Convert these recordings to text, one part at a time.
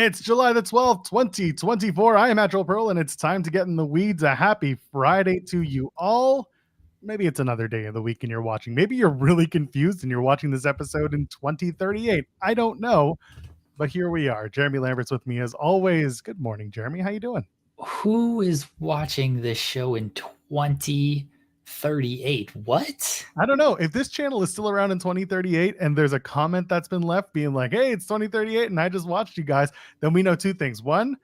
It's July the 12th, 2024. I am Natural Pearl, and it's time to get in the weeds. A happy Friday to you all. Maybe it's another day of the week and you're watching. Maybe you're really confused and you're watching this episode in 2038. I don't know, but here we are. Jeremy Lambert's with me as always. Good morning, Jeremy. How you doing? Who is watching this show in 2038? What? I don't know. If this channel is still around in 2038 and there's a comment that's been left being like, hey, it's 2038 and I just watched you guys, then we know two things. One,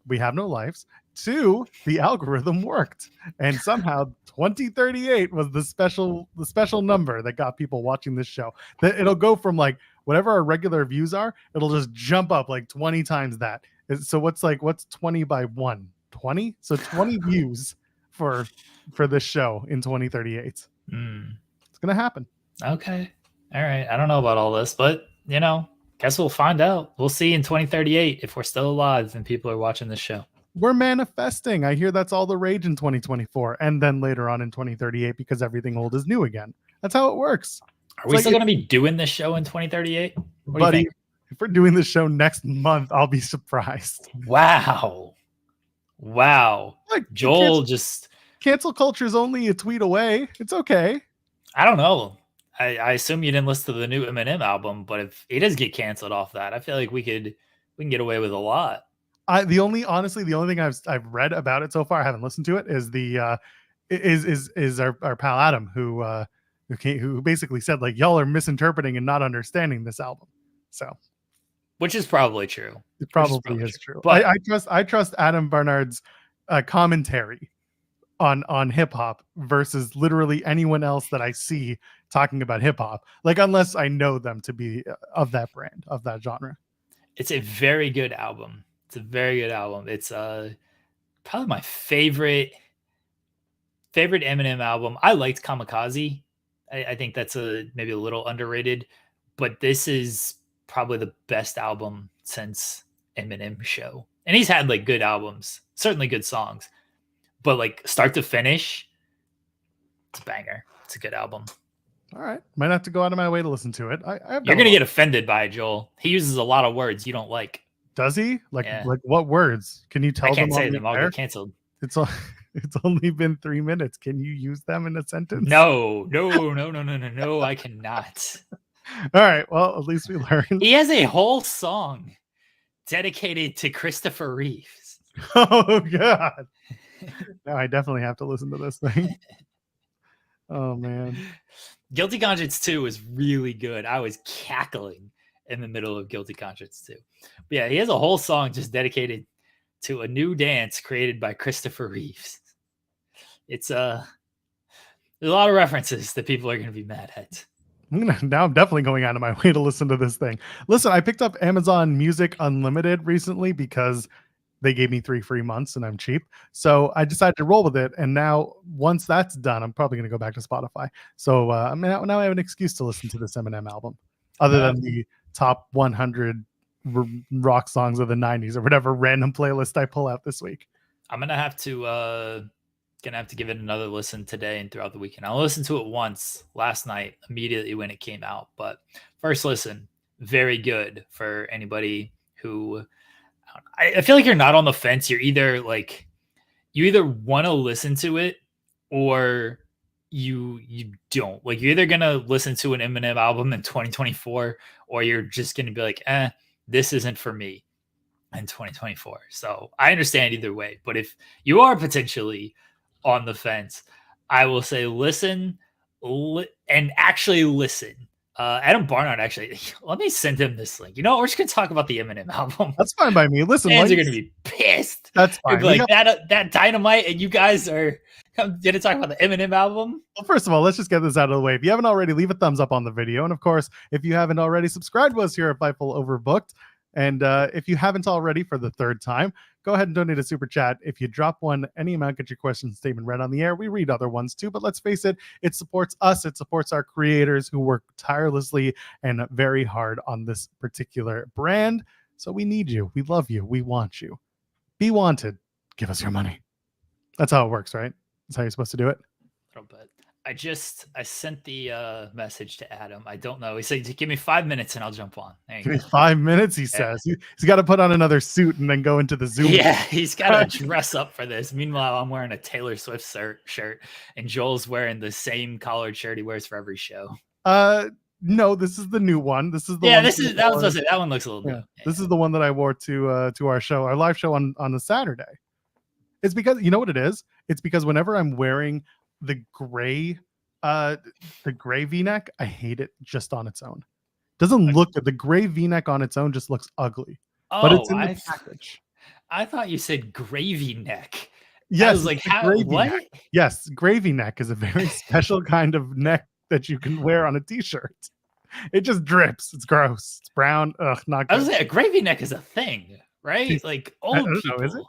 we have no lives. Two, the algorithm worked. And somehow 2038 was the special number that got people watching this show. That it'll go from like whatever our regular views are, it'll just jump up like 20 times that. So what's 20 by 1? 20? So 20 views for this show in 2038. It's gonna happen. Okay. All right. I don't know about all this, but guess we'll find out. We'll see in 2038 if we're still alive and people are watching this show. We're manifesting. I hear that's all the rage in 2024 and then later on in 2038 because everything old is new again. That's how it works. Are we still going to be doing this show in 2038? Buddy, if we're doing this show next month, I'll be surprised. Wow. Like Joel just... Cancel culture is only a tweet away. It's okay. I don't know. I assume you didn't listen to the new Eminem album, but if it does get canceled off that, I feel like we can get away with a lot. The only thing I've read about it so far, I haven't listened to it, is the is our pal Adam who basically said like y'all are misinterpreting and not understanding this album. So, which is probably true. It probably is true. But I trust Adam Barnard's commentary on hip hop versus literally anyone else that I see talking about hip hop. Like unless I know them to be of that brand, of that genre. It's a very good album. It's probably my favorite Eminem album. I liked Kamikaze. I think that's maybe a little underrated, but this is probably the best album since Eminem show. And he's had like good albums, certainly good songs, but like start to finish, it's a banger. It's a good album. All right. Might have to go out of my way to listen to it. You're going to get offended by it, Joel. He uses a lot of words you don't like. Does he? Like what words? Can you tell them? I can't say them. I'll get canceled. It's only been 3 minutes. Can you use them in a sentence? No, I cannot. All right. Well, at least we learned. He has a whole song dedicated to Christopher Reeves. Oh, God. Now I definitely have to listen to this thing. Oh, man. Guilty Conscience 2 is really good. I was cackling in the middle of Guilty Conscience 2. But yeah, he has a whole song just dedicated to a new dance created by Christopher Reeves. It's there's a lot of references that people are going to be mad at. Now I'm definitely going out of my way to listen to this thing. Listen, I picked up Amazon Music Unlimited recently because they gave me 3 free months and I'm cheap. So I decided to roll with it. And now once that's done, I'm probably going to go back to Spotify. So now I have an excuse to listen to this Eminem album other than the top 100 rock songs of the 90s or whatever random playlist I pull out this week. I'm going to have to give it another listen today and throughout the weekend. I'll listen to it once last night, immediately when it came out. But first listen, very good for anybody who... I feel like you're not on the fence. You either want to listen to it or you don't. Like you're either gonna listen to an Eminem album in 2024 or you're just gonna be like, this isn't for me in 2024. So I understand either way. But if you are potentially on the fence, I will say listen and actually listen. Adam Barnard, actually, let me send him this link. We're just going to talk about the Eminem album. That's fine by me. Listen, fans are going to be pissed. That's fine. Like that Dynamite, and you guys are going to talk about the Eminem album? Well, first of all, let's just get this out of the way. If you haven't already, leave a thumbs up on the video. And of course, if you haven't already, subscribe to us here at Fightful Overbooked. And if you haven't already for the third time, go ahead and donate a super chat. If you drop one, any amount, get your question statement read on the air. We read other ones too, but let's face it, it supports us. It supports our creators who work tirelessly and very hard on this particular brand. So we need you. We love you. We want you. Be wanted. Give us your money. That's how it works, right? That's how you're supposed to do it. A little bit. I sent the message to Adam. I don't know. He said, "Give me 5 minutes and I'll jump on." There you Give me go. 5 minutes, he says. He's got to put on another suit and then go into the Zoom. Yeah, he's got to dress up for this. Meanwhile, I'm wearing a Taylor Swift shirt, and Joel's wearing the same collared shirt he wears for every show. No, this is the new one. This is the Yeah, one. that one looks a little new. Yeah. This is the one that I wore to our show, our live show on the Saturday. It's because you know what it is? It's because whenever I'm wearing the gray V-neck, I hate it just on its own. Doesn't look good. The gray V-neck on its own just looks ugly. But it's in the package. I thought you said gravy neck. Yes, I was like, how? What? Neck. Yes, gravy neck is a very special kind of neck that you can wear on a t-shirt. It just drips. It's gross. It's brown. Ugh, not good. I was like, a gravy neck is a thing, right? Like old people. Is it?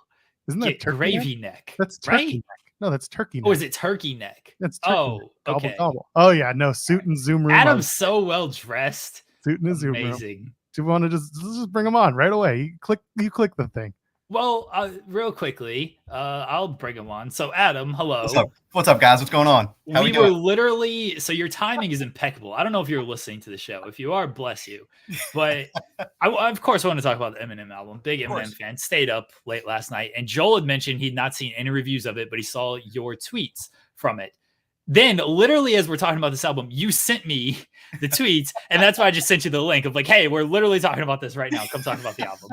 Isn't that turkey gravy neck? That's turkey right? neck. No, that's turkey neck. Or is it turkey neck? That's turkey neck. Gobble, Okay. gobble. Oh yeah, no, suit and Zoom room. Adam's so well dressed. Suit and Zoom room. Amazing. Do you want to just bring him on right away? You click the thing. Well, real quickly, I'll bring him on. So, Adam, hello. What's up, guys? What's going on? How we were literally, so your timing is impeccable. I don't know if you're listening to the show. If you are, bless you. But I of course, want to talk about the Eminem album. Big Eminem fan. Stayed up late last night. And Joel had mentioned he'd not seen any reviews of it, but he saw your tweets from it. Then, literally, as we're talking about this album, you sent me the tweets, and that's why I just sent you the link of like, hey, we're literally talking about this right now. Come talk about the album.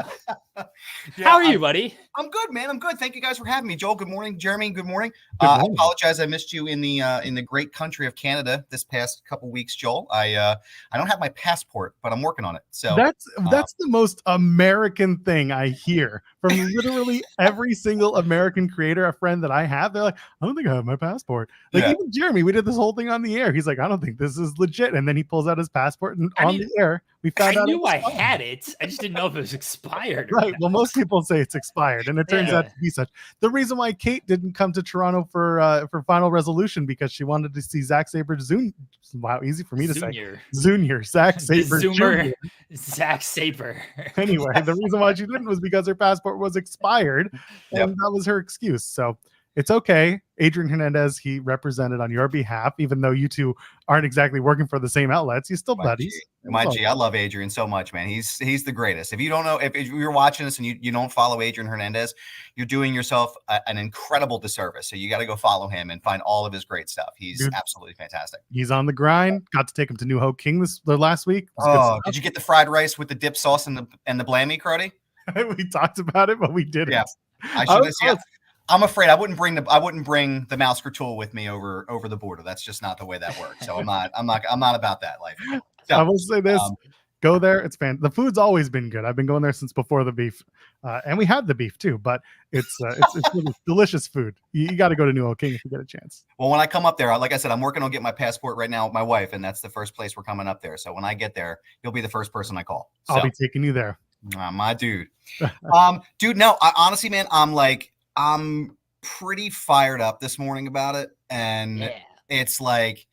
Yeah, how are you, buddy? I'm good, man. I'm good. Thank you guys for having me. Joel, good morning. Jeremy, good morning. I apologize. I missed you in the great country of Canada this past couple weeks, Joel. I don't have my passport, but I'm working on it. So that's the most American thing I hear from literally every single American creator, a friend that I have. They're like, I don't think I have my passport. Like even Jeremy, we did this whole thing on the air. He's like, I don't think this is legit. And then he pulls out his passport and the air, we found out. I knew I had it. I just didn't know if it was expired. Right. Well, most people say it's expired, and it turns out to be such. The reason why Kate didn't come to Toronto for Final Resolution because she wanted to see Zack Sabre Jr. Wow, easy for me to say. Junior. Zack Sabre Jr. Zack Sabre. Anyway, the reason why she didn't was because her passport was expired, and that was her excuse. So it's okay. Adrian Hernandez, he represented on your behalf, even though you two aren't exactly working for the same outlets. He's still buddies. I love Adrian so much, man. He's the greatest. If you don't know, if you're watching this and you don't follow Adrian Hernandez, you're doing yourself an incredible disservice. So you got to go follow him and find all of his great stuff. He's absolutely fantastic. He's on the grind. Got to take him to New Hope King the last week. Oh, did you get the fried rice with the dip sauce and the blammy, Cruddy? We talked about it, but we didn't. Yeah, I should have. I'm afraid I wouldn't bring the mouse tool with me over the border. That's just not the way that works. So I'm not about that life. So, I will say this: go there. It's the food's always been good. I've been going there since before the beef, and we had the beef too. But it's delicious food. You got to go to New Hope King if you get a chance. Well, when I come up there, like I said, I'm working on getting my passport right now with my wife, and that's the first place we're coming up there. So when I get there, you'll be the first person I call. So, I'll be taking you there, my dude. Dude, no, honestly, man, I'm pretty fired up this morning about it. And it's like,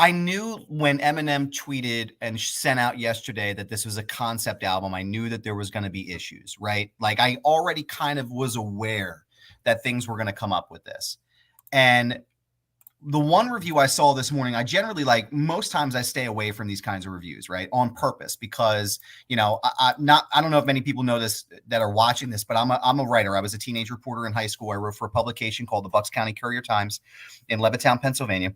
I knew when Eminem tweeted and sent out yesterday that this was a concept album, I knew that there was going to be issues, right? Like I already kind of was aware that things were going to come up with this. And the one review I saw this morning, I generally most times I stay away from these kinds of reviews, right? On purpose, because, I don't know if many people know this that are watching this, but I'm a writer. I was a teenage reporter in high school. I wrote for a publication called the Bucks County Courier-Times in Levittown, Pennsylvania.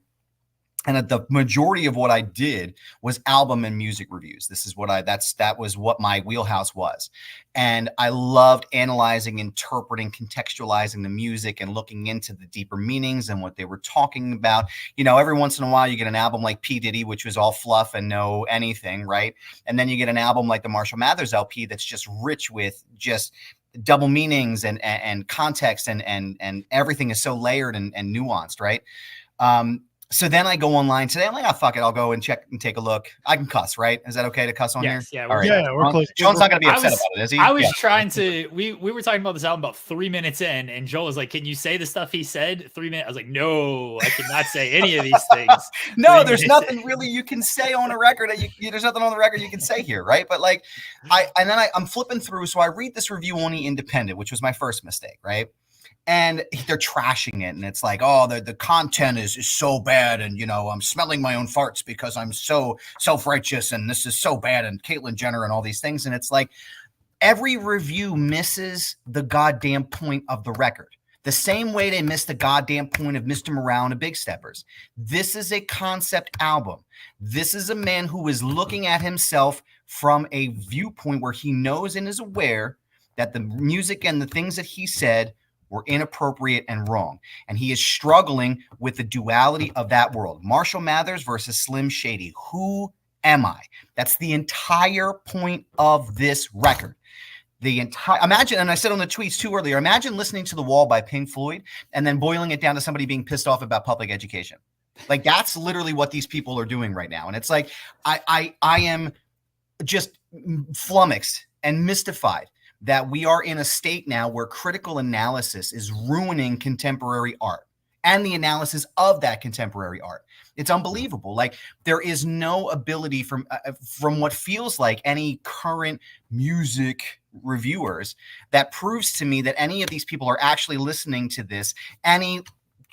And the majority of what I did was album and music reviews. This is what that was what my wheelhouse was. And I loved analyzing, interpreting, contextualizing the music and looking into the deeper meanings and what they were talking about. Every once in a while you get an album like P. Diddy, which was all fluff and no anything, right? And then you get an album like the Marshall Mathers LP that's just rich with just double meanings and context and everything is so layered and nuanced, right? So then I go online today. I'm like, fuck it. I'll go and check and take a look. I can cuss, right? Is that okay to cuss on here? Yeah. All right. Yeah, we're close. John's not going to be upset about it, is he? I was trying to, we were talking about this album about 3 minutes in, and Joel was like, can you say the stuff he said? 3 minutes. I was like, no, I cannot say any of these things. No, there's nothing really you can say on a record. There's nothing on the record you can say here, right? But I'm flipping through. So I read this review on The Independent, which was my first mistake, right? and they're trashing it, and it's like, oh, the content is so bad, and I'm smelling my own farts because I'm so self-righteous, and this is so bad, and Caitlyn Jenner and all these things. And it's like every review misses the goddamn point of the record, the same way they missed the goddamn point of Mr. Morale and the Big Steppers. This is a concept album. This is a man who is looking at himself from a viewpoint where he knows and is aware that the music and the things that he said were inappropriate and wrong. And he is struggling with the duality of that world. Marshall Mathers versus Slim Shady. Who am I? That's the entire point of this record. Imagine, and I said on the tweets too earlier, imagine listening to The Wall by Pink Floyd and then boiling it down to somebody being pissed off about public education. Like, that's literally what these people are doing right now. And it's like, I am just flummoxed and mystified that we are in a state now where critical analysis is ruining contemporary art and the analysis of that contemporary art. It's unbelievable. Like, there is no ability from what feels like any current music reviewers that proves to me that any of these people are actually listening to this any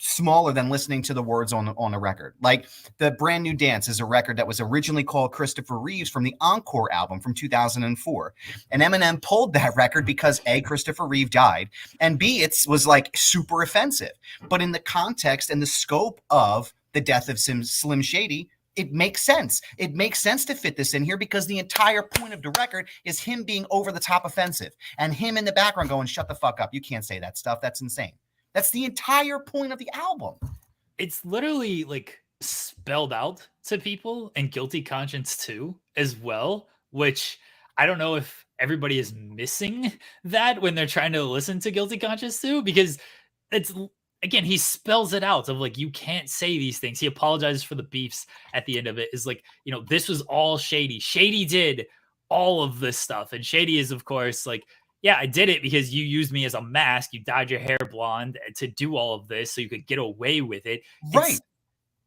smaller than listening to the words on a record. Like, the Brand New Dance is a record that was originally called Christopher Reeves from the Encore album from 2004. And Eminem pulled that record because A, Christopher Reeve died, and B, it was like super offensive. But in the context and the scope of the death of Slim Shady, it makes sense. It makes sense to fit this in here because the entire point of the record is him being over the top offensive and him in the background going, shut the fuck up. You can't say that stuff. That's insane. That's the entire point of the album. It's literally like spelled out to people, and Guilty Conscience too, as well, which I don't know if everybody is missing that when they're trying to listen to Guilty Conscience too, because it's, again, he spells it out of like, you can't say these things. He apologizes for the beefs at the end of it. Is like, this was all Shady. Shady did all of this stuff. And Shady is, of course, like, yeah, I did it because you used me as a mask. You dyed your hair blonde to do all of this so you could get away with it. Right.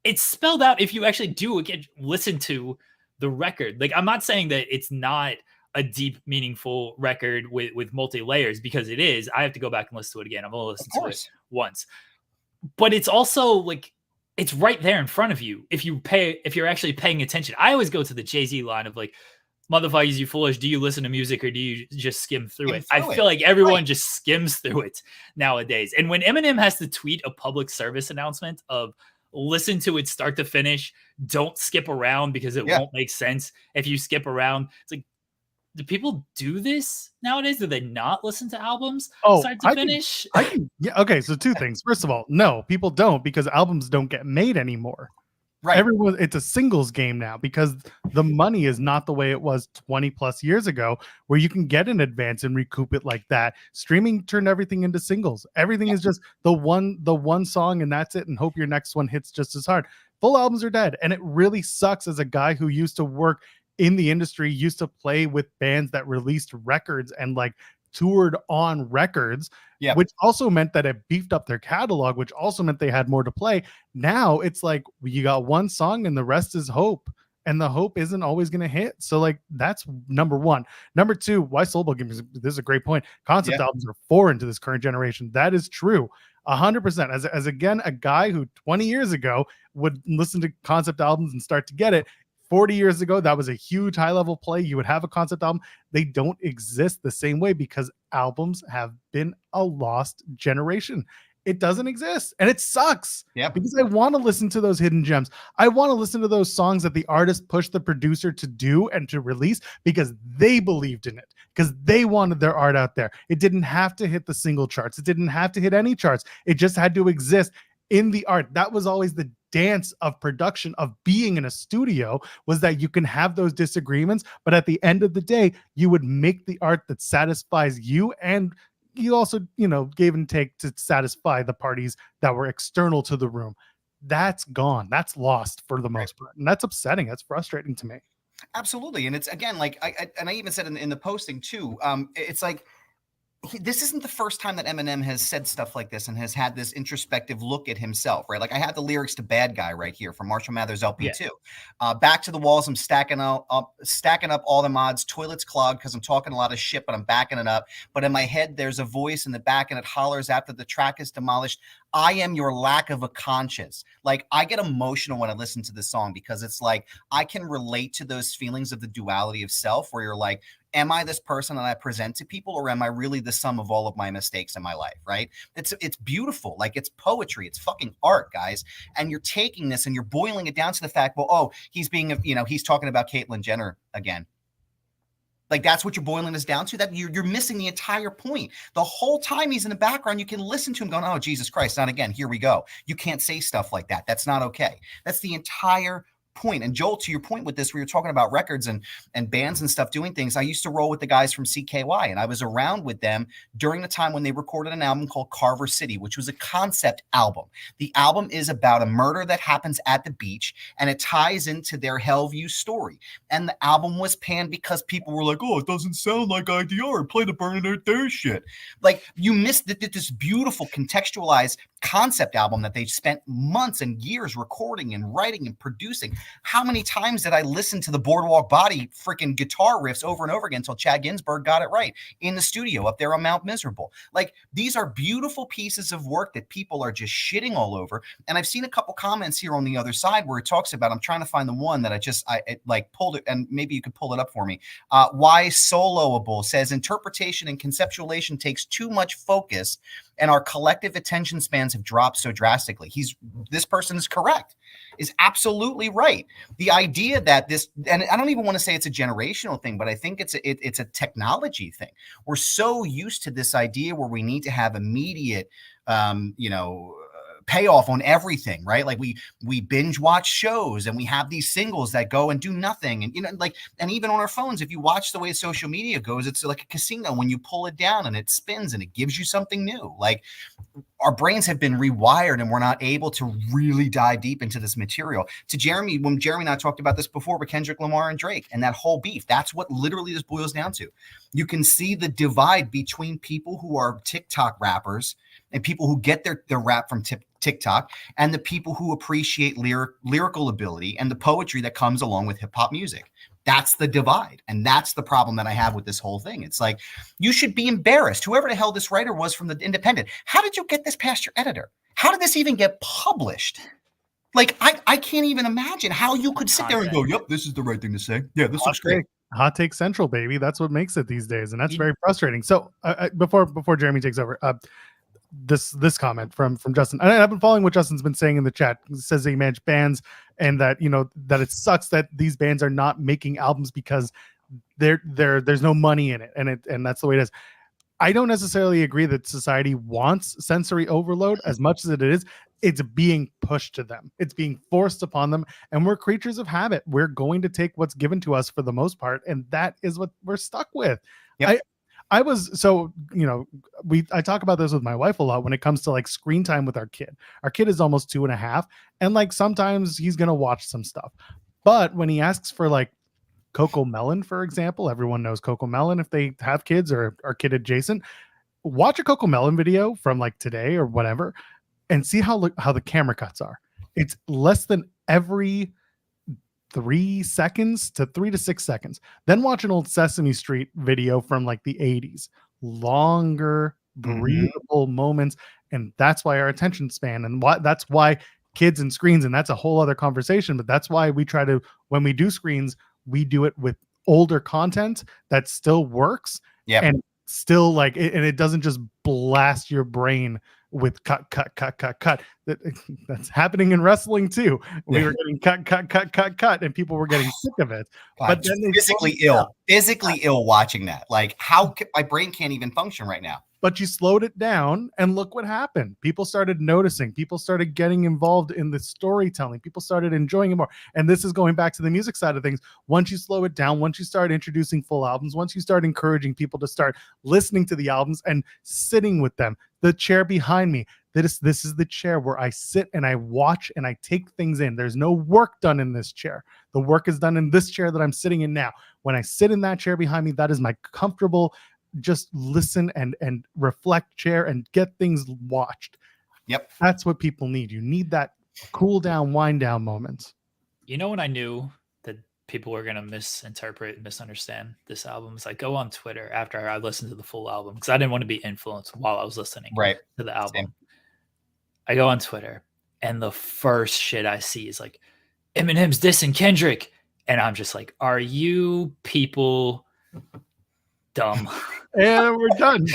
It's spelled out if you actually do again listen to the record. Like, I'm not saying that it's not a deep, meaningful record with multi-layers, because it is. I have to go back and listen to it again. I've only listened to it once. But it's also like, it's right there in front of you if you're actually paying attention. I always go to the Jay-Z line of like, motherfuckers, you foolish, do you listen to music or do you just skim through it? I feel like everyone just skims through it nowadays. And when Eminem has to tweet a public service announcement of listen to it start to finish, don't skip around because it won't make sense if you skip around. It's like, do people do this nowadays? Do they not listen to albums start to finish? Okay, so two things. First of all, no, people don't, because albums don't get made anymore. Right. It's a singles game now because the money is not the way it was 20 plus years ago, where you can get an advance and recoup it like that. Streaming turned everything into singles. Everything is just the one song and that's it, and hope your next one hits just as hard. Full albums are dead. And it really sucks as a guy who used to work in the industry, used to play with bands that released records and like toured on records, which also meant that it beefed up their catalog, which also meant they had more to play. Now it's like, you got one song and the rest is hope, and the hope isn't always going to hit. So like, that's number one. Number two, why Soulbook games? This is a great point. Concept albums are foreign to this current generation. That is true. 100%. As again, a guy who 20 years ago would listen to concept albums and start to get it. 40 years ago, that was a huge high-level play. You would have a concept album. They don't exist the same way because albums have been a lost generation. It doesn't exist, and it sucks. Yeah. Because I want to listen to those hidden gems. I want to listen to those songs that the artist pushed the producer to do and to release because they believed in it, because they wanted their art out there. It didn't have to hit the single charts. It didn't have to hit any charts. It just had to exist in the art. That was always the dance of production, of being in a studio, was that you can have those disagreements, but at the end of the day, you would make the art that satisfies you, and you also, gave and take to satisfy the parties that were external to the room. That's gone. That's lost for the most part, and that's upsetting. That's frustrating to me. Absolutely. And it's, again, like I even said in the posting too, it's like, this isn't the first time that Eminem has said stuff like this and has had this introspective look at himself, right? Like I have the lyrics to Bad Guy right here from Marshall Mathers LP too. Back to the walls, I'm stacking up all the mods, toilets clogged because I'm talking a lot of shit, but I'm backing it up. But in my head, there's a voice in the back and it hollers after the track is demolished. I am your lack of a conscience. Like I get emotional when I listen to this song because it's like I can relate to those feelings of the duality of self where you're like, am I this person that I present to people, or am I really the sum of all of my mistakes in my life? Right? It's beautiful. Like it's poetry. It's fucking art, guys. And you're taking this and you're boiling it down to the fact, well, oh, he's being, he's talking about Caitlyn Jenner again. Like that's what you're boiling this down to. That you're missing the entire point. The whole time he's in the background, you can listen to him going, "Oh, Jesus Christ, not again. Here we go." You can't say stuff like that. That's not okay. That's the entire point. And Joel, to your point with this, we were talking about records and bands and stuff doing things. I used to roll with the guys from CKY, and I was around with them during the time when they recorded an album called Carver City, which was a concept album. The album is about a murder that happens at the beach, and it ties into their Hellview story. And the album was panned because people were like, "Oh, it doesn't sound like IDR. Play the Bernadette Day shit." Like you missed this beautiful contextualized concept album that they spent months and years recording and writing and producing. How many times did I listen to the Boardwalk Body freaking guitar riffs over and over again until Chad Ginsburg got it right in the studio up there on Mount Miserable? Like these are beautiful pieces of work that people are just shitting all over. And I've seen a couple comments here on the other side where it talks about, I'm trying to find the one that I pulled it, and maybe you could pull it up for me. Why Soloable says interpretation and conceptualization takes too much focus and our collective attention spans have dropped so drastically. This person is correct, is absolutely right. The idea that this, and I don't even want to say it's a generational thing, but I think it's a technology thing. We're so used to this idea where we need to have immediate, payoff on everything, right? Like we binge watch shows and we have these singles that go and do nothing. And, and even on our phones, if you watch the way social media goes, it's like a casino when you pull it down and it spins and it gives you something new. Like our brains have been rewired and we're not able to really dive deep into this material. To Jeremy, when Jeremy and I talked about this before with Kendrick Lamar and Drake and that whole beef, that's what literally this boils down to. You can see the divide between people who are TikTok rappers and people who get their rap from TikTok and the people who appreciate lyrical ability and the poetry that comes along with hip hop music. That's the divide. And that's the problem that I have with this whole thing. It's like, you should be embarrassed. Whoever the hell this writer was from the Independent, how did you get this past your editor? How did this even get published? Like, I can't even imagine how you could sit there and go, "Yep, this is the right thing to say. Yeah, this looks great." Hot Take Central, baby. That's what makes it these days. And that's very frustrating. So before Jeremy takes over, this comment from Justin, and I've been following what Justin's been saying in the chat. He says he managed bands and that that it sucks that these bands are not making albums because there's no money in it, and that's the way it is. I don't necessarily agree that society wants sensory overload as much as it is. It's being pushed to them. It's being forced upon them, and we're creatures of habit. We're going to take what's given to us for the most part, and that is what we're stuck with. Yep. I talk about this with my wife a lot when it comes to like screen time with our kid. Our kid is almost 2.5, and like sometimes he's gonna watch some stuff, but when he asks for like Coco Melon, for example, everyone knows Coco Melon if they have kids or are kid adjacent. Watch a Coco Melon video from like today or whatever, and see how the camera cuts are. It's less than every 3 seconds to 3 to 6 seconds. Then watch an old Sesame Street video from like the 80s. Longer, breathable moments. And that's why our attention span and that's why kids and screens, and that's a whole other conversation, but that's why we try to, when we do screens, we do it with older content that still works and still like, and it doesn't just blast your brain with cut. That's happening in wrestling too. We were getting cut, and people were getting sick of it. God, but then they physically ill watching that. Like, how my brain can't even function right now. But you slowed it down, and look what happened. People started noticing. People started getting involved in the storytelling. People started enjoying it more. And this is going back to the music side of things. Once you slow it down, once you start introducing full albums, once you start encouraging people to start listening to the albums and sitting with them, the chair behind me, this is the chair where I sit and I watch and I take things in. There's no work done in this chair. The work is done in this chair that I'm sitting in now. When I sit in that chair behind me, that is my comfortable just listen and reflect, share, and get things watched. Yep. That's what people need. You need that cool down, wind down moment. You know when I knew that people were gonna misinterpret and misunderstand this album is I go on Twitter after I listened to the full album because I didn't want to be influenced while I was listening to the album. Same. I go on Twitter and the first shit I see is like Eminem's dissing Kendrick, and I'm just like, are you people dumb? And we're done.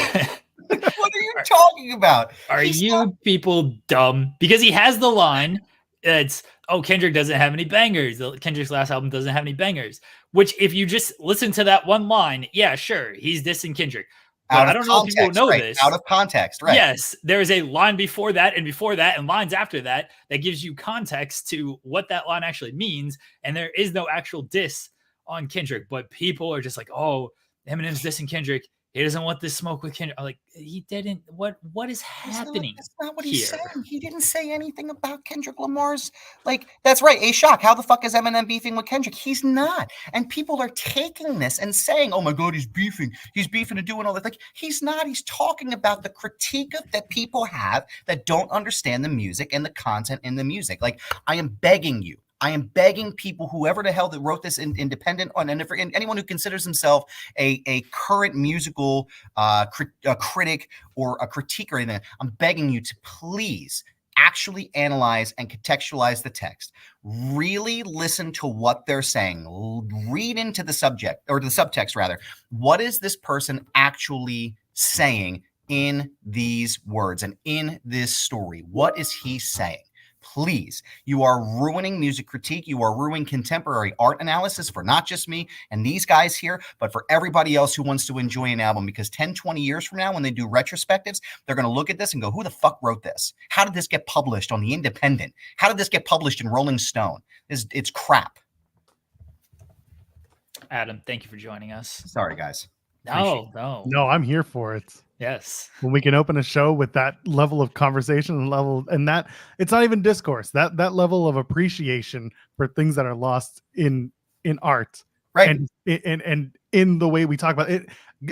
What are you talking about? Are you people dumb? Because he has the line. It's Kendrick doesn't have any bangers. Kendrick's last album doesn't have any bangers. Which, if you just listen to that one line, yeah, sure, he's dissing Kendrick. But I don't know if people know this. Out of context, right? Yes, there is a line before that and lines after that that gives you context to what that line actually means. And there is no actual diss on Kendrick, but people are just like, oh, Eminem's dissing Kendrick. He doesn't want this smoke with Kendrick. I'm like, he didn't. What is happening? That's not what he's here? saying. He didn't say anything about Kendrick Lamar's. Like, that's right. A-Shock. How the fuck is Eminem beefing with Kendrick? He's not. And people are taking this and saying, oh my God, he's beefing. He's beefing and doing all that. Like, he's not. He's talking about the critique that people have that don't understand the music and the content in the music. Like, I am begging people, whoever the hell that wrote this independent on, and anyone who considers himself a current musical critic or a critique or anything, I'm begging you to please actually analyze and contextualize the text. Really listen to what they're saying. Read into the subject, or the subtext rather. What is this person actually saying in these words and in this story? What is he saying? Please, you are ruining music critique. You are ruining contemporary art analysis for not just me and these guys here, but for everybody else who wants to enjoy an album. Because 10, 20 years from now, when they do retrospectives, they're going to look at this and go, who the fuck wrote this? How did this get published on The Independent? How did this get published in Rolling Stone? It's crap. Adam, thank you for joining us. Sorry, guys. No, I'm here for it. Yes. When we can open a show with that level of conversation and that it's not even discourse, that level of appreciation for things that are lost in art, right? And in the way we talk about it,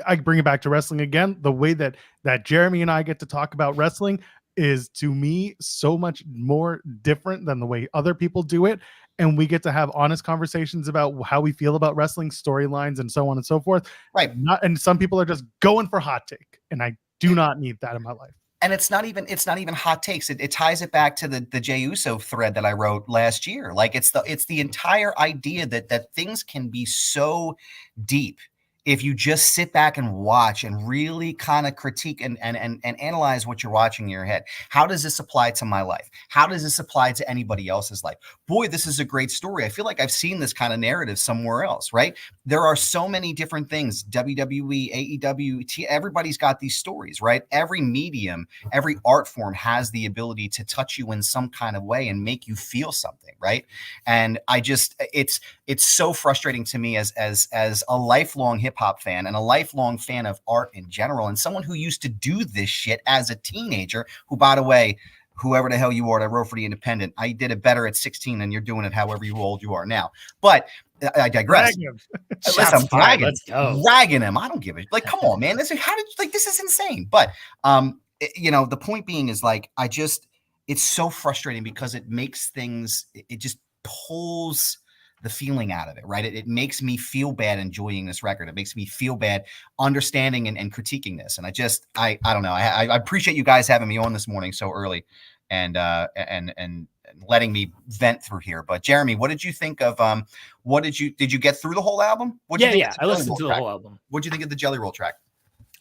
I bring it back to wrestling again. The way that Jeremy and I get to talk about wrestling is, to me, so much more different than the way other people do it. And we get to have honest conversations about how we feel about wrestling storylines and so on and so forth. Right. And some people are just going for hot take, and I do not need that in my life. And it's not even hot takes. It ties it back to the Jey Uso thread that I wrote last year. Like, it's the entire idea that things can be so deep if you just sit back and watch and really kind of critique and analyze what you're watching in your head. How does this apply to my life? How does this apply to anybody else's life? Boy, this is a great story. I feel like I've seen this kind of narrative somewhere else, right? There are so many different things. WWE, AEW, everybody's got these stories, right? Every medium, every art form has the ability to touch you in some kind of way and make you feel something, right? And it's so frustrating to me as a lifelong hip hop fan and a lifelong fan of art in general, and someone who used to do this shit as a teenager, who, by the way, whoever the hell you are that wrote for The Independent, I did it better at 16 than you're doing it however old you are now. But I digress. I'm bragging him. I don't give a, like, come on, man. This is insane. But the point being is, like, it's so frustrating because it makes things, it just pulls the feeling out of it, right? It makes me feel bad enjoying this record. It makes me feel bad understanding and critiquing this. And I don't know. I appreciate you guys having me on this morning so early and letting me vent through here. But Jeremy, what did you think of did you get through the whole album? I listened to the whole album. What did you think of the Jelly Roll track?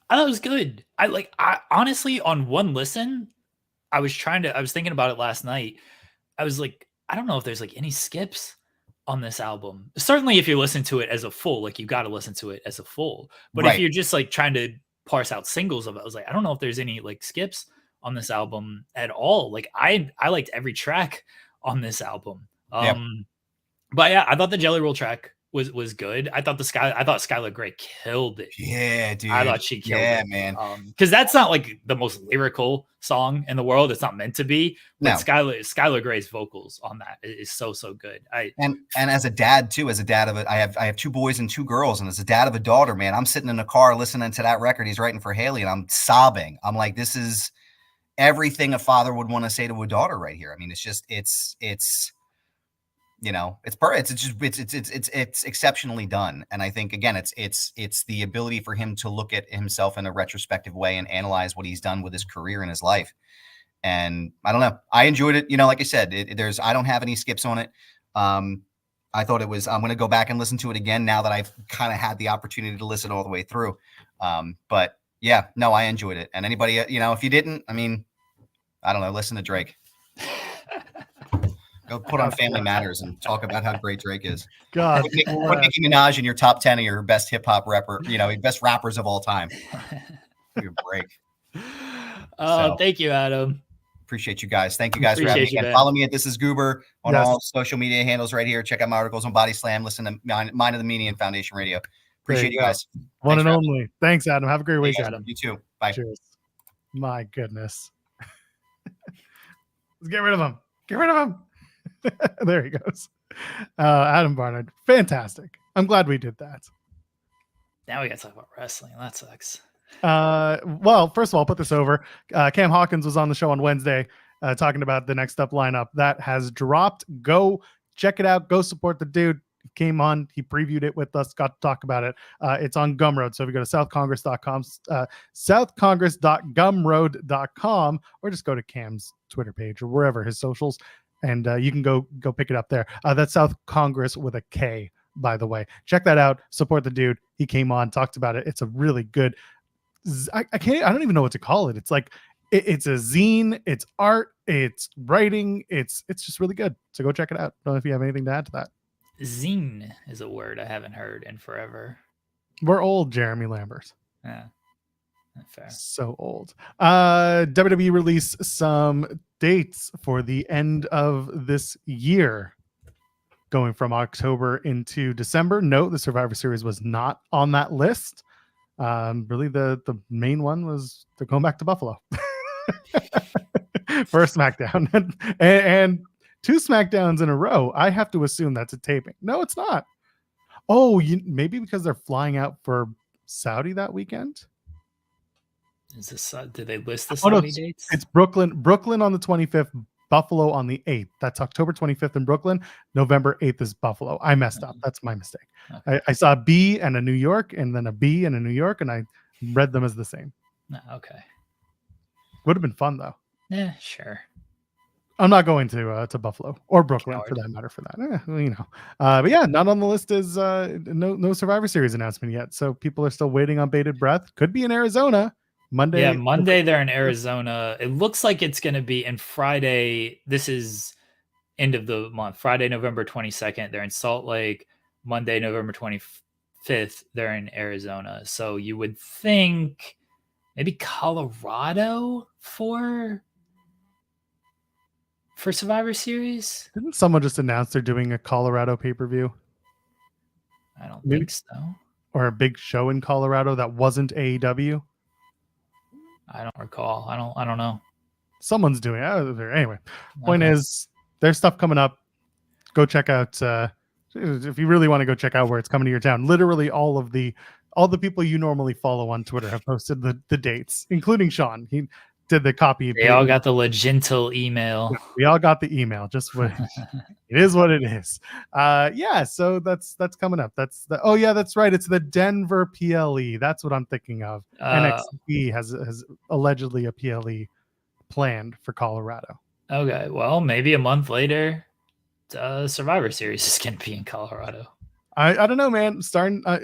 I thought it was good. I honestly, on one listen, I was thinking about it last night. I was like, I don't know if there's like any skips on this album. Certainly if you listen to it as a full, like, you got to listen to it as a full. But if you're just like trying to parse out singles of it, I was like, I don't know if there's any like skips on this album at all. Like, I liked every track on this album. But yeah, I thought the Jelly Roll track was good. I thought Skylar Grey killed it. Yeah, dude. I thought she killed it. Man. Because that's not like the most lyrical song in the world. It's not meant to be. But No. Skylar Grey's vocals on that is so good. And as a dad too, I have 2 boys and 2 girls, and as a dad of a daughter, man, I'm sitting in the car listening to that record he's writing for Haley, and I'm sobbing. I'm like, this is everything a father would want to say to a daughter right here. I mean, it's you know, it's exceptionally done. And I think, again, it's the ability for him to look at himself in a retrospective way and analyze what he's done with his career and his life. And I don't know, I enjoyed it. You know, like I said, I don't have any skips on it. I thought it was, I'm going to go back and listen to it again now that I've kind of had the opportunity to listen all the way through. But yeah, no, I enjoyed it. And anybody, you know, if you didn't, I mean, I don't know, listen to Drake. Go put on Family Matters and talk about how great Drake is. God, put Nicki Minaj in your top 10 of your best hip hop rapper, you know, best rappers of all time. Give a break. Thank you, Adam. Appreciate you guys. Thank you guys for having me. And follow me at This Is Goober on all social media handles right here. Check out my articles on Body Slam. Listen to Mind of the Median Foundation Radio. Appreciate you guys. One and only. Thanks, Adam. Have a great week, Adam. You too. Bye. Cheers. My goodness. Let's get rid of him. Get rid of him. There he goes. Adam Barnard. Fantastic. I'm glad we did that. Now we got to talk about wrestling. That sucks. Well, first of all, I'll put this over. Cam Hawkins was on the show on Wednesday talking about the next up lineup that has dropped. Go check it out. Go support the dude. He came on. He previewed it with us. Got to talk about it. It's on Gumroad. So if you go to southcongress.com, southcongress.gumroad.com, or just go to Cam's Twitter page or wherever his socials, and you can go pick it up there. That's South Congress with a K, by the way. Check that out. Support the dude. He came on, talked about it. It's a really good. I don't even know what to call it. It's like it's a zine. It's art. It's writing. It's just really good. So go check it out. I don't know if you have anything to add to that. Zine is a word I haven't heard in forever. We're old, Jeremy Lambert. Yeah. Fair. So old. WWE released some dates for the end of this year, going from October into December. Note the Survivor Series was not on that list. Really, the main one was they're going back to Buffalo for a SmackDown, and 2 SmackDowns in a row. I have to assume that's a taping. No, it's not. Oh, maybe because they're flying out for Saudi that weekend. Is this? Did they list the Saudi dates? It's Brooklyn on the 25th, Buffalo on the 8th. That's October 25th in Brooklyn. November 8th is Buffalo. I messed up. That's my mistake. Okay. I saw a B and a New York, and then a B and a New York, and I read them as the same. Okay. Would have been fun though. Yeah, sure. I'm not going to Buffalo or Brooklyn for that matter. For that, you know. But yeah, not on the list is no Survivor Series announcement yet. So people are still waiting on bated breath. Could be in Arizona. Monday. Yeah, Monday they're in Arizona. It looks like it's going to be, and Friday, this is end of the month, Friday, November 22nd, they're in Salt Lake. Monday, November 25th, they're in Arizona. So you would think maybe Colorado for Survivor Series? Didn't someone just announce they're doing a Colorado pay-per-view? I don't think so. Or a big show in Colorado that wasn't AEW? I don't recall. I don't know. Someone's doing it. Anyway, point is there's stuff coming up. Go check out if you really want to go check out where it's coming to your town. Literally all the people you normally follow on Twitter have posted the dates, including Sean. He did the copy. They all got the Legentil email. We all got the email. Just what it is what it is. Yeah, so that's coming up. That's right. It's the Denver PLE. That's what I'm thinking of. NXT has allegedly a PLE planned for Colorado. Okay, well, maybe a month later, Survivor Series is going to be in Colorado. I don't know, man.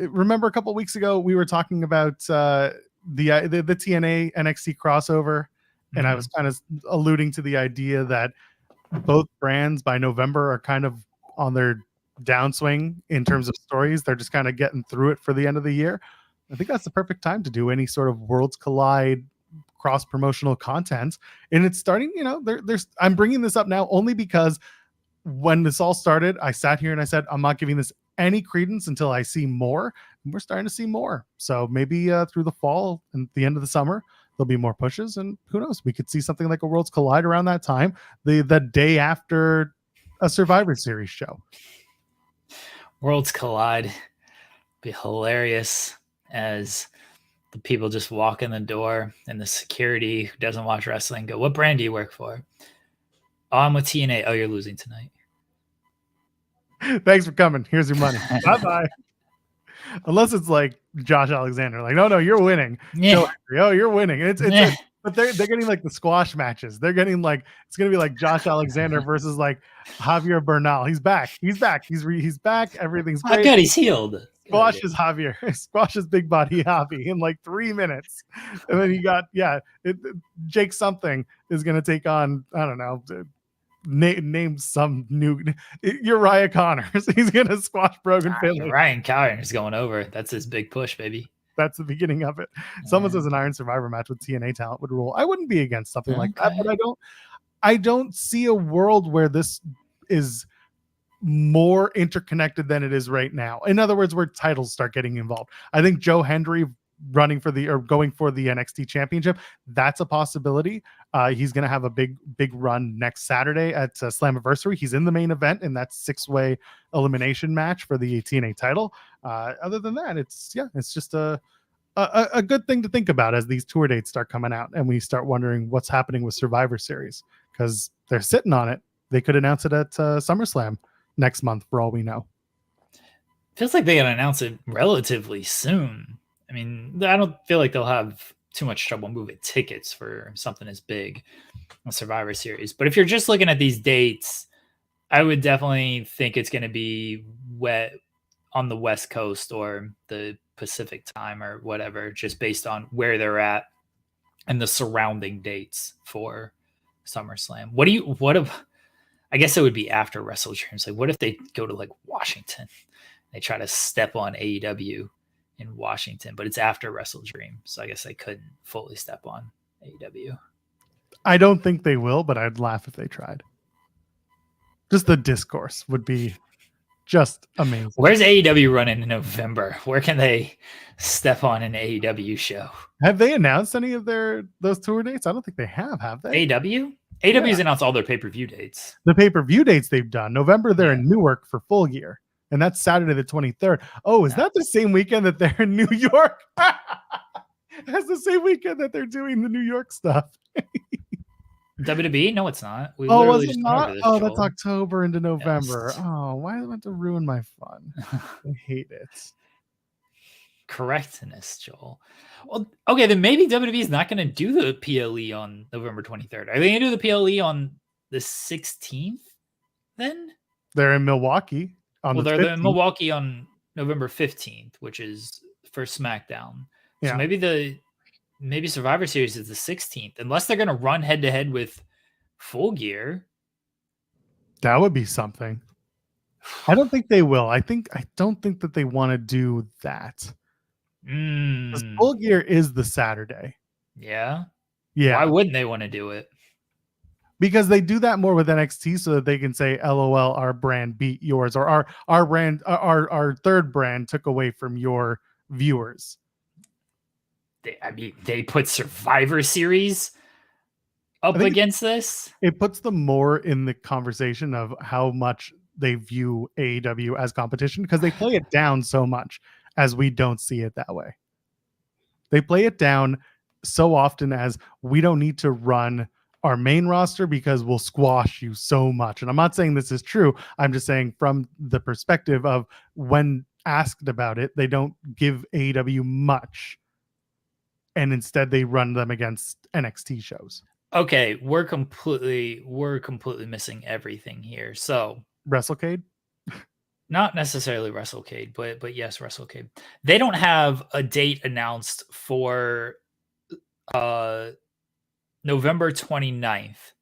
Remember a couple of weeks ago we were talking about the TNA NXT crossover, and I was kind of alluding to the idea that both brands by November are kind of on their downswing in terms of stories. They're just kind of getting through it for the end of the year. I think that's the perfect time to do any sort of Worlds Collide cross promotional content, and it's starting. You know, I'm bringing this up now only because when this all started, I sat here and I said I'm not giving this any credence until I see more. And we're starting to see more. So maybe through the fall and the end of the summer, there'll be more pushes, and who knows? We could see something like a Worlds Collide around that time, the day after a Survivor Series show. Worlds Collide be hilarious as the people just walk in the door and the security who doesn't watch wrestling go, "What brand do you work for?" "Oh, I'm with TNA." "Oh, you're losing tonight." Thanks for coming. Here's your money. Bye-bye. Unless it's like Josh Alexander, like, no, you're winning. Yeah. Oh, you're winning. But they're getting like the squash matches. They're getting like, it's gonna be like Josh Alexander versus like Javier Bernal. He's back. He's back. He's back. Everything's great. Oh, good. He's healed. Squashes Javier. Squashes big body Javi in like 3 minutes. And then you got, Jake something is gonna take on, I don't know, name some new Uriah Connors. He's gonna squash Brogan Finley. Ryan Connors going over. That's his big push, baby. That's the beginning of it. Someone says an Iron Survivor match with TNA talent would rule. I wouldn't be against something like that, but I don't see a world where this is more interconnected than it is right now. In other words, where titles start getting involved. I think Joe Hendry going for the NXT championship, that's a possibility. He's going to have a big run next Saturday at Slammiversary. He's in the main event in that 6-way elimination match for the TNA title. Other than that, it's just a good thing to think about as these tour dates start coming out and we start wondering what's happening with Survivor Series, because they're sitting on it. They could announce it at SummerSlam next month for all we know. Feels like they gotta announce it relatively soon. I mean, I don't feel like they'll have too much trouble moving tickets for something as big as Survivor Series. But if you're just looking at these dates, I would definitely think it's going to be wet on the West Coast or the Pacific time or whatever, just based on where they're at and the surrounding dates for SummerSlam. I guess it would be after Wrestle Dreams. Like, what if they go to like Washington? They try to step on AEW in Washington, but it's after Wrestle Dream, so I guess they couldn't fully step on AEW. I don't think they will, but I'd laugh if they tried. Just the discourse would be just amazing. Where's AEW running in November? Where can they step on an AEW show? Have they announced any of those tour dates? I don't think they have they? AEW? AEW's announced all their pay-per-view dates. The pay-per-view dates they've done. November, they're in Newark for Full Gear. And that's Saturday the 23rd. Oh, is that the same weekend that they're in New York? That's the same weekend that they're doing the New York stuff. WWE? No, it's not. Was it not? That's October into November. Yes. Oh, why do I have to ruin my fun? I hate it. Correctness, Joel. Well, okay, then maybe WWE is not going to do the PLE on November 23rd. Are they going to do the PLE on the 16th then? They're in Milwaukee. They're in Milwaukee on November 15th, which is for SmackDown. So maybe Survivor Series is the 16th, unless they're going to run head to head with Full Gear. That would be something. I don't think they will. I don't think that they want to do that. Because Full Gear is the Saturday. Yeah. Why wouldn't they want to do it? Because they do that more with NXT so that they can say, LOL, our brand beat yours, or our brand, our third brand took away from your viewers. They put Survivor Series up against this. It puts them more in the conversation of how much they view AEW as competition, because they play it down so much as we don't see it that way. They play it down so often as we don't need to run our main roster because we'll squash you so much. And I'm not saying this is true. I'm just saying from the perspective of when asked about it, they don't give AEW much. And instead they run them against NXT shows. Okay, we're completely missing everything here. So WrestleCade? Not necessarily WrestleCade, but yes, WrestleCade. They don't have a date announced for November 29th,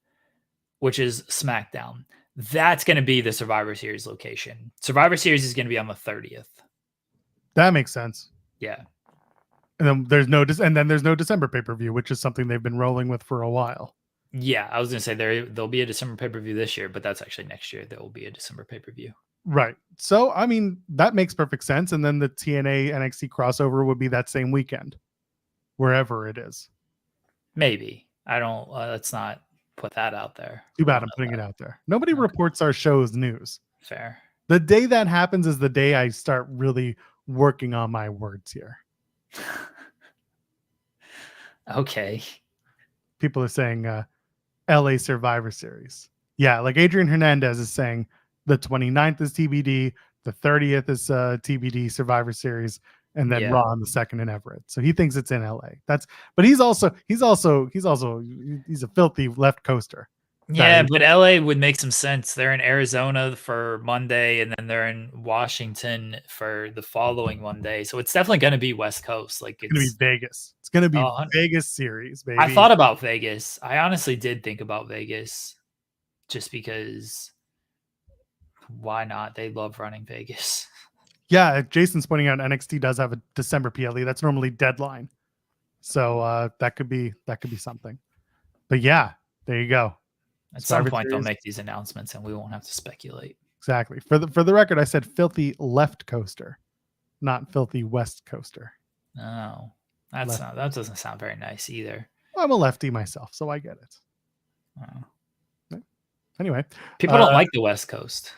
which is SmackDown. That's going to be the Survivor Series location. Survivor Series is going to be on the 30th. That makes sense. Yeah. And then there's no December pay-per-view, which is something they've been rolling with for a while. Yeah, I was going to say there'll be a December pay-per-view this year, but that's actually next year. There will be a December pay-per-view. Right. So, I mean, that makes perfect sense. And then the TNA NXT crossover would be that same weekend, wherever it is. Maybe. I don't, let's not put that out there. Too We bad don't I'm know putting that. it out there. Nobody Okay. reports our show's news. Fair. The day that happens is the day I start really working on my words here. Okay. People are saying LA Survivor Series. Yeah, like Adrian Hernandez is saying the 29th is TBD, the 30th is TBD Survivor Series, and then Yeah. Raw on the 2nd in Everett. So he thinks it's in LA. But he's a filthy left coaster. Yeah, but LA would make some sense. They're in Arizona for Monday, and then they're in Washington for the following Monday. So it's definitely going to be West Coast. Like It's going to be Vegas. It's going to be 100. Vegas series, baby. I thought about Vegas. I honestly did think about Vegas, just because. Why not? They love running Vegas. Yeah, Jason's pointing out NXT does have a December PLE. That's normally deadline. So that could be something. But yeah, there you go. At Survivor some point, Series. they'll make these announcements, and we won't have to speculate. Exactly. For the record, I said filthy left coaster, not filthy west coaster. No, that doesn't sound very nice either. Well, I'm a lefty myself, so I get it. Oh. Anyway, people don't like the West Coast.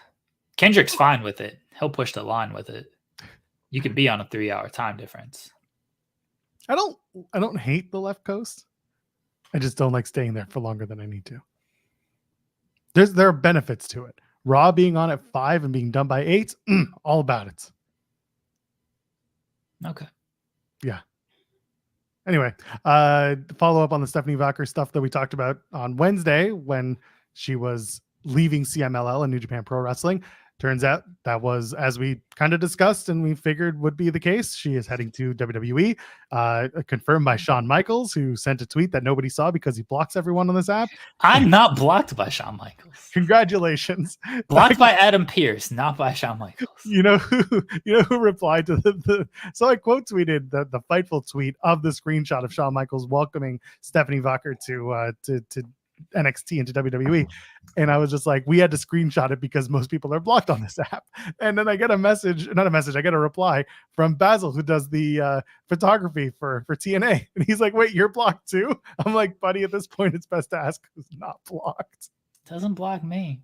Kendrick's fine with it. He'll push the line with it. You could be on a 3-hour time difference. I don't hate the left coast. I just don't like staying there for longer than I need to. There are benefits to it. Raw being on at 5 and being done by 8, all about it. Okay. Yeah. Anyway, follow up on the Stephanie Vaquer stuff that we talked about on Wednesday when she was leaving CMLL and New Japan Pro Wrestling. Turns out that was, as we kind of discussed and we figured would be the case, she is heading to WWE, confirmed by Shawn Michaels, who sent a tweet that nobody saw because he blocks everyone on this app. I'm not blocked by Shawn Michaels. Congratulations. Blocked by Adam Pearce, not by Shawn Michaels. You know who replied to the so I quote tweeted the Fightful tweet of the screenshot of Shawn Michaels welcoming Stephanie Vaquer to NXT into WWE, and I was just like, we had to screenshot it because most people are blocked on this app. And then I get I get a reply from Basil, who does the photography for TNA, and he's like, wait, you're blocked too? I'm like, buddy, at this point it's best to ask who's not blocked. Doesn't block me.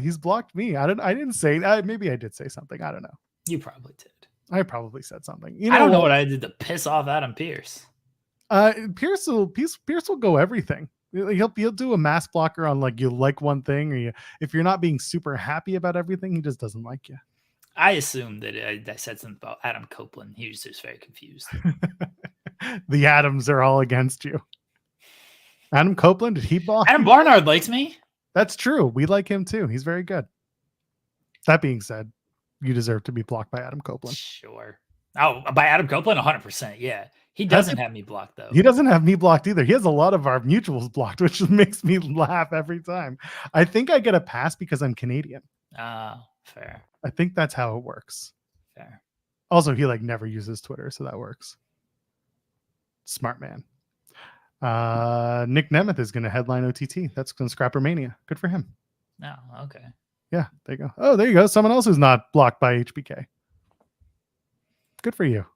He's blocked me. I didn't say maybe I did say something. I don't know. You probably did. I probably said something. I don't know what I did to piss off Adam Pearce. Pearce will go everything. He'll do a mask blocker on like you like one thing, or if you're not being super happy about everything, he just doesn't like you. I assumed that I said something about Adam Copeland. He was just very confused. The Adams are all against you. Adam Copeland, did he block? Adam Barnard likes me. That's true. We like him too. He's very good. That being said, you deserve to be blocked by Adam Copeland. Sure. Oh, by Adam Copeland, 100%. Yeah. He doesn't have me blocked, though. He doesn't have me blocked either. He has a lot of our mutuals blocked, which makes me laugh every time. I think I get a pass because I'm Canadian. Fair. I think that's how it works. Fair. Also, he like never uses Twitter, so that works. Smart man. Nick Nemeth is going to headline OTT. That's going to Scrapper Mania. Good for him. No, okay. Yeah, there you go. Oh, there you go. Someone else who's not blocked by HBK. Good for you.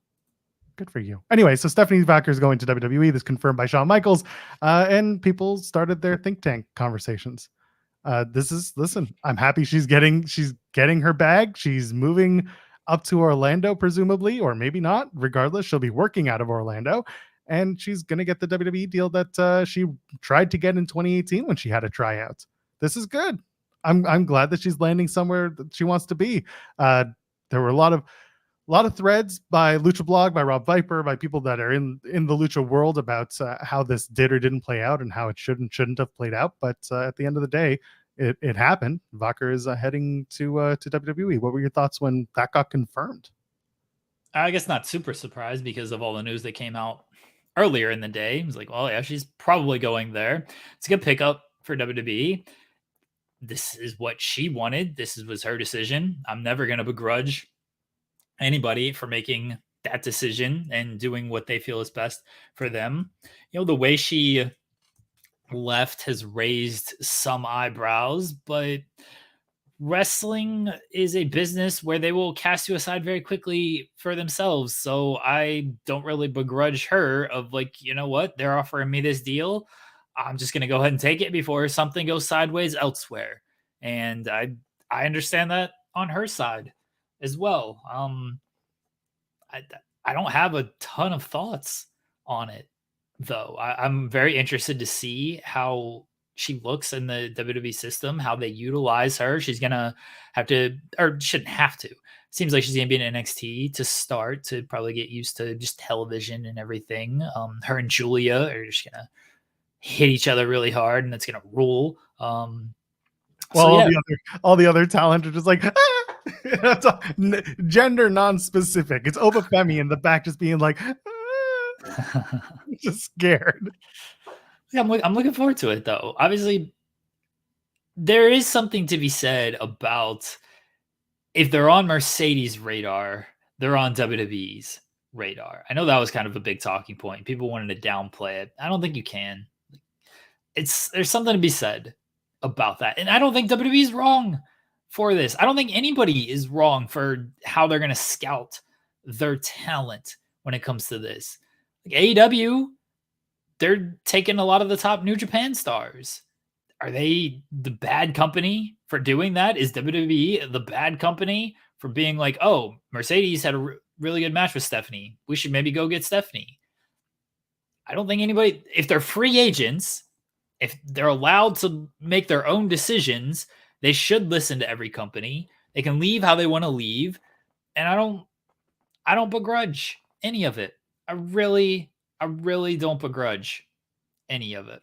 Good for you. Anyway, so Stephanie Vaquer is going to WWE. This confirmed by Shawn Michaels, and people started their think tank conversations. Listen, I'm happy she's getting her bag. She's moving up to Orlando, presumably, or maybe not. Regardless, she'll be working out of Orlando, and she's going to get the WWE deal that she tried to get in 2018 when she had a tryout. This is good. I'm glad that she's landing somewhere that she wants to be. There were a lot of threads by Lucha Blog, by Rob Viper, by people that are in the Lucha world about how this did or didn't play out and how it shouldn't have played out. But at the end of the day, it happened. Vaquer is heading to WWE. What were your thoughts when that got confirmed? I guess not super surprised because of all the news that came out earlier in the day. It was like, well, yeah, she's probably going there. It's a good pickup for WWE. This is what she wanted. Was her decision. I'm never going to begrudge anybody for making that decision and doing what they feel is best for them. The way she left has raised some eyebrows, but wrestling is a business where they will cast you aside very quickly for themselves. So I don't really begrudge her of like, you know what? They're offering me this deal. I'm just going to go ahead and take it before something goes sideways elsewhere. And I understand that on her side as well. I don't have a ton of thoughts on it though. I'm very interested to see how she looks in the WWE system, how they utilize her. She's gonna have to, or shouldn't have to. Seems like she's gonna be in NXT to start, to probably get used to just television and everything. Her and Julia are just gonna hit each other really hard, and it's gonna rule. Well, So yeah, all the other talent are just like That's gender non-specific. It's Obafemi in the back just being like just scared. yeah, I'm looking forward to it though. Obviously, there is something to be said about if they're on Mercedes' radar, they're on WWE's radar. I know that was kind of a big talking point. People wanted to downplay it. I don't think you can. There's something to be said about that. And I don't think WWE is wrong for this. I don't think anybody is wrong for how they're going to scout their talent when it comes to this. Like AEW, they're taking a lot of the top New Japan stars. Are they the bad company for doing that? Is WWE the bad company for being like, oh, Mercedes had a really good match with Stephanie. We should maybe go get Stephanie. I don't think anybody, if they're free agents, if they're allowed to make their own decisions, they should listen to every company. They can leave how they want to leave. And I don't begrudge any of it. I really don't begrudge any of it.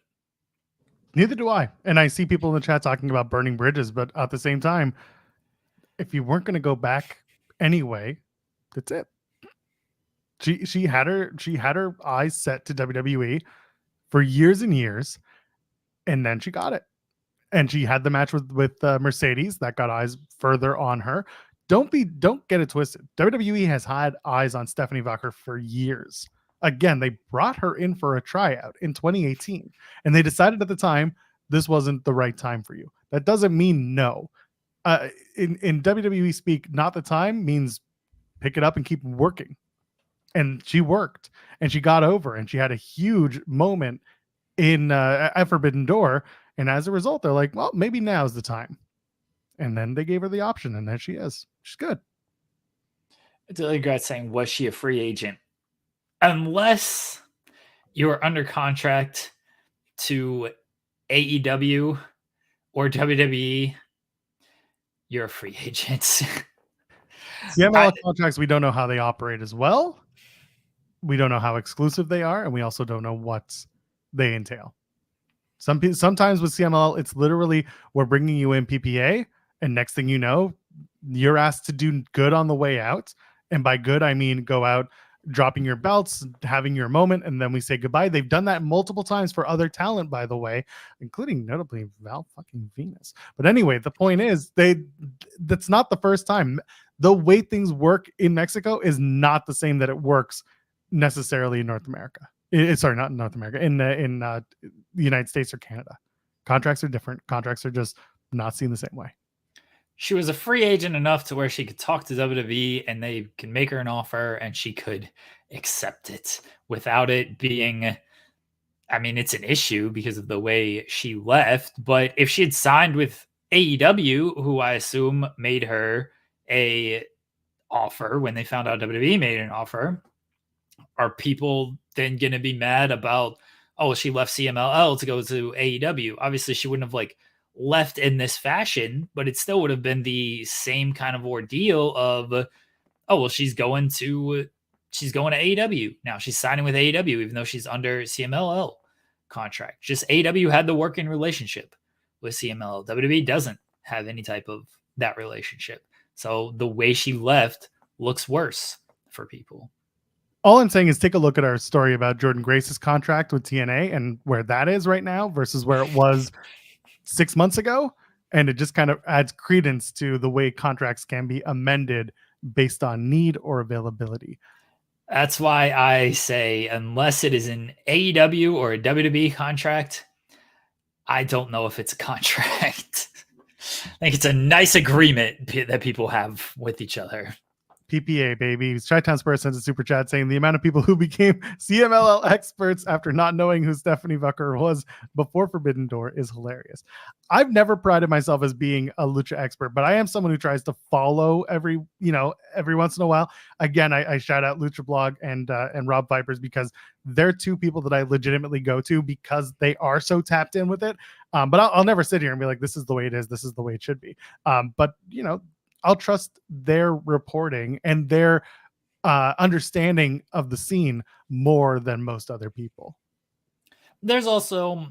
Neither do I. And I see people in the chat talking about burning bridges, but at the same time, if you weren't going to go back anyway, that's it. She had her eyes set to WWE for years and years, and then she got it. And she had the match with Mercedes that got eyes further on her. Don't get it twisted. WWE has had eyes on Stephanie Vaquer for years. Again, they brought her in for a tryout in 2018, and they decided at the time this wasn't the right time for you. That doesn't mean no. In WWE speak, not the time means pick it up and keep working. And she worked, and she got over, and she had a huge moment in at Forbidden Door. And as a result, they're like, well, maybe now's the time. And then they gave her the option, and there she is. She's good. I totally regret saying, was she a free agent? Unless you are under contract to AEW or WWE, you're a free agent. CMLL contracts, we don't know how they operate as well. We don't know how exclusive they are, and we also don't know what they entail. Sometimes with CMLL, it's literally we're bringing you in PPA, and next thing you know, you're asked to do good on the way out. And by good, I mean go out, dropping your belts, having your moment, and then we say goodbye. They've done that multiple times for other talent, by the way, including notably Val fucking Venus. But anyway, the point is, that's not the first time. The way things work in Mexico is not the same that it works necessarily in North America. Sorry, not in North America, in the United States or Canada. Contracts are different. Contracts are just not seen the same way. She was a free agent enough to where she could talk to WWE and they can make her an offer and she could accept it without it being, I mean, it's an issue because of the way she left. But if she had signed with AEW, who I assume made her a offer when they found out WWE made an offer, are people then going to be mad about, oh, she left CMLL to go to AEW? Obviously, she wouldn't have left in this fashion, but it still would have been the same kind of ordeal of, oh, well, she's going to AEW now. She's signing with AEW, even though she's under CMLL contract. Just AEW had the working relationship with CMLL. WWE doesn't have any type of that relationship. So the way she left looks worse for people. All I'm saying is take a look at our story about Jordan Grace's contract with TNA and where that is right now versus where it was 6 months ago. And it just kind of adds credence to the way contracts can be amended based on need or availability. That's why I say, unless it is an AEW or a WWE contract, I don't know if it's a contract. think it's a nice agreement that people have with each other. PPA, baby. Chi-Town Spurs sends a super chat saying the amount of people who became CMLL experts after not knowing who Stephanie Vaquer was before Forbidden Door is hilarious. I've never prided myself as being a lucha expert, but I am someone who tries to follow every once in a while. Again, I shout out Lucha Blog and Rob Vipers because they're two people that I legitimately go to because they are so tapped in with it. But I'll never sit here and be like, this is the way it is. This is the way it should be. But I'll trust their reporting and their understanding of the scene more than most other people. There's also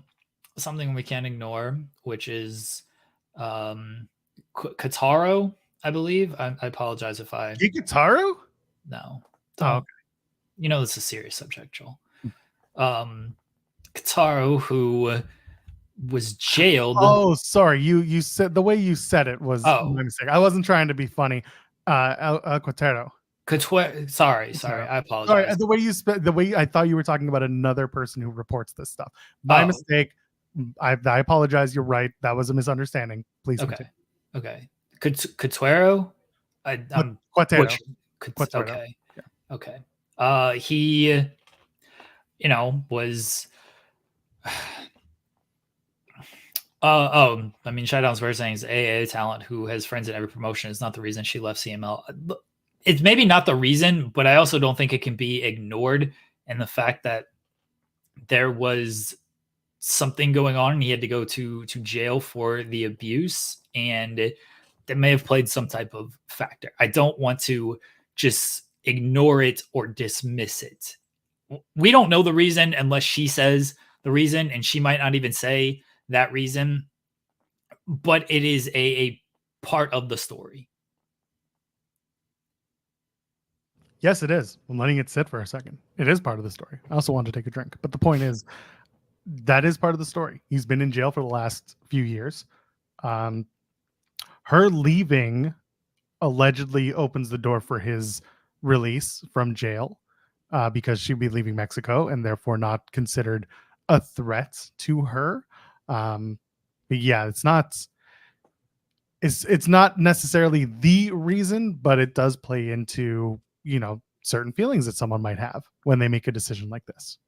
something we can't ignore, which is Kataro, I believe. I apologize if I... Kataro? No. Oh, okay. This is a serious subject, Joel. Kataro, who was jailed. Oh, sorry. You said the way you said it was my mistake. I wasn't trying to be funny. Quatero. Sorry. I apologize. Sorry, the way I thought you were talking about another person who reports this stuff. My mistake. I apologize. You're right. That was a misunderstanding. Please. Okay. Okay. Quatero. Quatero. Okay. Yeah. Okay. He, was. Shutdowns were saying is AA talent who has friends in every promotion is not the reason she left CML. It's maybe not the reason, but I also don't think it can be ignored. And the fact that there was something going on and he had to go to jail for the abuse, and that may have played some type of factor. I don't want to just ignore it or dismiss it. We don't know the reason unless she says the reason, and she might not even say that reason, but it is a part of the story. Yes, it is. I'm letting it sit for a second. It is part of the story. I also wanted to take a drink, but the point is that is part of the story. He's been in jail for the last few years. Her leaving allegedly opens the door for his release from jail because she'd be leaving Mexico and therefore not considered a threat to her. But yeah, it's not necessarily the reason, but it does play into, certain feelings that someone might have when they make a decision like this.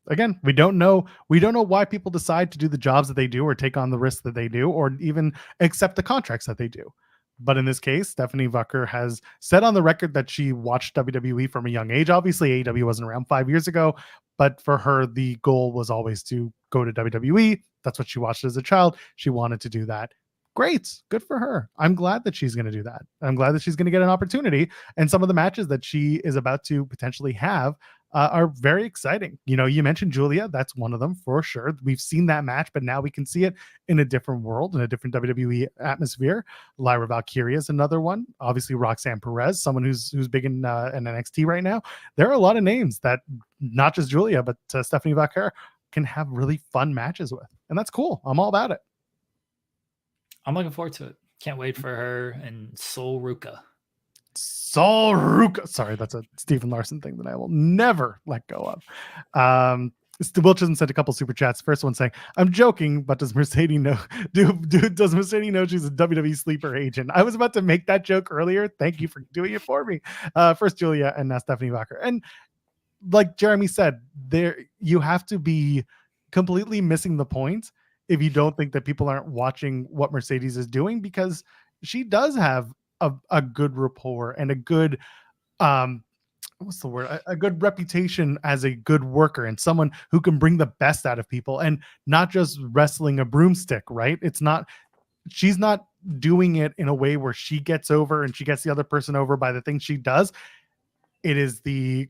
Again, we don't know why people decide to do the jobs that they do or take on the risks that they do or even accept the contracts that they do. But in this case, Stephanie Vaquer has said on the record that she watched WWE from a young age. Obviously, AEW wasn't around 5 years ago, but for her, the goal was always to go to WWE. That's what she watched as a child. She wanted to do that. Great. Good for her. I'm glad that she's going to do that. I'm glad that she's going to get an opportunity. And some of the matches that she is about to potentially have are very exciting. You mentioned Julia. That's one of them for sure. We've seen that match, but now we can see it in a different world, in a different WWE atmosphere. Lyra Valkyria is another one. Obviously, Roxanne Perez, someone who's big in NXT right now. There are a lot of names that not just Julia, but Stephanie Vaquer can have really fun matches with. And that's cool. I'm all about it. I'm looking forward to it. Can't wait for her and Sol Ruka. Sorry, that's a Stephen Larson thing that I will never let go of. Wilchison sent a couple super chats. First one saying, "I'm joking, but does Mercedes know? Does Mercedes know she's a WWE sleeper agent?" I was about to make that joke earlier. Thank you for doing it for me. First Julia and now Stephanie Vaquer. And like Jeremy said, you have to be completely missing the point if you don't think that people aren't watching what Mercedes is doing, because she does have a good rapport and a good a good reputation as a good worker and someone who can bring the best out of people and not just wrestling a broomstick, right? She's not doing it in a way where she gets over and she gets the other person over by the things she does. It is the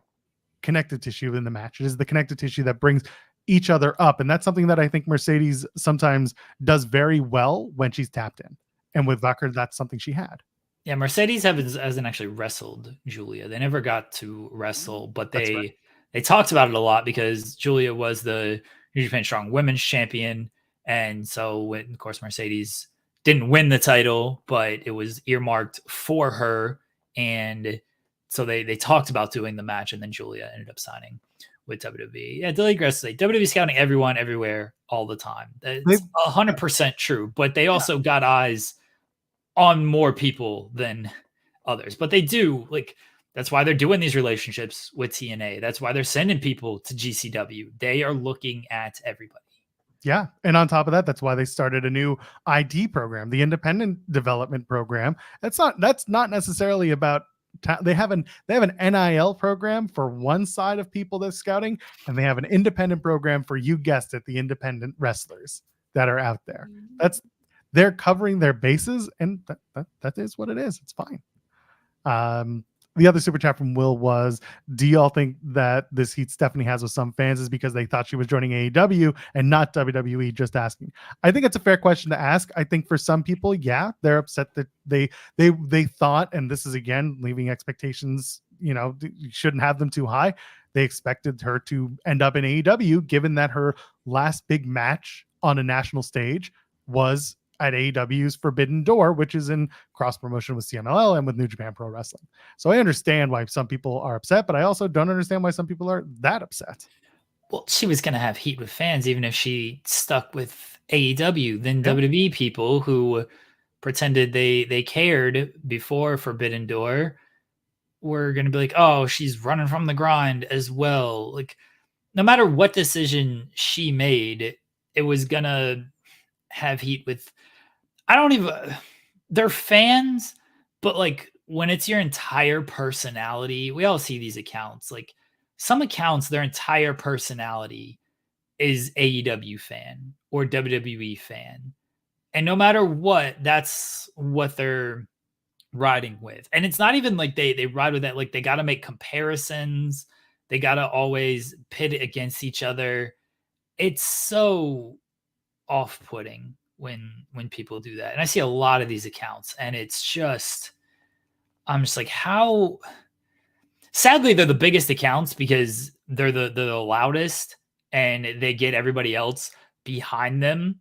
connective tissue in the match. It is the connective tissue that brings each other up. And that's something that I think Mercedes sometimes does very well when she's tapped in. And with Vaquer, that's something she had. Yeah, Mercedes hasn't actually wrestled Julia. They never got to wrestle, but they talked about it a lot because Julia was the New Japan Strong Women's Champion. And so when, of course, Mercedes didn't win the title, but it was earmarked for her. And so they talked about doing the match, and then Julia ended up signing with WWE. Yeah, delay aggressively. WWE scouting everyone, everywhere, all the time. It's 100% true. But they also got eyes on more people than others. But they do, like, that's why they're doing these relationships with TNA. That's why they're sending people to GCW. They are looking at everybody. Yeah. And on top of that, that's why they started a new ID program, the independent development program. That's not necessarily about they have an NIL program for one side of people that's scouting, and they have an independent program for, you guessed it, the independent wrestlers that are out there. They're covering their bases, and that is what it is. It's fine. The other super chat from Will was, do y'all think that this heat Stephanie has with some fans is because they thought she was joining AEW and not WWE? Just asking. I think it's a fair question to ask. I think for some people, yeah, they're upset that they thought, and this is again leaving expectations, you shouldn't have them too high. They expected her to end up in AEW, given that her last big match on a national stage was at AEW's Forbidden Door, which is in cross promotion with CMLL and with New Japan Pro Wrestling. So I understand why some people are upset, but I also don't understand why some people are that upset. Well, she was going to have heat with fans, even if she stuck with AEW. Then WWE people who pretended they cared before Forbidden Door were going to be like, oh, she's running from the grind as well. Like, no matter what decision she made, it was going to have heat with, they're fans, but like when it's your entire personality, we all see these accounts, like some accounts, their entire personality is AEW fan or WWE fan. And no matter what, that's what they're riding with. And it's not even like they ride with that. Like they got to make comparisons. They got to always pit it against each other. It's so off-putting when people do that. And I see a lot of these accounts, and it's just, I'm just like, how, sadly, they're the biggest accounts because they're the loudest and they get everybody else behind them.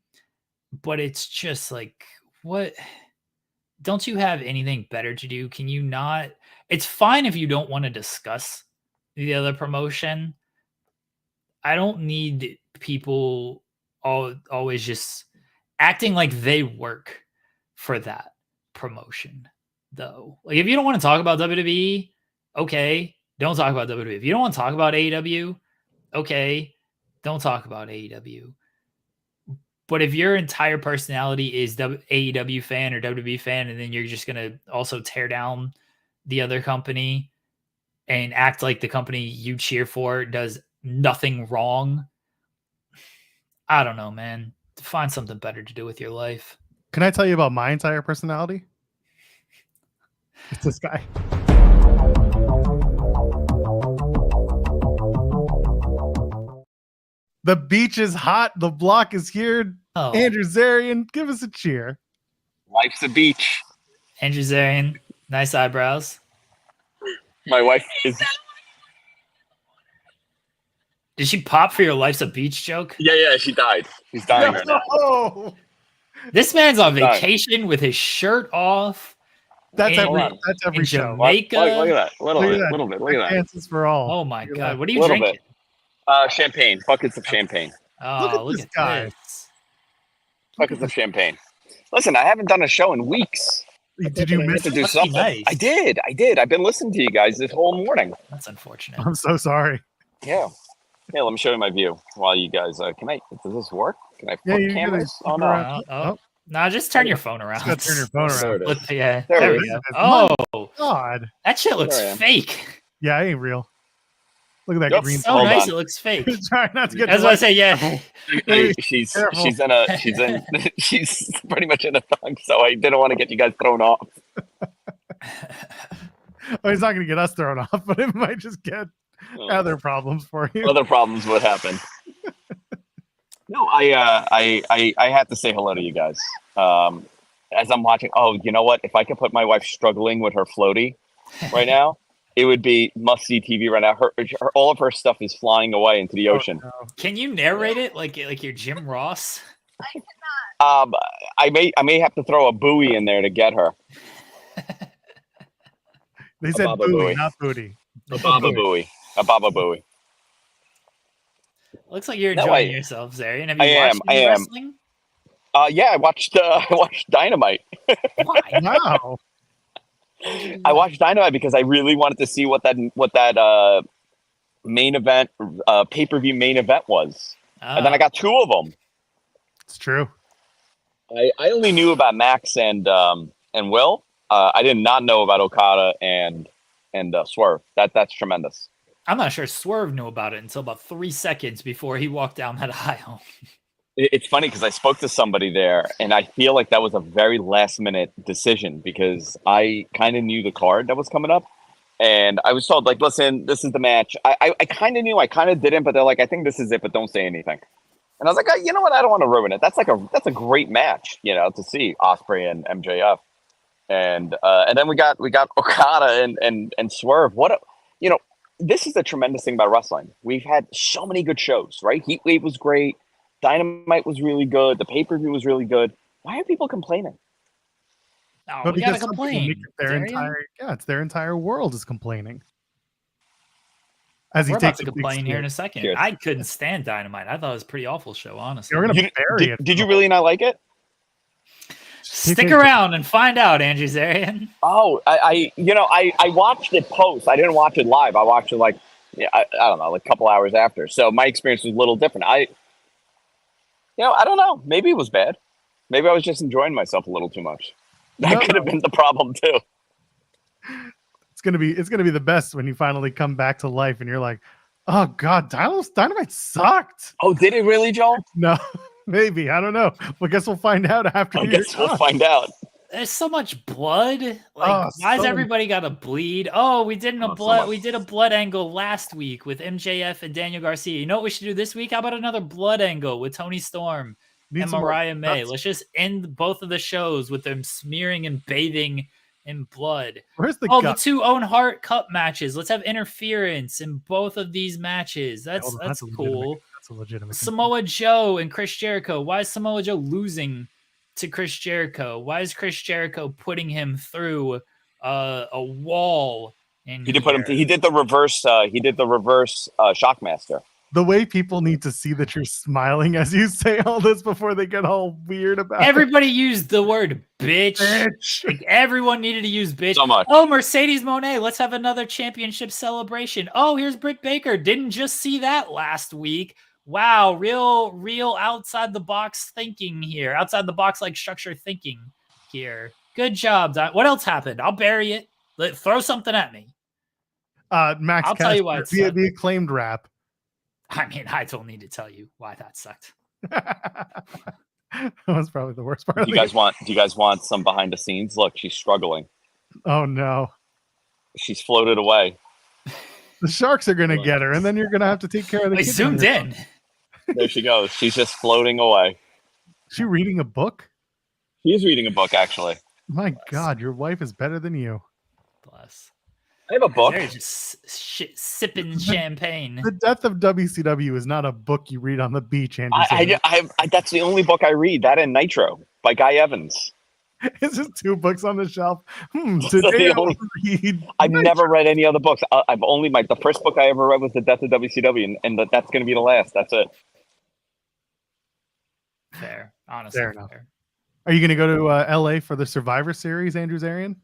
But it's just like, what, don't you have anything better to do? Can you not, it's fine if you don't want to discuss the other promotion. I don't need people always just acting like they work for that promotion, though. Like, if you don't want to talk about WWE, okay, don't talk about WWE. If you don't want to talk about AEW, okay, don't talk about AEW. But if your entire personality is AEW fan or WWE fan, and then you're just going to also tear down the other company and act like the company you cheer for does nothing wrong, I don't know, man. Find something better to do with your life. Can I tell you about my entire personality? It's this guy. The beach is hot. The block is here. Oh. Andrew Zarian, give us a cheer. Life's a beach. Andrew Zarian, nice eyebrows. My wife is... Did she pop for your life's a beach joke? Yeah, she died. She's dying right now. Oh. This man's on vacation with his shirt off. That's every show. Jamaica. Look at that. Little bit. Look at that. Chances for all. Oh my God. What are you drinking? Champagne. Buckets of champagne. Oh, look at this guy. Buckets of champagne. Listen, I haven't done a show in weeks. Did you miss to do something? Nice. I did. I've been listening to you guys this whole morning. That's unfortunate. I'm so sorry. Yeah. Yeah, let me show you my view while you guys. Does this work? Can I put cameras on? No, just turn your phone around. Just turn your phone around. Yeah, there we go. Oh, God. That shit looks fake. Yeah, it ain't real. Look at that green. So nice, it looks fake. Trying not to get. That's what I say. Yeah. She's pretty much in a thong, so I didn't want to get you guys thrown off. Well, he's not going to get us thrown off, but it might just get other problems for you. Other problems would happen. No, I have to say hello to you guys. As I'm watching, you know what? If I could put my wife struggling with her floaty right now, it would be must-see TV right now. Her all of her stuff is flying away into the ocean. No. Can you narrate it like you're Jim Ross? I may have to throw a buoy in there to get her. They said buoy, not booty. A baba buoy. Looks like you're No, enjoying yourself, Zarian. Have you I watched am, any I am. wrestling? Yeah, I watched Dynamite. Why? Wow. I watched Dynamite because I really wanted to see what that main event, pay-per-view main event was. And then I got two of them. It's true. I only knew about Max and Will. I did not know about Okada and Swerve. That's tremendous. I'm not sure Swerve knew about it until about 3 seconds before he walked down that aisle. It's funny because I spoke to somebody there, and I feel like that was a very last-minute decision because I kind of knew the card that was coming up, and I was told, like, listen, this is the match. I kind of knew, I kind of didn't, but they're like, I think this is it, but don't say anything. And I was like, you know what? I don't want to ruin it. That's a great match, to see Osprey and MJF, and then we got Okada and Swerve. This is the tremendous thing about wrestling. We've had so many good shows, right? Heatwave was great. Dynamite was really good. The pay-per-view was really good. Why are people complaining? Oh, But we gotta because some people complain. make it it's their entire world is complaining. As he We're about takes to a big complain here in a step. second. Cheers. I couldn't stand Dynamite. I thought it was a pretty awful show, honestly. We're gonna bury it. Did you really not like it? Stick around and find out, Andrew Zarian. Oh, I watched it post. I didn't watch it live. I watched it I don't know, like a couple hours after. So my experience was a little different. I don't know. Maybe it was bad. Maybe I was just enjoying myself a little too much. That could have been the problem too. It's gonna be the best when you finally come back to life and you're like, oh God, Dynamite sucked. Oh, did it really, Joel? No, maybe. I don't know. Well, I guess we'll find out after. I guess we'll find out. There's so much blood. Why's everybody got to bleed? Oh, we did a blood angle last week with MJF and Daniel Garcia. You know what we should do this week? How about another blood angle with Tony Storm and Mariah May? Let's just end both of the shows with them smearing and bathing in blood. Where's the the two Owen Hart Cup matches? Let's have interference in both of these matches. That's cool. That's a legitimate. Samoa Joe and Chris Jericho. Why is Samoa Joe losing to Chris Jericho? Why is Chris Jericho putting him through a wall? He did the reverse. He did the reverse Shockmaster. The way people need to see that you're smiling as you say all this before they get all weird about Everybody used the word bitch. Like, everyone needed to use bitch. So much. Oh, Mercedes Moné, let's have another championship celebration. Oh, here's Britt Baker. Didn't just see that last week. Wow, real outside the box thinking here. Outside the box like structure thinking here. Good job, Don. What else happened? I'll bury it. Throw something at me. Max, I'll tell you why. The acclaimed rap. I mean, I don't need to tell you why that sucked. That was probably the worst part. Do you guys want some behind the scenes? Look, she's struggling. Oh no. She's floated away. The sharks are gonna get her, and then you're gonna have to take care of the They kids. zoomed in. There she goes. She's just floating away. Is she reading a book? She's reading a book, actually. My God, your wife is better than you. Bless. I have a book. They're just sipping champagne. The death of WCW is not a book you read on the beach, Andrew. I that's the only book I read. That and Nitro by Guy Evans. It's just two books on the shelf. Today I've never read any other books. I've only the first book I ever read was The Death of WCW, and that's going to be the last. That's it. Fair, honestly. Fair enough. Are you going to go to LA for the Survivor Series, Andrew Zarian?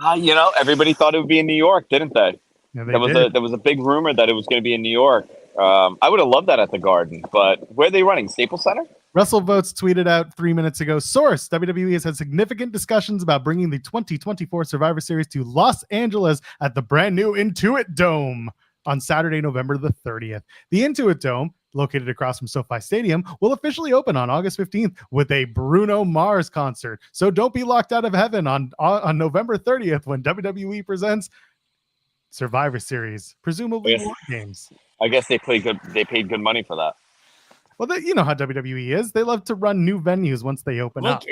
Everybody thought it would be in New York, didn't they? Yeah, there was a big rumor that it was going to be in New York. I would have loved that at the Garden, but where are they running? Staples Center? WrestleVotes tweeted out 3 minutes ago, source, WWE has had significant discussions about bringing the 2024 Survivor Series to Los Angeles at the brand new Intuit Dome on Saturday, November the 30th. The Intuit Dome, located across from SoFi Stadium, will officially open on August 15th with a Bruno Mars concert. So don't be locked out of heaven on November 30th when WWE presents Survivor Series, presumably War Games. I guess they paid good money for that. Well, you know how WWE is. They love to run new venues once they open up.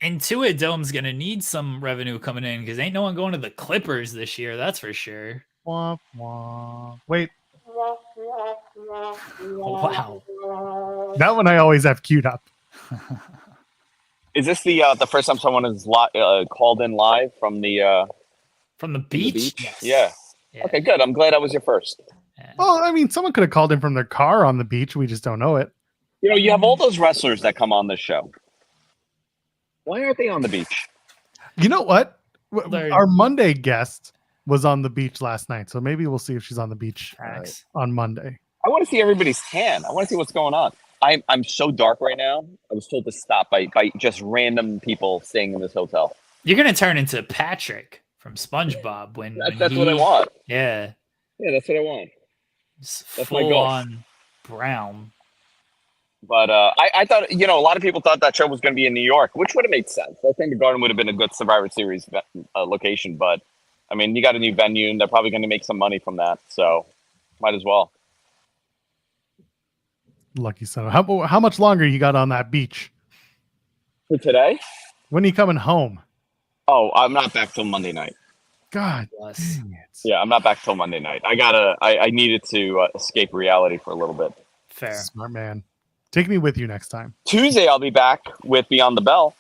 Intuit Dome's going to need some revenue coming in because ain't no one going to the Clippers this year. That's for sure. Wah, wah. Wait. Wow. That one I always have queued up. Is this the first time someone has called in live from the beach? Yes. Yeah. Okay, good. I'm glad I was your first. Well, I mean, someone could have called in from their car on the beach. We just don't know it. You know, you have all those wrestlers that come on this show. Why aren't they on the beach? You know what? They're- Our Monday guest was on the beach last night, so maybe we'll see if she's on the beach Facts. on Monday. I want to see everybody's tan. I want to see what's going on. I'm so dark right now. I was told to stop by just random people staying in this hotel. You're gonna turn into Patrick from SpongeBob when That's what I want. Yeah, Yeah, that's what I want. it's That's my full goal. on brown. But I thought, you know, a lot of people thought that show was going to be in New York, which would have made sense. I think the Garden would have been a good Survivor Series location. But, I mean, you got a new venue, and they're probably going to make some money from that. So, might as well. Lucky son. How much longer you got on that beach? For today? When are you coming home? Oh, I'm not back till Monday night. God Plus. dang it. Yeah, I'm not back till Monday night. I needed to escape reality for a little bit. Fair. Smart man. Take me with you next time. Tuesday, I'll be back with Beyond the Bell.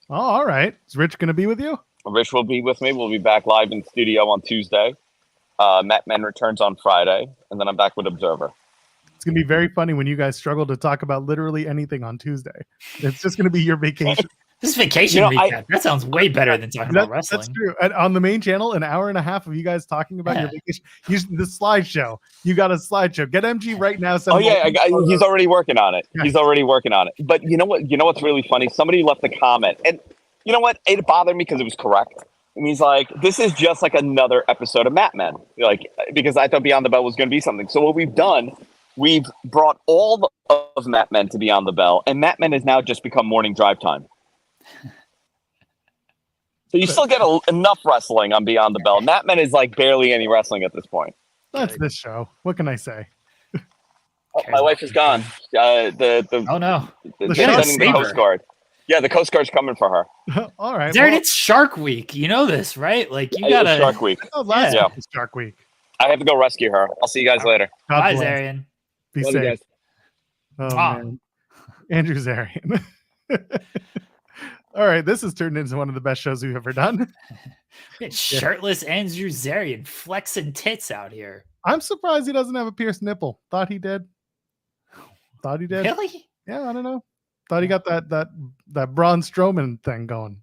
Oh, all right. Is Rich going to be with you? Rich will be with me. We'll be back live in studio on Tuesday. Matt Men returns on Friday, and then I'm back with Observer. It's going to be very funny when you guys struggle to talk about literally anything on Tuesday. It's just going to be your vacation. This vacation You know, recap. That sounds way better than talking about wrestling. That's true. And on the main channel, an hour and a half of you guys talking about your vacation. The slideshow. You got a slideshow. Get MG right now. Oh yeah, he's already working on it. Yeah. He's already working on it. But you know what? You know what's really funny? Somebody left a comment, and you know what? It bothered me because it was correct. And he's like, "This is just like another episode of Matt Men." Like, because I thought Beyond the Bell was going to be something. So what we've done, we've brought all of Matt Men to Beyond the Bell, and Matt Men has now just become morning drive time. So you still get enough wrestling on Beyond the Bell. Matt Men is like barely any wrestling at this point. That's this show. What can I say? Oh, my wife is gone. Oh no. They're shark sending the saver. Coast Guard. Yeah, the Coast Guard's coming for her. All right. Darren, it's Shark Week. You know this, right? Like you It's gotta. Shark Week. last Yeah. week was Shark Week. I have to go rescue her. I'll see you guys later. God Bye, bless. Zarian. Be Love you safe. guys. Oh, Ah. man. Andrew Zarian. All right. This has turned into one of the best shows we've ever done. It's shirtless Andrew Zarian flexing tits out here. I'm surprised he doesn't have a pierced nipple. Thought he did. Thought he did. Really? Yeah, I don't know. Thought he got that Braun Strowman thing going.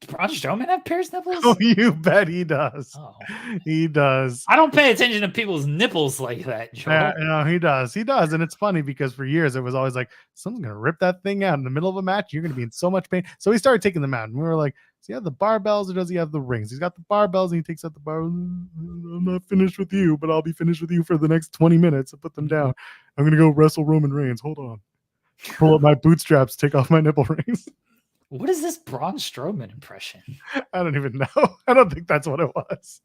Does Braun Strowman have pierced nipples? Oh, you bet he does. Oh. He does. I don't pay attention to people's nipples like that, Joel. Yeah, no, he does. He does. And it's funny because for years it was always like, someone's going to rip that thing out in the middle of a match. You're going to be in so much pain. So he started taking them out. And we were like, does he have the barbells or does he have the rings? He's got the barbells and he takes out the bar. I'm not finished with you, but I'll be finished with you for the next 20 minutes. I put them down. I'm going to go wrestle Roman Reigns. Hold on. Pull up my bootstraps, take off my nipple rings. What is this Braun Strowman impression? I don't even know. I don't think that's what it was.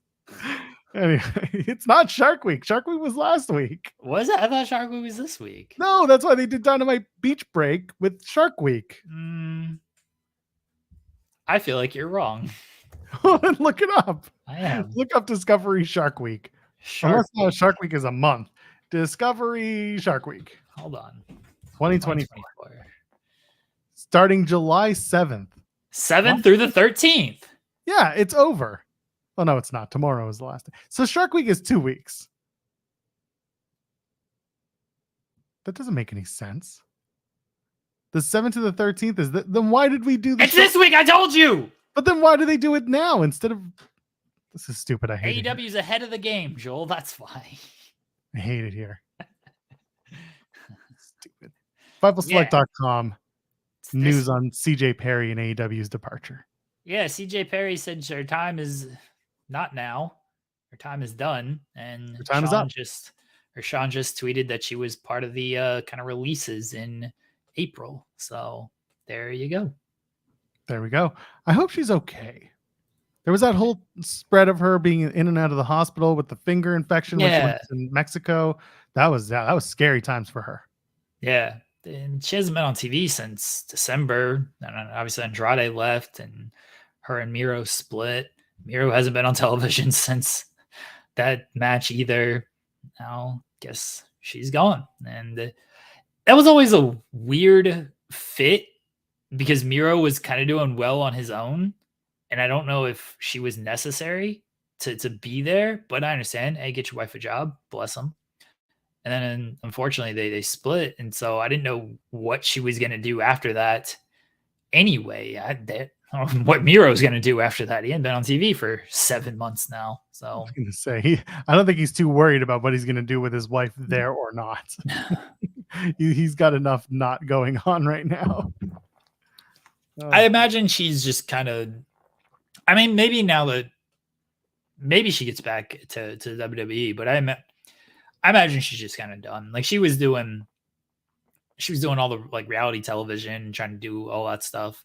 Anyway, it's not Shark Week. Shark Week was last week. Was it? I thought Shark Week was this week. No, that's why they did Dynamite Beach Break with Shark Week. I feel like you're wrong. Look it up. I am. Look up Discovery Shark Week. Unless Shark Week is a month. Discovery Shark Week Hold on. 2024. Starting July 7th. 7th through the 13th. Yeah, it's over. Oh, no, it's not. Tomorrow is the last day. So Shark Week is 2 weeks. That doesn't make any sense. The 7th to the 13th is then why did we do this? It's this week, I told you. But then why do they do it now instead of this is stupid. I hate it. AEW's ahead of the game, Joel. That's why. I hate it here. Stupid. FightfulSelect.com It's news this- on CJ Perry and AEW's departure. Yeah, CJ Perry said her time is not now. Her time is done. And Her time is up. Sean just tweeted that she was part of the kind of releases in April. So there you go. There we go. I hope she's okay. There was that whole spread of her being in and out of the hospital with the finger infection when she Yeah. was in Mexico. That was scary times for her. Yeah. And she hasn't been on TV since December. And obviously Andrade left and her and Miro split. Miro hasn't been on television since that match either. Now, guess she's gone. And that was always a weird fit because Miro was kind of doing well on his own. And I don't know if she was necessary to be there. But I understand. Hey, get your wife a job. Bless them. And then unfortunately they split, and so I didn't know what she was gonna do after that. Anyway, I don't know what Miro's gonna do after that. He hadn't been on TV for 7 months now. I So was gonna say, I don't think he's too worried about what he's gonna do with his wife there or not. He's got enough not going on right now. I imagine she's just kind of. I mean, maybe now that maybe she gets back to WWE, but I imagine she's just kind of done. Like she was doing all the like reality television, trying to do all that stuff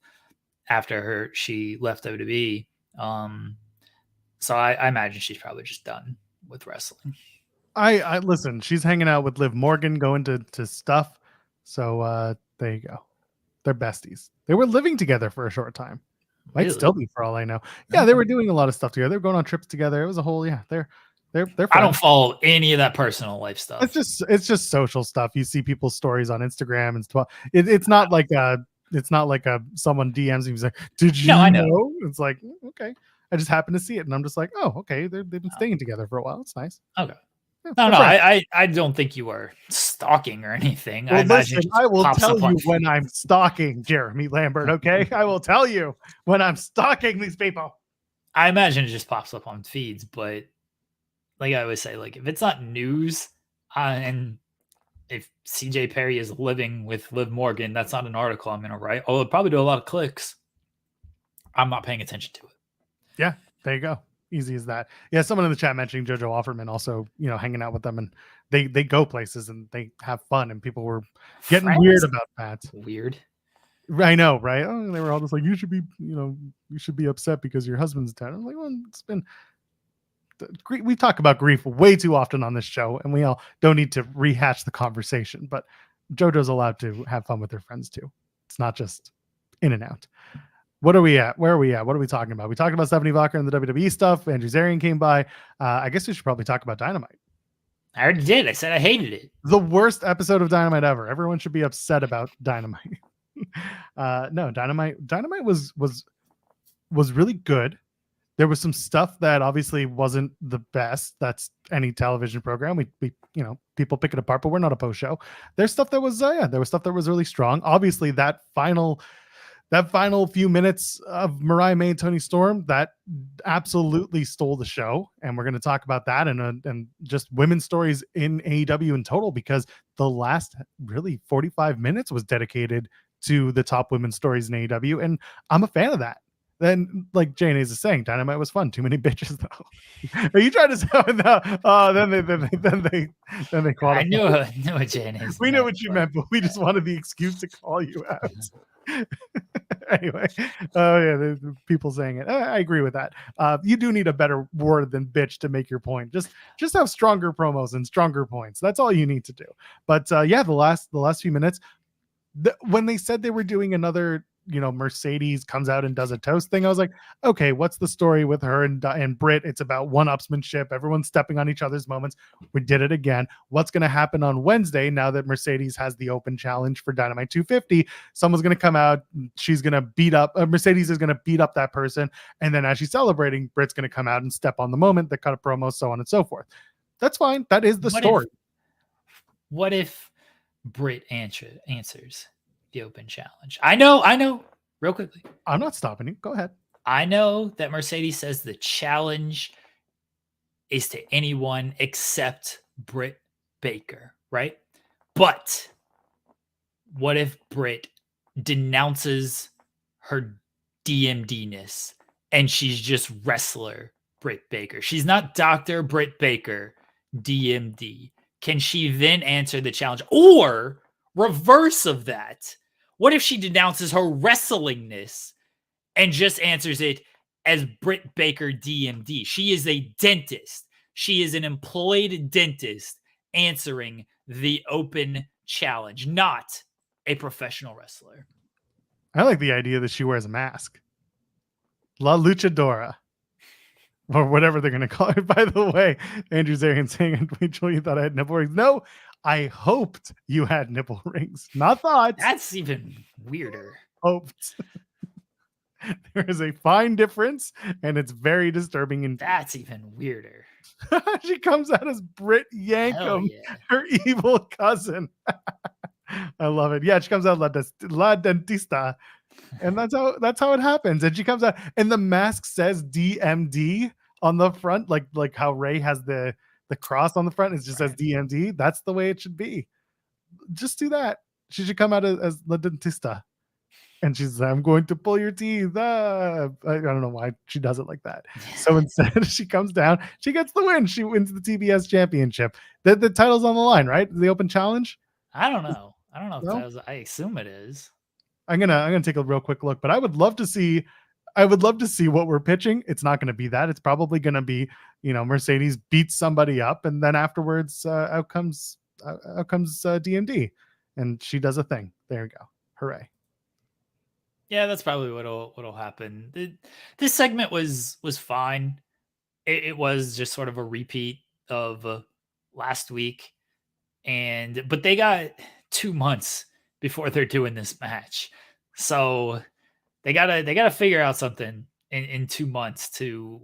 after she left WWE. So I imagine she's probably just done with wrestling. I listen, she's hanging out with Liv Morgan, going to stuff. So there you go. They're besties. They were living together for a short time. Might Really? still be for all I know. Yeah, they were doing a lot of stuff together. They were going on trips together. It was a whole they're friends. I don't follow any of that personal life stuff. It's just social stuff. You see people's stories on Instagram and stuff. It's not like someone DMs me and like, did you I know? It's like, okay. I just happened to see it and I'm just like, oh, okay. They've been staying together for a while. It's nice. Okay. Yeah, No, I don't think you are stalking or anything. Well, I imagine listen, I will tell you on when I'm stalking Jeremy Lambert, okay? I will tell you when I'm stalking these people. I imagine it just pops up on feeds, but like I always say, like if it's not news, and if CJ Perry is living with Liv Morgan, that's not an article I'm gonna write. Although it'll probably do a lot of clicks. I'm not paying attention to it. Yeah, there you go. Easy as that. Yeah, someone in the chat mentioning JoJo Offerman also, hanging out with them, and they go places and they have fun, and people were getting weird about that. Weird. I know, right? Oh, they were all just like, you should be upset because your husband's dead. I'm like, well, it's been. We talk about grief way too often on this show, and we all don't need to rehash the conversation. But JoJo's allowed to have fun with her friends too. It's not just in and out. What are we at? Where are we at? What are we talking about? We talked about Stephanie Vaquer and the WWE stuff. Andrew Zarian came by. I guess we should probably talk about Dynamite. I already did. I said I hated it. The worst episode of Dynamite ever. Everyone should be upset about Dynamite. No, Dynamite was really good. There was some stuff that obviously wasn't the best. That's any television program. We people pick it apart, but we're not a post show. There's stuff that was there was stuff that was really strong. Obviously, that final few minutes of Mariah May and Toni Storm, that absolutely stole the show. And we're going to talk about that and just women's stories in AEW in total, because the last really 45 minutes was dedicated to the top women's stories in AEW. And I'm a fan of that. Then, like Jane is saying, Dynamite was fun. Too many bitches, though. Are you trying to say then they called? I knew what Jane is. We know what you meant, but we just wanted the excuse to call you out. Anyway, the people saying it. I agree with that. You do need a better word than bitch to make your point. Just have stronger promos and stronger points. That's all you need to do. But the last few minutes, when they said they were doing another, Mercedes comes out and does a toast thing, I was like, okay, what's the story with her and Britt? It's about one-upsmanship. Everyone's stepping on each other's moments. We did it again. What's going to happen on Wednesday now that Mercedes has the open challenge for Dynamite 250? Someone's going to come out. She's going to beat up Mercedes is going to beat up that person. And then as she's celebrating, Britt's going to come out and step on the moment, that cut a promo, so on and so forth. That's fine. That is the story. What if Britt answers the open challenge? I know, real quickly. I'm not stopping you. Go ahead. I know that Mercedes says the challenge is to anyone except Britt Baker, right? But what if Britt denounces her DMD-ness and she's just wrestler Britt Baker? She's not Dr. Britt Baker, DMD. Can she then answer the challenge? Or reverse of that, what if she denounces her wrestlingness and just answers it as Britt Baker DMD? She is a dentist. She is an employed dentist answering the open challenge, not a professional wrestler. I like the idea that she wears a mask. La Luchadora. Or whatever they're going to call it. By the way, Andrew Zarian saying, and Rachel, you thought I had nipple rings. No, I hoped you had nipple rings. Not thought. That's even weirder. Hoped. There is a fine difference, and it's very disturbing. And That's even weirder. she comes out as Britt Hell Yankum, yeah. her evil cousin. I love it. Yeah, she comes out La Dentista, and that's how it happens. And she comes out, and the mask says DMD on the front, like how Ray has the cross on the front. It just says DMD. That's the way it should be. Just do that. She should come out as La Dentista. And she's, I'm going to pull your teeth. I don't know why she does it like that. So instead, she comes down. She gets the win. She wins the TBS championship. The title's on the line, right? The open challenge. I don't know. I don't know if No? that was. I assume it is. I'm gonna take a real quick look, but I would love to see what we're pitching. It's not going to be that. It's probably going to be, Mercedes beats somebody up, and then afterwards, out comes DMD, and she does a thing. There you go. Hooray. Yeah, that's probably what'll happen. This segment was fine. It was just sort of a repeat of last week, but they got 2 months before they're doing this match, so they gotta figure out something in 2 months to.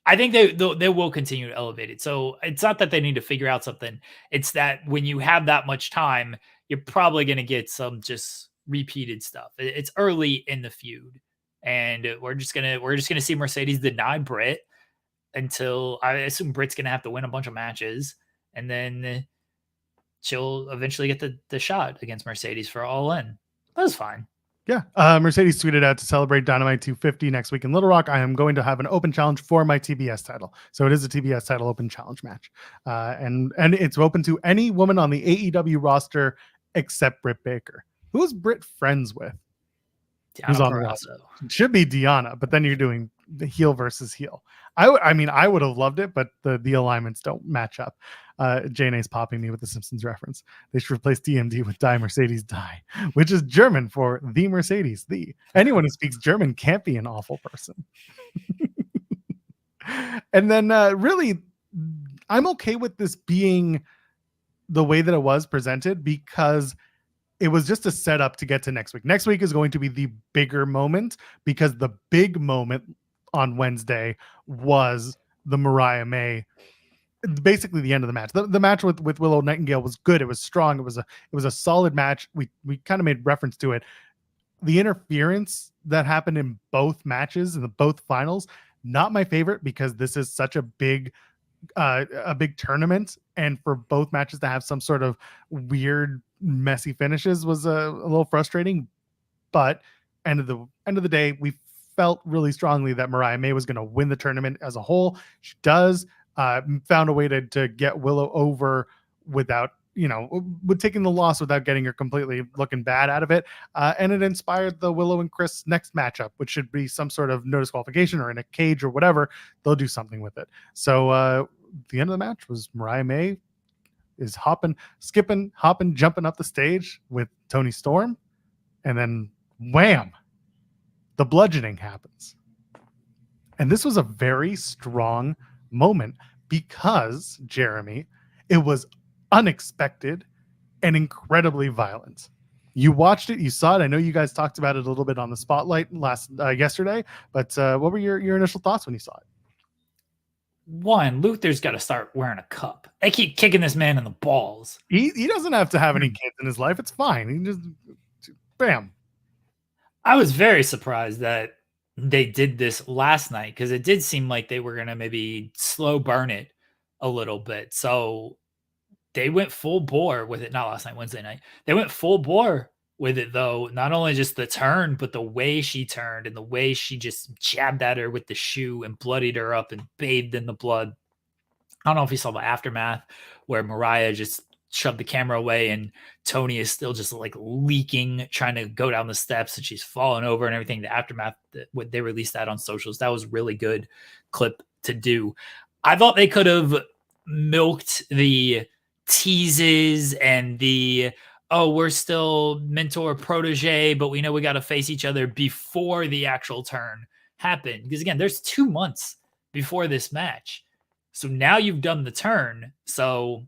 I think they will continue to elevate it. So it's not that they need to figure out something. It's that when you have that much time, you're probably going to get some just repeated stuff. It's early in the feud, and we're just gonna see Mercedes deny Britt until I assume Britt's gonna have to win a bunch of matches, and then she'll eventually get the shot against Mercedes for All In. That was fine. Yeah. Mercedes tweeted out to celebrate Dynamite 250 next week in Little Rock. I am going to have an open challenge for my TBS title. So it is a TBS title open challenge match. And it's open to any woman on the AEW roster except Britt Baker. Who's Britt friends with? Who's on the roster? It should be Deanna, but then you're doing the heel versus heel. I would have loved it, but the alignments don't match up. Janae's popping me with the Simpsons reference. They should replace DMD with Die Mercedes Die, which is German for the Mercedes. Anyone who speaks German can't be an awful person. And then really, I'm okay with this being the way that it was presented because it was just a setup to get to next week. Next week is going to be the bigger moment because the big moment on Wednesday was the Mariah May, basically the end of the match. The match with Willow Nightingale was good. It was strong. It was a solid match. We kind of made reference to it. The interference that happened in both matches in both finals, not my favorite because this is such a big tournament, and for both matches to have some sort of weird messy finishes was a little frustrating. But end of the day, we felt really strongly that Mariah May was going to win the tournament as a whole. She does. Found a way to get Willow over without, with taking the loss without getting her completely looking bad out of it. And it inspired the Willow and Chris next matchup, which should be some sort of no disqualification or in a cage or whatever. They'll do something with it. So the end of the match was Mariah May is skipping, jumping up the stage with Toni Storm. And then wham, the bludgeoning happens. And this was a very strong moment because, Jeremy, it was unexpected and incredibly violent. You watched it, you saw it. I know you guys talked about it a little bit on the spotlight yesterday, but what were your initial thoughts when you saw it? One, Luther's got to start wearing a cup. They keep kicking this man in the balls. He doesn't have to have any kids in his life. It's fine. He just bam. I was very surprised that they did this last night because it did seem like they were going to maybe slow burn it a little bit. So they went full bore with it. Not last night, Wednesday night. They went full bore with it, though. Not only just the turn, but the way she turned and the way she just jabbed at her with the shoe and bloodied her up and bathed in the blood. I don't know if you saw the aftermath where Mariah just shoved the camera away and Toni is still just like leaking, trying to go down the steps, and she's falling over and everything. The aftermath, they released that on socials. That was really good clip to do. I thought they could have milked the teases and the, we're still mentor protege, but we know we got to face each other before the actual turn happened. Because again, there's 2 months before this match. So now you've done the turn. So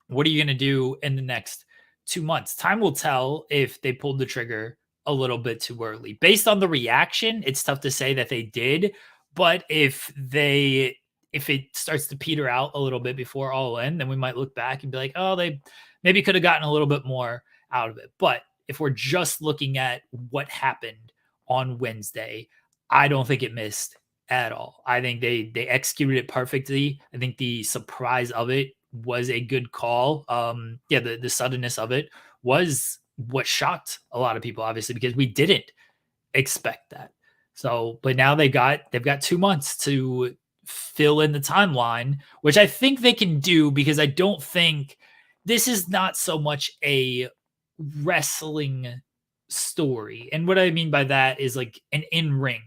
what are you going to do in the next 2 months? Time will tell if they pulled the trigger a little bit too early. Based on the reaction, it's tough to say that they did, but if it starts to peter out a little bit before All In, then we might look back and be like, oh, they maybe could have gotten a little bit more out of it. But if we're just looking at what happened on Wednesday, I don't think it missed at all. I think they executed it perfectly. I think the surprise of it was a good call. The suddenness of it was what shocked a lot of people, obviously, because we didn't expect that. So, but now they've got 2 months to fill in the timeline, which I think they can do, because I don't think this is not so much a wrestling story. And what I mean by that is like an in-ring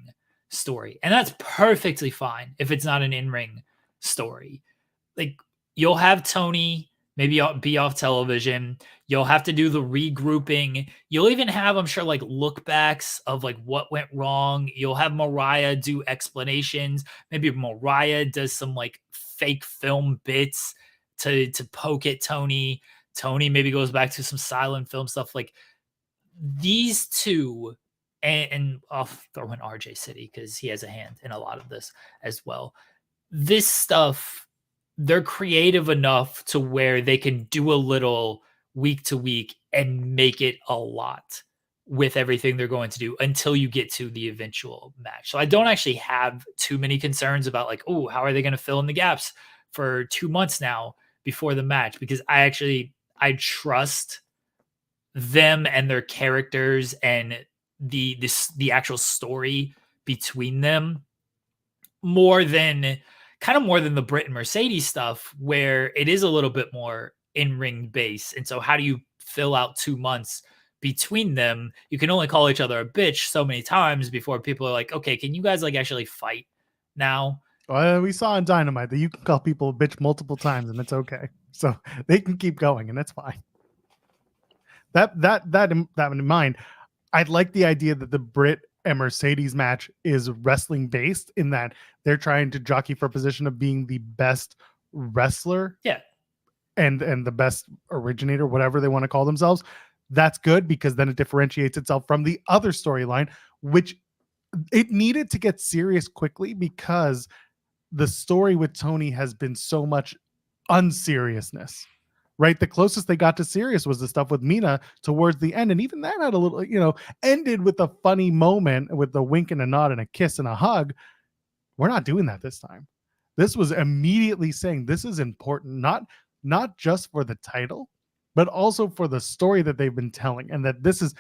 story. And that's perfectly fine if it's not an in-ring story. Like, you'll have Tony maybe be off television. You'll have to do the regrouping. You'll even have, I'm sure, like look backs of like what went wrong. You'll have Mariah do explanations. Maybe Mariah does some like fake film bits to poke at Tony. Tony maybe goes back to some silent film stuff. Like, these two, and I'll throw in RJ City because he has a hand in a lot of this as well. This stuff, they're creative enough to where they can do a little week to week and make it a lot with everything they're going to do until you get to the eventual match. So I don't actually have too many concerns about like, oh, how are they going to fill in the gaps for 2 months now before the match? Because I trust them and their characters and the actual story between them more than the Britt and Mercedes stuff, where it is a little bit more in-ring base. And so how do you fill out 2 months between them? You can only call each other a bitch so many times before people are like, okay, can you guys like actually fight now? We saw in Dynamite that you can call people a bitch multiple times and it's okay. So they can keep going and that's fine. That in mind, I'd like the idea that the Britt and Mercedes match is wrestling based, in that they're trying to jockey for a position of being the best wrestler. Yeah. And the best originator, whatever they want to call themselves. That's good, because then it differentiates itself from the other storyline, which it needed to get serious quickly, because the story with Tony has been so much unseriousness, right? The closest they got to serious was the stuff with Mina towards the end. And even that had a little, ended with a funny moment with a wink and a nod and a kiss and a hug. We're not doing that this time. This was immediately saying this is important, not just for the title, but also for the story that they've been telling. And that this is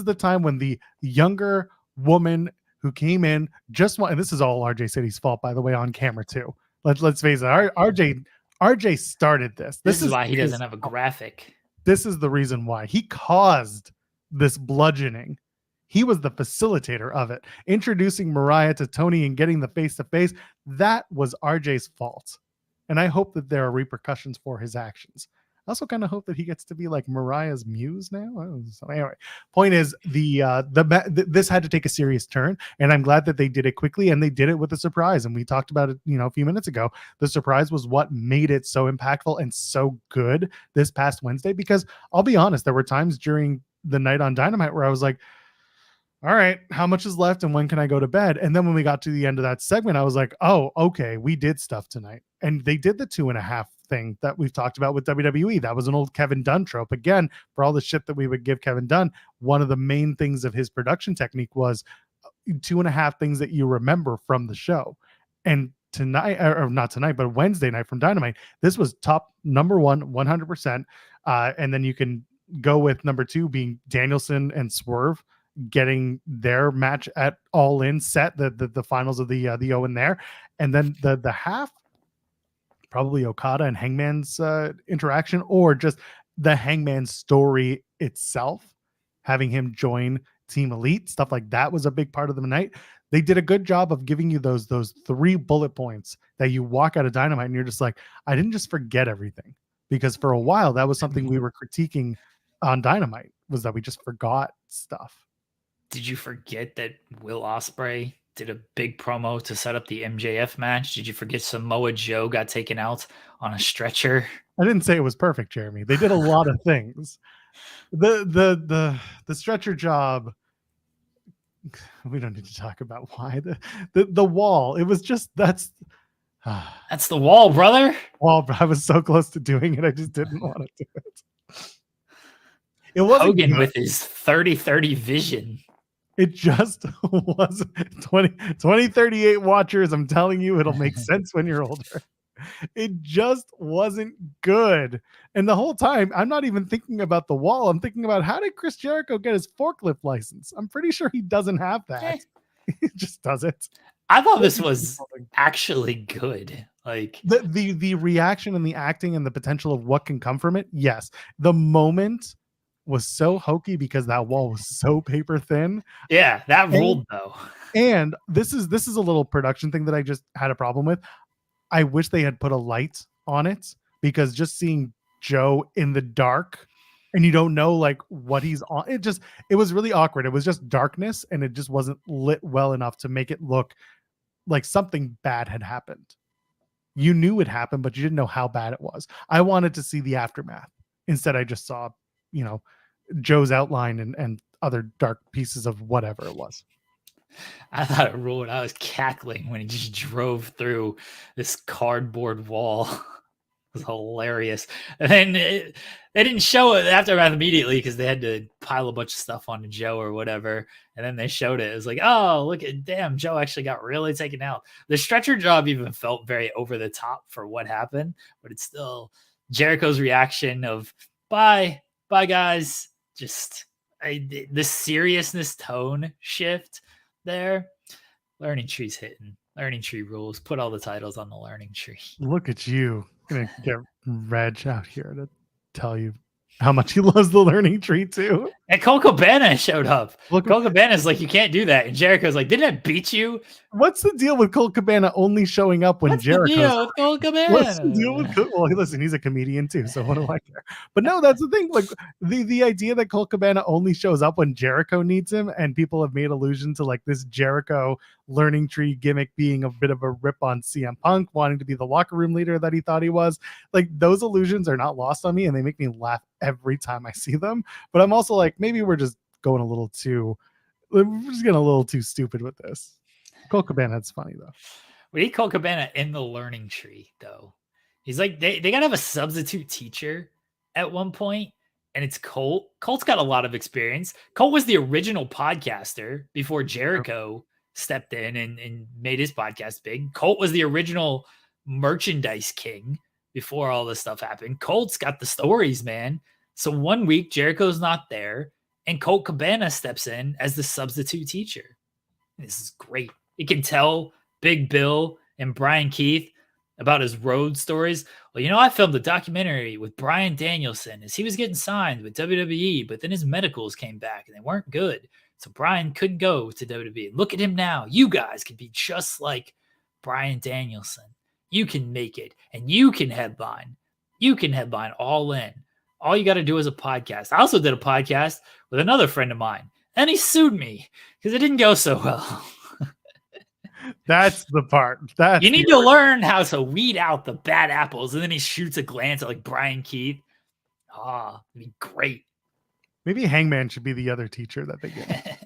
the time when the younger woman who came in and this is all RJ City's fault, by the way, on camera too. Let's face it. RJ started this. This is why he doesn't have a graphic. This is the reason why he caused this bludgeoning. He was the facilitator of it. Introducing Mariah to Tony and getting the face-to-face, that was RJ's fault. And I hope that there are repercussions for his actions. I also kind of hope that he gets to be like Mariah's muse now. So anyway, point is this had to take a serious turn, and I'm glad that they did it quickly, and they did it with a surprise. And we talked about it, a few minutes ago. The surprise was what made it so impactful and so good this past Wednesday. Because I'll be honest, there were times during the night on Dynamite where I was like, all right, how much is left and when can I go to bed? And then when we got to the end of that segment, I was like, oh, okay, we did stuff tonight. And they did the 2.5 thing that we've talked about with WWE. That was an old Kevin Dunn trope. Again, for all the shit that we would give Kevin Dunn, one of the main things of his production technique was 2.5 things that you remember from the show. And tonight, or not tonight, but Wednesday night from Dynamite, this was top number 1, 100%. And then you can go with number 2 being Danielson and Swerve getting their match at All In set, the finals of the Owen there. And then the half, probably Okada and Hangman's interaction, or just the Hangman story itself, having him join Team Elite, stuff like that was a big part of the night. They did a good job of giving you those 3 bullet points that you walk out of Dynamite and you're just like, I didn't just forget everything. Because for a while, that was something we were critiquing on Dynamite, was that we just forgot stuff. Did you forget that Will Ospreay did a big promo to set up the MJF match? Did you forget Samoa Joe got taken out on a stretcher? I didn't say it was perfect, Jeremy. They did a lot of things. The stretcher job we don't need to talk about why the wall. It was just that's the wall, brother. wall. I was so close to doing it. I just didn't want to do it. It wasn't Hogan good. with his 30-30 vision. It just was 2038 watchers. I'm telling you, it'll make sense when you're older. It just wasn't good. And the whole time, I'm not even thinking about the wall. I'm thinking about how did Chris Jericho get his forklift license? I'm pretty sure he doesn't have that. He just doesn't. I thought this was actually good. Like the reaction and the acting and the potential of what can come from it. Yes. The moment was so hokey because that wall was so paper thin. Yeah, that ruled though. And this is a little production thing that I just had a problem with. I wish they had put a light on it, because just seeing Joe in the dark and you don't know like what he's on, it was really awkward. It was just darkness, and it just wasn't lit well enough to make it look like something bad had happened. You knew it happened, but you didn't know how bad it was. I wanted to see the aftermath. Instead, I just saw, Joe's outline and other dark pieces of whatever it was. I thought it ruled. I was cackling when he just drove through this cardboard wall. It was hilarious. And then they didn't show it aftermath immediately because they had to pile a bunch of stuff onto Joe or whatever. And then they showed it. It was like, oh, look at damn, Joe actually got really taken out. The stretcher job even felt very over the top for what happened, but it's still Jericho's reaction of bye guys. Just the seriousness tone shift there. Learning tree's hitting. Learning tree rules. Put all the titles on the learning tree. Look at you. Gonna get Reg out here to tell you how much he loves the learning tree too. And Cole Cabana showed up. Cole Cabana's like, you can't do that. And Jericho's like, didn't I beat you? What's the deal with Cole Cabana only showing up when Jericho's? The deal with Cole Cabana? What's the deal with Well, listen, he's a comedian too, so what do I care? But no, that's the thing. Like the idea that Cole Cabana only shows up when Jericho needs him, and people have made allusion to like this Jericho learning tree gimmick being a bit of a rip on CM Punk wanting to be the locker room leader that he thought he was. Like those allusions are not lost on me, and they make me laugh every time I see them. But I'm also like, maybe we're just getting a little too stupid with this. Cole Cabana, it's funny though. We need Cole Cabana in the learning tree though. He's like, they gotta have a substitute teacher at one point, and it's Colt. Colt's got a lot of experience. Colt was the original podcaster before Jericho stepped in and made his podcast big. Colt was the original merchandise king before all this stuff happened. Colt's got the stories, man. So one week Jericho's not there, and Colt Cabana steps in as the substitute teacher. This is great. He can tell Big Bill and Brian Keith about his road stories. Well, I filmed a documentary with Bryan Danielson as he was getting signed with WWE, but then his medicals came back and they weren't good. So Bryan couldn't go to WWE. Look at him now. You guys can be just like Bryan Danielson. You can make it, and you can headline. You can headline All In. All you got to do is a podcast. I also did a podcast with another friend of mine, and he sued me because it didn't go so well. That's the part. You need to learn how to weed out the bad apples. And then he shoots a glance at like Brian Keith. It'd be great. Maybe Hangman should be the other teacher that they get.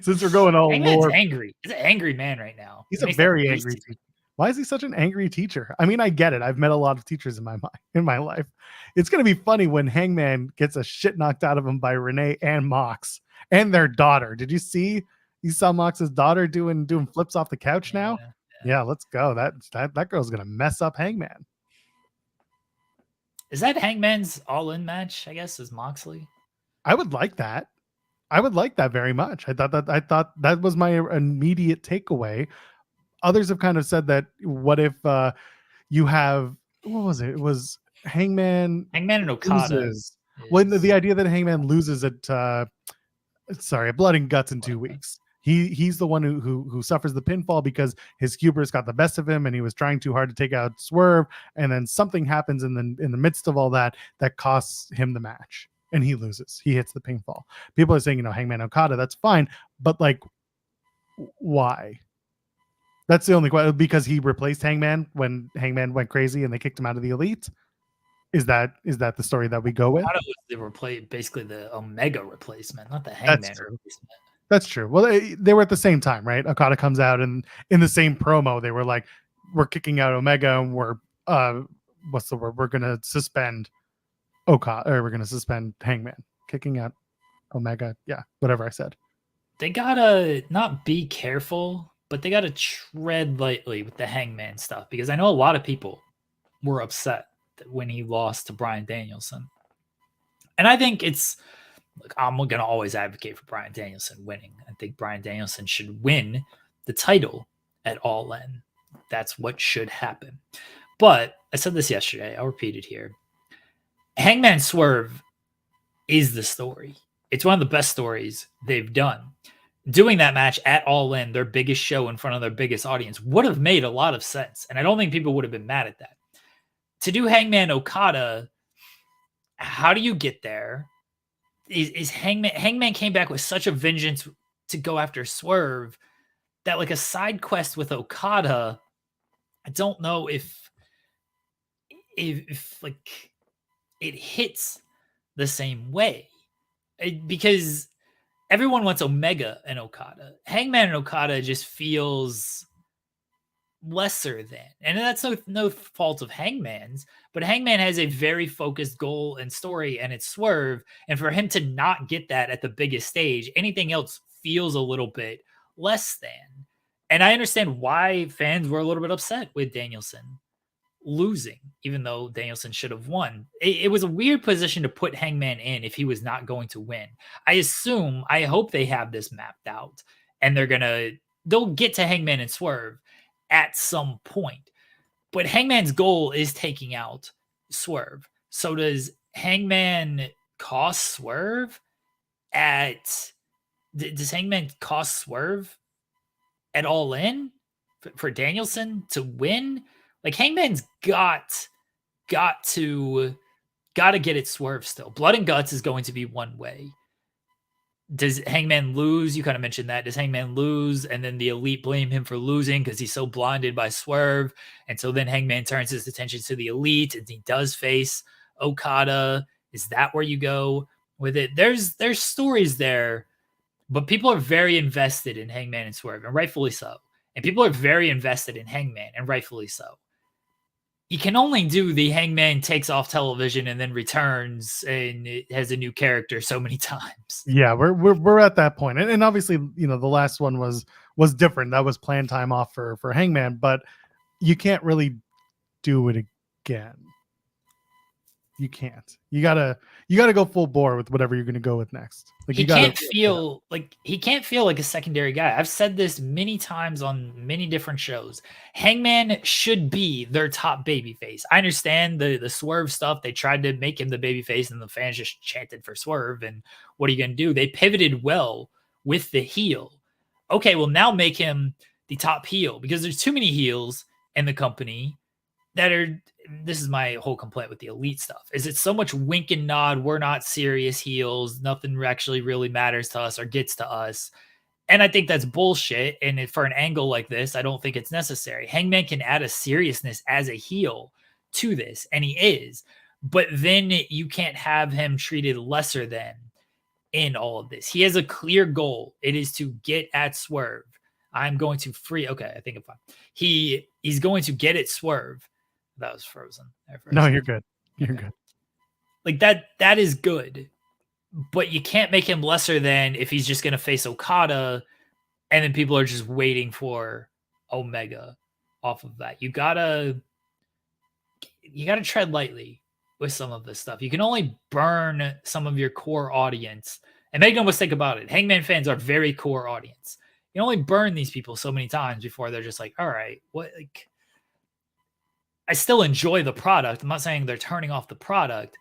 Since we're going all Hangman's lore. angry. He's an angry man right now. He's a very angry teacher. Why is he such an angry teacher? I mean, I get it. I've met a lot of teachers in my life. It's going to be funny when Hangman gets a shit knocked out of him by Renee and Mox and their daughter. Did you see? You saw Mox's daughter doing flips off the couch now? Yeah, let's go. That girl's going to mess up Hangman. Is that Hangman's all-in match, I guess, is Moxley? I would like that. I would like that very much. I thought that was my immediate takeaway. Others have kind of said that what if you have, what was it? It was Hangman and Okada. When the idea that Hangman loses at Blood and Guts in 2 weeks. He's the one who suffers the pinfall because his hubris got the best of him and he was trying too hard to take out Swerve, and then something happens in the midst of all that costs him the match and he loses. He hits the pinfall. People are saying, Hangman Okada, that's fine, but like, why? That's the only question. Because he replaced Hangman when Hangman went crazy and they kicked him out of the Elite. Is that the story that we go with? I thought it was basically the Omega replacement, not the Hangman replacement. That's true. Well, they were at the same time, right? Okada comes out, and in the same promo, they were like, "We're kicking out Omega, and we're what's the word? We're gonna suspend Okada, or we're gonna suspend Hangman, kicking out Omega." Yeah, whatever I said. They gotta not be careful, but they gotta tread lightly with the Hangman stuff, because I know a lot of people were upset when he lost to Bryan Danielson. And I think look, I'm going to always advocate for Bryan Danielson winning. I think Bryan Danielson should win the title at All In. That's what should happen. But I said this yesterday. I'll repeat it here. Hangman Swerve is the story. It's one of the best stories they've done. Doing that match at All In, their biggest show in front of their biggest audience, would have made a lot of sense. And I don't think people would have been mad at that. To do Hangman Okada, how do you get there? Is Hangman came back with such a vengeance to go after Swerve that like a side quest with Okada, I don't know if like it hits the same way, because everyone wants Omega and Okada. Hangman and Okada just feels lesser than, and that's no fault of Hangman's, but Hangman has a very focused goal and story, and it's Swerve, and for him to not get that at the biggest stage, anything else feels a little bit less than. And I understand why fans were a little bit upset with Danielson losing, even though Danielson should have won. It was a weird position to put Hangman in if he was not going to win. I hope they have this mapped out, and they'll get to Hangman and Swerve at some point. But Hangman's goal is taking out Swerve. So does Hangman cost Swerve does Hangman cost Swerve at All In for Danielson to win? Like, Hangman's got to get it Swerve still. Blood and Guts is going to be one way. Does Hangman lose? You kind of mentioned that. Does Hangman lose and then the Elite blame him for losing because he's so blinded by Swerve? And so then Hangman turns his attention to the Elite and he does face Okada. Is that where you go with it? There's stories there, but people are very invested in Hangman and Swerve, and rightfully so. And people are very invested in Hangman, and rightfully so. You can only do the Hangman takes off television and then returns and it has a new character so many times. Yeah, we're at that point. And obviously, the last one was different. That was planned time off for Hangman, but you can't really do it again. You can't. You gotta go full bore with whatever you're gonna go with next. Like, he can't feel like a secondary guy. I've said this many times on many different shows. Hangman should be their top babyface. I understand the Swerve stuff. They tried to make him the babyface, and the fans just chanted for Swerve. And what are you gonna do? They pivoted well with the heel. Okay, well, now make him the top heel, because there's too many heels in the company that are. This is my whole complaint with the Elite stuff, is it's so much wink and nod. We're not serious heels. Nothing actually really matters to us or gets to us. And I think that's bullshit. And for an angle like this, I don't think it's necessary. Hangman can add a seriousness as a heel to this, and he is. But then you can't have him treated lesser than in all of this. He has a clear goal. It is to get at Swerve. I'm going to free. Okay, I think I'm fine. He's going to get at Swerve. That was frozen. No, you're good. You're good. Like that is good, but you can't make him lesser than if he's just going to face Okada, and then people are just waiting for Omega off of that. You gotta tread lightly with some of this stuff. You can only burn some of your core audience, and make no mistake about it. Hangman fans are very core audience. You only burn these people so many times before they're just like, all right, what, like, I still enjoy the product. I'm not saying they're turning off the product,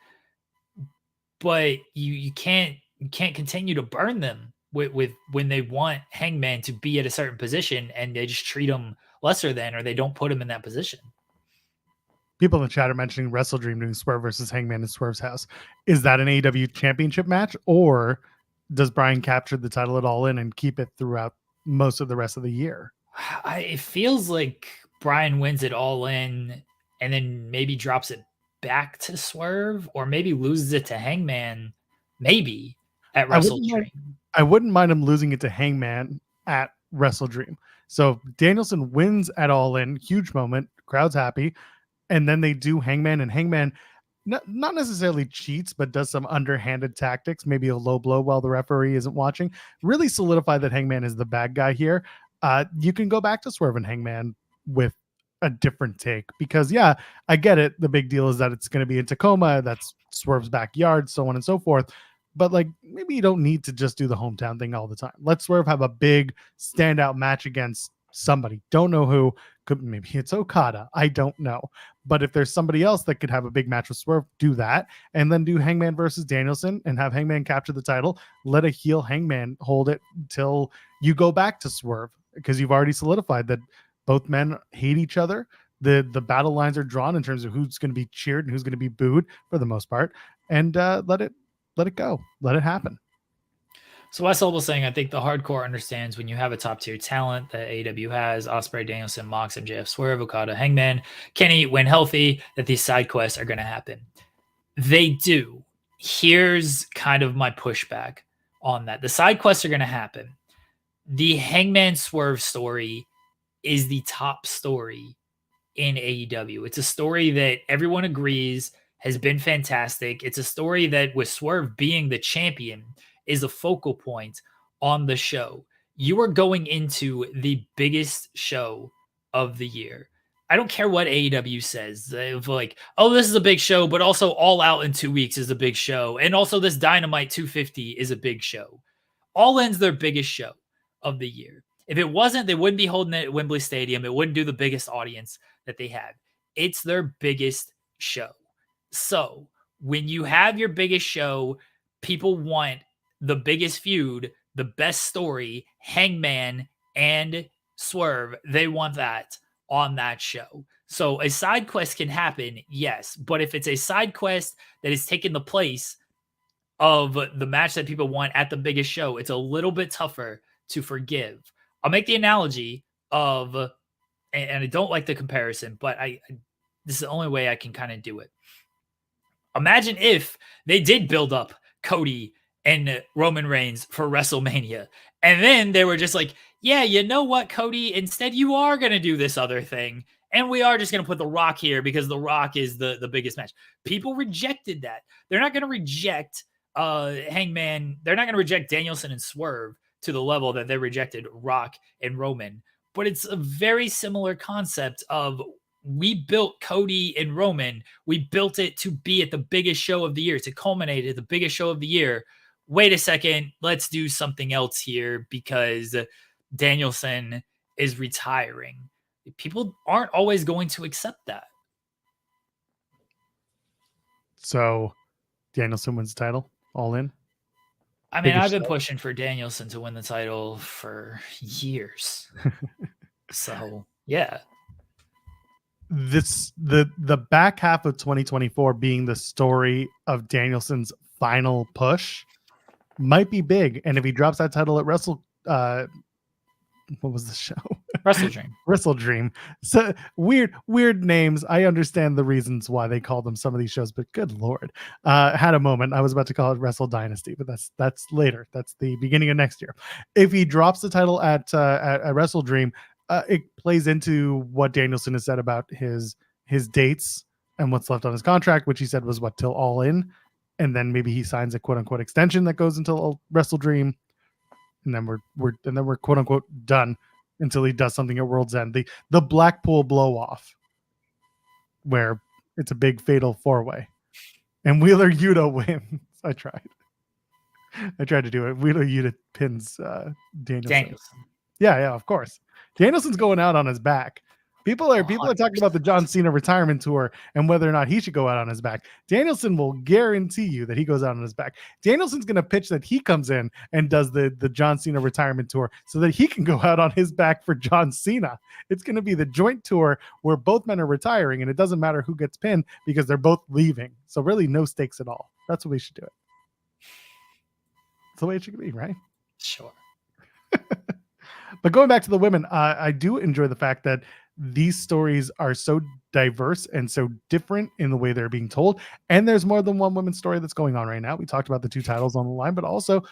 but you can't continue to burn them with when they want Hangman to be at a certain position and they just treat him lesser than, or they don't put him in that position. People in the chat are mentioning Wrestle Dream doing Swerve versus Hangman in Swerve's house. Is that an AEW championship match, or does Bryan capture the title at All In and keep it throughout most of the rest of the year? It feels like Bryan wins it All In and then maybe drops it back to Swerve, or maybe loses it to Hangman, maybe at Wrestle Dream. I wouldn't mind him losing it to Hangman at Wrestle Dream. So Danielson wins at All In, huge moment, crowd's happy, and then they do Hangman, and Hangman not necessarily cheats, but does some underhanded tactics, maybe a low blow while the referee isn't watching, really solidify that Hangman is the bad guy here. You can go back to Swerve and Hangman with a different take, because yeah, I get it. The big deal is that it's going to be in Tacoma. That's Swerve's backyard, so on and so forth. But like, maybe you don't need to just do the hometown thing all the time. Let Swerve have a big standout match against somebody. Don't know who. Could, maybe it's Okada. I don't know. But if there's somebody else that could have a big match with Swerve, do that. And then do Hangman versus Danielson and have Hangman capture the title. Let a heel Hangman hold it until you go back to Swerve, because you've already solidified that both men hate each other. The battle lines are drawn in terms of who's going to be cheered and who's going to be booed for the most part. And let it go. Let it happen. So Wes was saying, I think the hardcore understands when you have a top tier talent that AEW has, Ospreay, Danielson, Mox, MJF, Swerve, Okada, Hangman, Kenny, when healthy, that these side quests are going to happen. They do. Here's kind of my pushback on that. The side quests are going to happen. The Hangman Swerve story is the top story in AEW. It's a story that everyone agrees has been fantastic. It's a story that, with Swerve being the champion, is a focal point on the show. You are going into the biggest show of the year. I don't care what AEW says. They're like, oh, this is a big show, but also All Out in 2 weeks is a big show. And also this Dynamite 250 is a big show. All In's their biggest show of the year. If it wasn't, they wouldn't be holding it at Wembley Stadium. It wouldn't do the biggest audience that they have. It's their biggest show. So when you have your biggest show, people want the biggest feud, the best story, Hangman and Swerve. They want that on that show. So a side quest can happen, yes. But if it's a side quest that is taking the place of the match that people want at the biggest show, it's a little bit tougher to forgive. I'll make the analogy of, and I don't like the comparison, but this is the only way I can kind of do it. Imagine if they did build up Cody and Roman Reigns for WrestleMania, and then they were just like, yeah, you know what, Cody, instead you are going to do this other thing, and we are just going to put The Rock here because The Rock is the biggest match. People rejected that. They're not going to reject Hangman. They're not going to reject Danielson and Swerve to the level that they rejected Rock and Roman. But it's a very similar concept of, we built Cody and Roman. We built it to be at the biggest show of the year, to culminate at the biggest show of the year. Wait a second, let's do something else here because Danielson is retiring. People aren't always going to accept that. So Danielson wins the title, All In. I mean, I've been pushing for Danielson to win the title for years. So, yeah. The back half of 2024 being the story of Danielson's final push might be big. And if he drops that title at what was the show? Wrestle Dream. So weird names. I understand the reasons why they call them some of these shows, but good Lord. Had a moment. I was about to call it Wrestle Dynasty, but that's later. That's the beginning of next year. If he drops the title at Wrestle Dream, it plays into what Danielson has said about his dates and what's left on his contract, which he said was till All In. And then maybe he signs a quote unquote extension that goes until Wrestle Dream. And then we're quote unquote done until he does something at World's End. The Blackpool blow off, where it's a big fatal 4-way. And Wheeler Yuta wins. I tried to do it. Wheeler Yuta pins Danielson. Yeah, of course. Danielson's going out on his back. People are talking about the John Cena retirement tour and whether or not he should go out on his back. Danielson will guarantee you that he goes out on his back. Danielson's going to pitch that he comes in and does the John Cena retirement tour so that he can go out on his back for John Cena. It's going to be the joint tour where both men are retiring, and it doesn't matter who gets pinned because they're both leaving. So really no stakes at all. That's what we should do it. That's the way it should be, right? Sure. But going back to the women, I do enjoy the fact that these stories are so diverse and so different in the way they're being told. And there's more than one women's story that's going on right now. We talked about the 2 titles on the line, but also,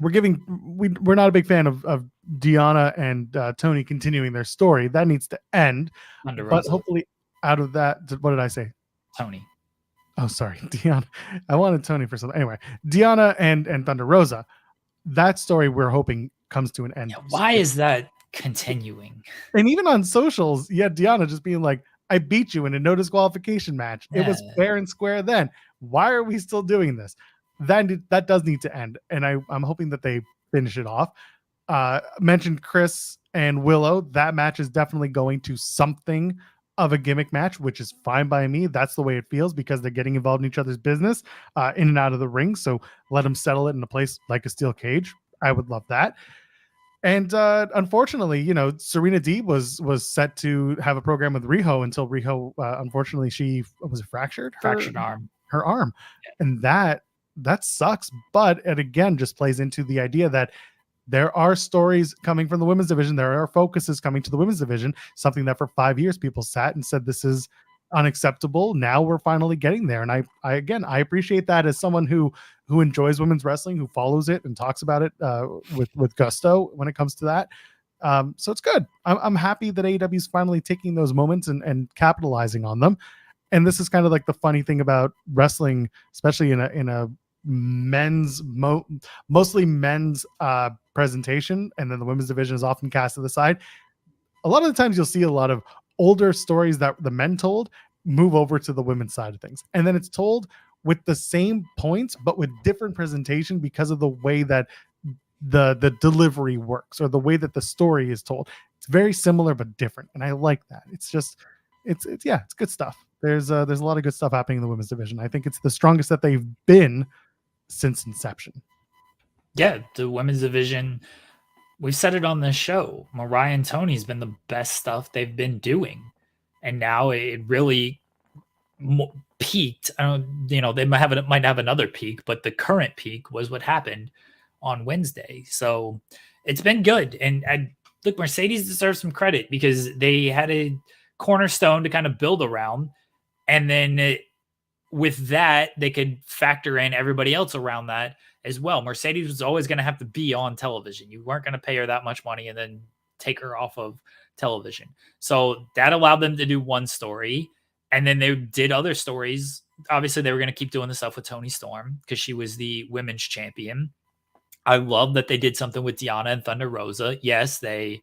we're not a big fan of Deanna and Tony continuing their story. That needs to end. Thunder But Rosa. hopefully, out of that, what did I say? Tony. Oh, sorry, Deanna. I wanted Tony for something. Anyway, Deanna and Thunder Rosa. That story we're hoping comes to an end. Yeah, why is that continuing? And even on socials, you had Deanna just being like, I beat you in a no disqualification match. It was fair and square then. Why are we still doing this? That does need to end. And I'm hoping that they finish it off. Mentioned Chris and Willow. That match is definitely going to something of a gimmick match, which is fine by me. That's the way it feels because they're getting involved in each other's business in and out of the ring. So let them settle it in a place like a steel cage. I would love that. And unfortunately, Serena Deeb was set to have a program with Riho until Riho, unfortunately, she was fractured her arm, and that sucks. But it again just plays into the idea that there are stories coming from the women's division. There are focuses coming to the women's division, something that for 5 years people sat and said, this is unacceptable. Now we're finally getting there. And I appreciate that as someone who enjoys women's wrestling, who follows it and talks about it with gusto when it comes to that. So it's good. I'm happy that AEW is finally taking those moments and capitalizing on them. And this is kind of like the funny thing about wrestling, especially in a men's mostly men's presentation, and then the women's division is often cast to the side. A lot of the times you'll see a lot of older stories that the men told move over to the women's side of things, and then it's told with the same points but with different presentation because of the way that the delivery works or the way that the story is told. It's very similar but different, and I like that. It's good stuff. There's a lot of good stuff happening in the women's division. I think it's the strongest that they've been since inception. Yeah, the women's division, we've said it on this show. Mariah and Tony's been the best stuff they've been doing. And now it really peaked. I don't, they might have another peak, but the current peak was what happened on Wednesday. So it's been good. And look, Mercedes deserves some credit because they had a cornerstone to kind of build around. And then with that, they could factor in everybody else around that as well. Mercedes was always going to have to be on television. You weren't going to pay her that much money and then take her off of television. So that allowed them to do one story. And then they did other stories. Obviously, they were going to keep doing the stuff with Toni Storm because she was the women's champion. I love that they did something with Deanna and Thunder Rosa. Yes, they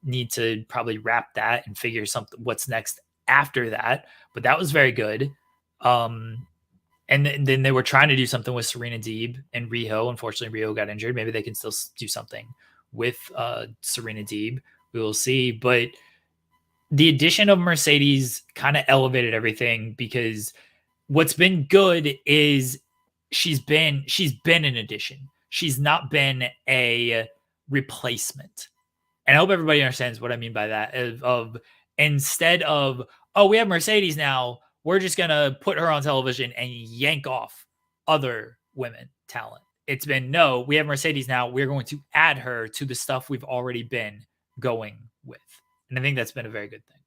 need to probably wrap that and figure what's next after that. But that was very good. And then they were trying to do something with Serena Deeb and Riho. Unfortunately, Riho got injured. Maybe they can still do something with Serena Deeb. We will see. But the addition of Mercedes kind of elevated everything because what's been good is she's been an addition. She's not been a replacement. And I hope everybody understands what I mean by that. Of instead of, oh, we have Mercedes now, we're just going to put her on television and yank off other women talent. It's been, no, we have Mercedes now. We're going to add her to the stuff we've already been going with. And I think that's been a very good thing.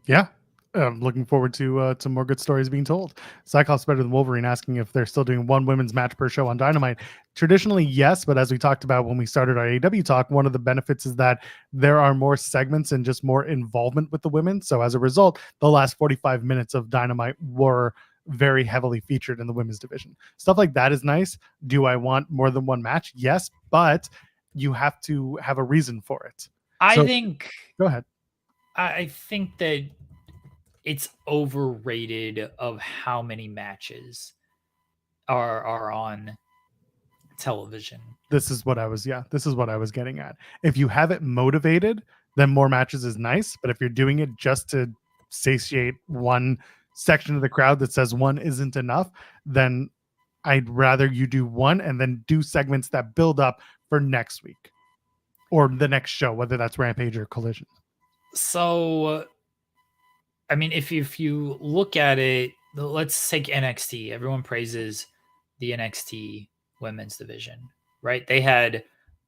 Yeah. I'm looking forward to more good stories being told. Cyclops Better Than Wolverine asking if they're still doing one women's match per show on Dynamite. Traditionally, yes, but as we talked about when we started our AEW talk, one of the benefits is that there are more segments and just more involvement with the women. So as a result, the last 45 minutes of Dynamite were very heavily featured in the women's division. Stuff like that is nice. Do I want more than one match? Yes, but you have to have a reason for it. Go ahead. I think that it's overrated of how many matches are on television. This is what I was getting at. If you have it motivated, then more matches is nice. But if you're doing it just to satiate one section of the crowd that says one isn't enough, then I'd rather you do one and then do segments that build up for next week or the next show, whether that's Rampage or Collision. So I mean, if you look at it, let's take NXT. Everyone praises the NXT women's division, right? They had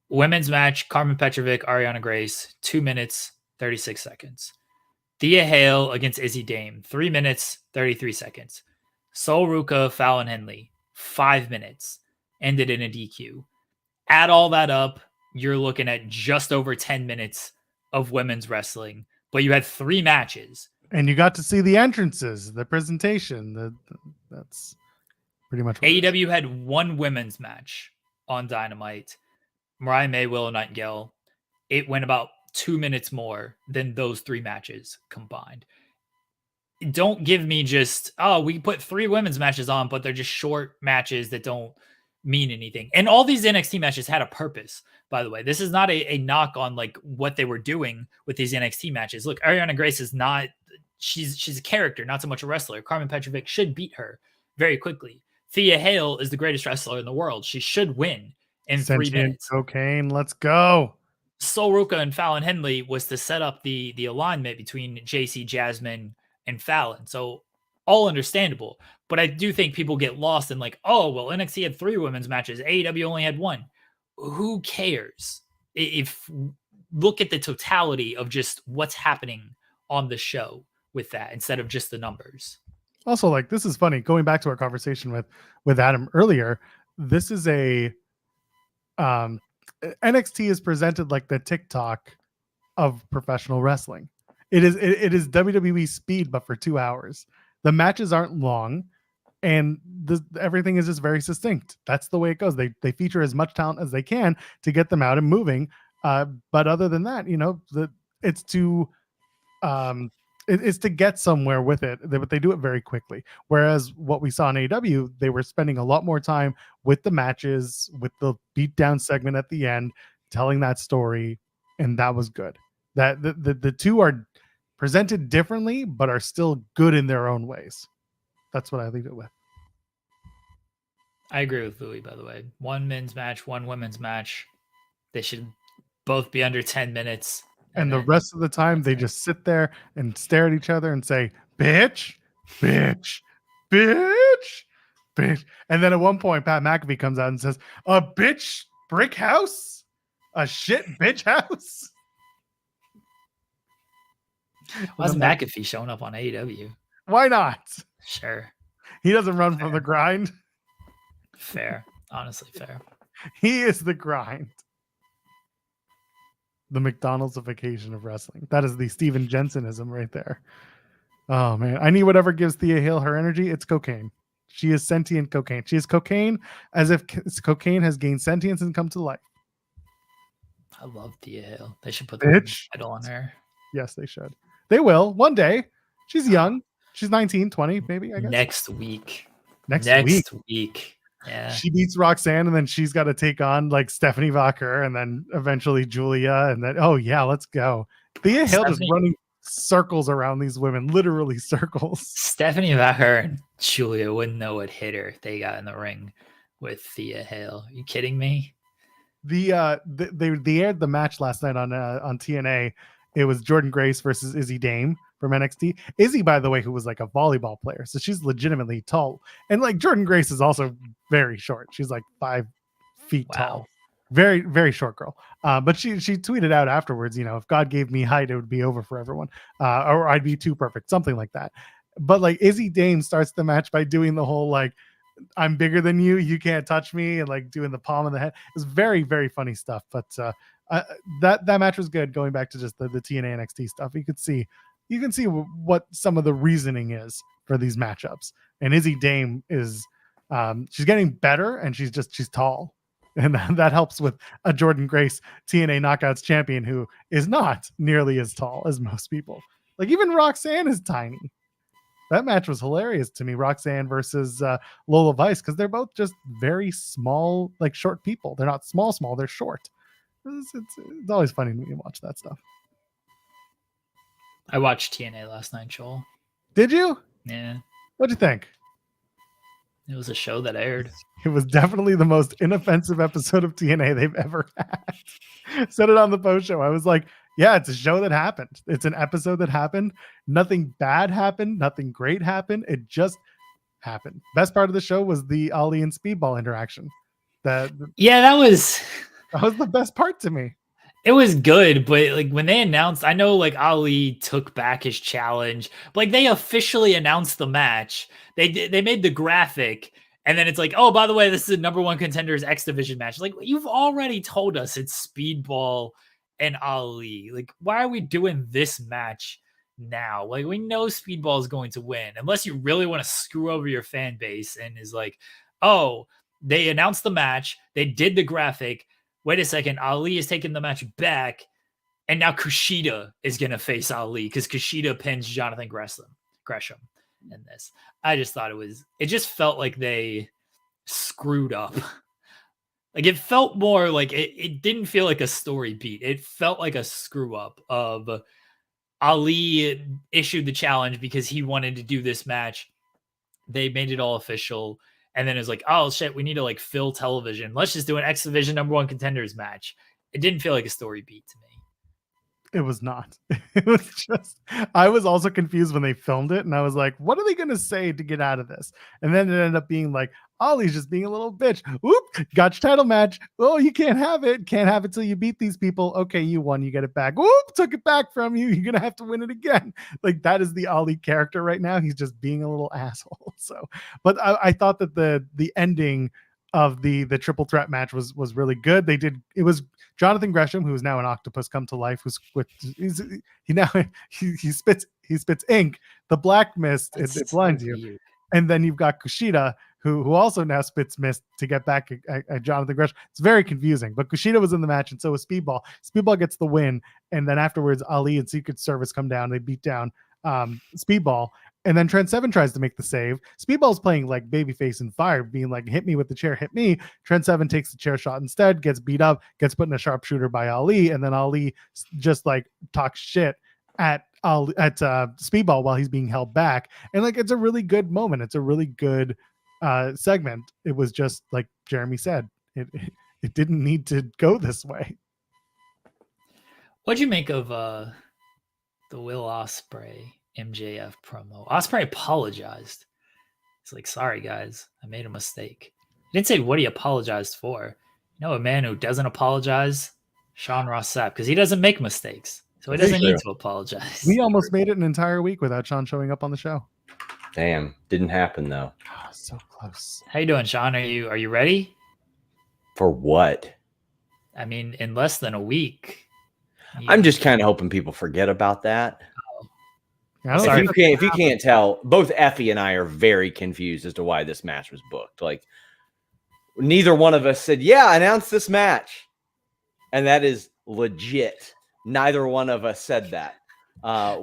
women's match, Carmen Petrovic, Ariana Grace, 2 minutes, 36 seconds. Thea Hale against Izzy Dame, 3 minutes, 33 seconds. Sol Ruka, Fallon Henley, 5 minutes, ended in a DQ. Add all that up, you're looking at just over 10 minutes of women's wrestling, but you had 3 matches. And you got to see the entrances, the presentation. That's pretty much what AEW had 1 women's match on Dynamite. Mariah May, Willow Nightingale. It went about 2 minutes more than those 3 matches combined. Don't give me just, we put 3 women's matches on, but they're just short matches that don't mean anything. And all these NXT matches had a purpose, by the way. This is not a knock on like what they were doing with these NXT matches. Look, Ariana Grace is not, she's a character, not so much a wrestler. Carmen Petrovic should beat her very quickly. Thea Hale is the greatest wrestler in the world. She should win in 3 minutes. Cocaine, let's go. Sol Ruca and Fallon Henley was to set up the alignment between JC, Jasmine, and Fallon. So all understandable. But I do think people get lost in like, oh, well, NXT had 3 women's matches. AEW only had 1. Who cares? If look at the totality of just what's happening on the show with that instead of just the numbers. Also, like, this is funny. Going back to our conversation with Adam earlier, this is a NXT is presented like the TikTok of professional wrestling. It is WWE speed, but for 2 hours. The matches aren't long, and everything is just very succinct. That's the way it goes. They feature as much talent as they can to get them out and moving. But other than that, it's to get somewhere with it, but they do it very quickly. Whereas what we saw in AEW, they were spending a lot more time with the matches, with the beatdown segment at the end, telling that story, and that was good. That the two are presented differently, but are still good in their own ways. That's what I leave it with. I agree with Louis, by the way. 1 men's match, 1 women's match. They should both be under 10 minutes. And the rest of the time, they just sit there and stare at each other and say, bitch, bitch, bitch, bitch. And then at one point, Pat McAfee comes out and says, a bitch brick house? A shit bitch house? Why's McAfee showing up on AEW? Why not? Sure. He doesn't run from the grind. Fair. Honestly, fair. He is the grind. The McDonald'sification of wrestling. That is the Steven Jensenism right there. Oh, man. I need whatever gives Thea Hale her energy. It's cocaine. She is sentient cocaine. She is cocaine as if cocaine has gained sentience and come to life. I love Thea Hale. They should put the title on her. Yes, they should. They will one day. She's young. She's 19, 20, maybe, I guess. Next week. Next week. Yeah. She beats Roxanne, and then she's got to take on like Stephanie Vaquer, and then eventually Julia, and then let's go. Thea Hale just running circles around these women, literally circles. Stephanie Vaquer and Julia wouldn't know what hitter they got in the ring with Thea Hale. Are you kidding me? They aired the match last night on TNA. It was Jordan Grace versus Izzy Dame from NXT. Izzy, by the way, who was like a volleyball player, so she's legitimately tall. And like Jordan Grace is also very short. She's like 5 feet tall. Very, very short girl. But she tweeted out afterwards, if God gave me height, it would be over for everyone. Or I'd be too perfect, something like that. But like Izzy Dame starts the match by doing the whole like, I'm bigger than you, you can't touch me, and like doing the palm of the head. It's very, very funny stuff. But that match was good. Going back to just the TNA NXT stuff, you can see what some of the reasoning is for these matchups. And Izzy Dame is she's getting better, and she's tall, and that helps with a Jordan Grace TNA Knockouts champion who is not nearly as tall as most people. Like even Roxanne is tiny. That match was hilarious to me, Roxanne versus Lola Vice, because they're both just very small, like short people. They're not small, they're short. It's always funny to me to watch that stuff. I watched TNA last night, Joel. Did you? Yeah. What'd you think? It was a show that aired. It was definitely the most inoffensive episode of TNA they've ever had. Said it on the post show. I was like, yeah, it's a show that happened. It's an episode that happened. Nothing bad happened. Nothing great happened. It just happened. Best part of the show was the Ali and Speedball interaction. That was the best part to me. It was good, but like when they announced, I know like Ali took back his challenge, but like they officially announced the match. They made the graphic, And then it's like, oh, by the way, this is a number 1 contenders X Division match. Like, you've already told us it's Speedball and Ali. Like, why are we doing this match now? Like, we know Speedball is going to win, unless you really want to screw over your fan base and is like, oh, they announced the match, they did the graphic. Wait a second, Ali is taking the match back, and now Kushida is going to face Ali because Kushida pins Jonathan Gresham in this. I just thought it just felt like they screwed up. Like, it felt more like it didn't feel like a story beat. It felt like a screw up of Ali issued the challenge because he wanted to do this match. They made it all official. And then it's like, oh shit, we need to like fill television. Let's just do an X Division number 1 contenders match. It didn't feel like a story beat to me. It was not. It was just, I was also confused when they filmed it, and I was like, what are they going to say to get out of this? And then it ended up being like, Ollie's just being a little bitch. Whoop, got your title match. Oh, you can't have it. Can't have it till you beat these people. Okay, you won. You get it back. Whoop, took it back from you. You're going to have to win it again. Like, that is the Ollie character right now. He's just being a little asshole. So, but I thought that the ending of the triple threat match was really good. It was Jonathan Gresham, who is now an octopus come to life, he spits ink, the black mist, it blinds you. Weird. And then you've got Kushida, who also now spits mist to get back at Jonathan Gresham. It's very confusing, but Kushida was in the match, and so was Speedball. Speedball gets the win, and then afterwards, Ali and Secret Service come down. They beat down Speedball, and then Trent Seven tries to make the save. Speedball's playing like babyface and fire, being like, hit me with the chair, hit me. Trent Seven takes the chair shot instead, gets beat up, gets put in a sharpshooter by Ali, and then Ali just like talks shit at Speedball while he's being held back. And like, it's a really good moment. It's a really good segment. It was just like Jeremy said, it didn't need to go this way. What'd you make of the Will Ospreay MJF promo? Ospreay apologized. He's like, sorry guys, I made a mistake. He didn't say what he apologized for. You know, a man who doesn't apologize, Sean Ross Sapp, because he doesn't make mistakes. So he doesn't need to apologize. We almost made it an entire week without Sean showing up on the show. Damn, didn't happen though. Oh, so close. How you doing, Sean? Are you ready? For what? I mean, in less than a week. I'm just kind of hoping people forget about that. Sorry. If you can't tell, both Effie and I are very confused as to why this match was booked. Like, neither one of us said, yeah, announce this match. And that is legit. Neither one of us said that.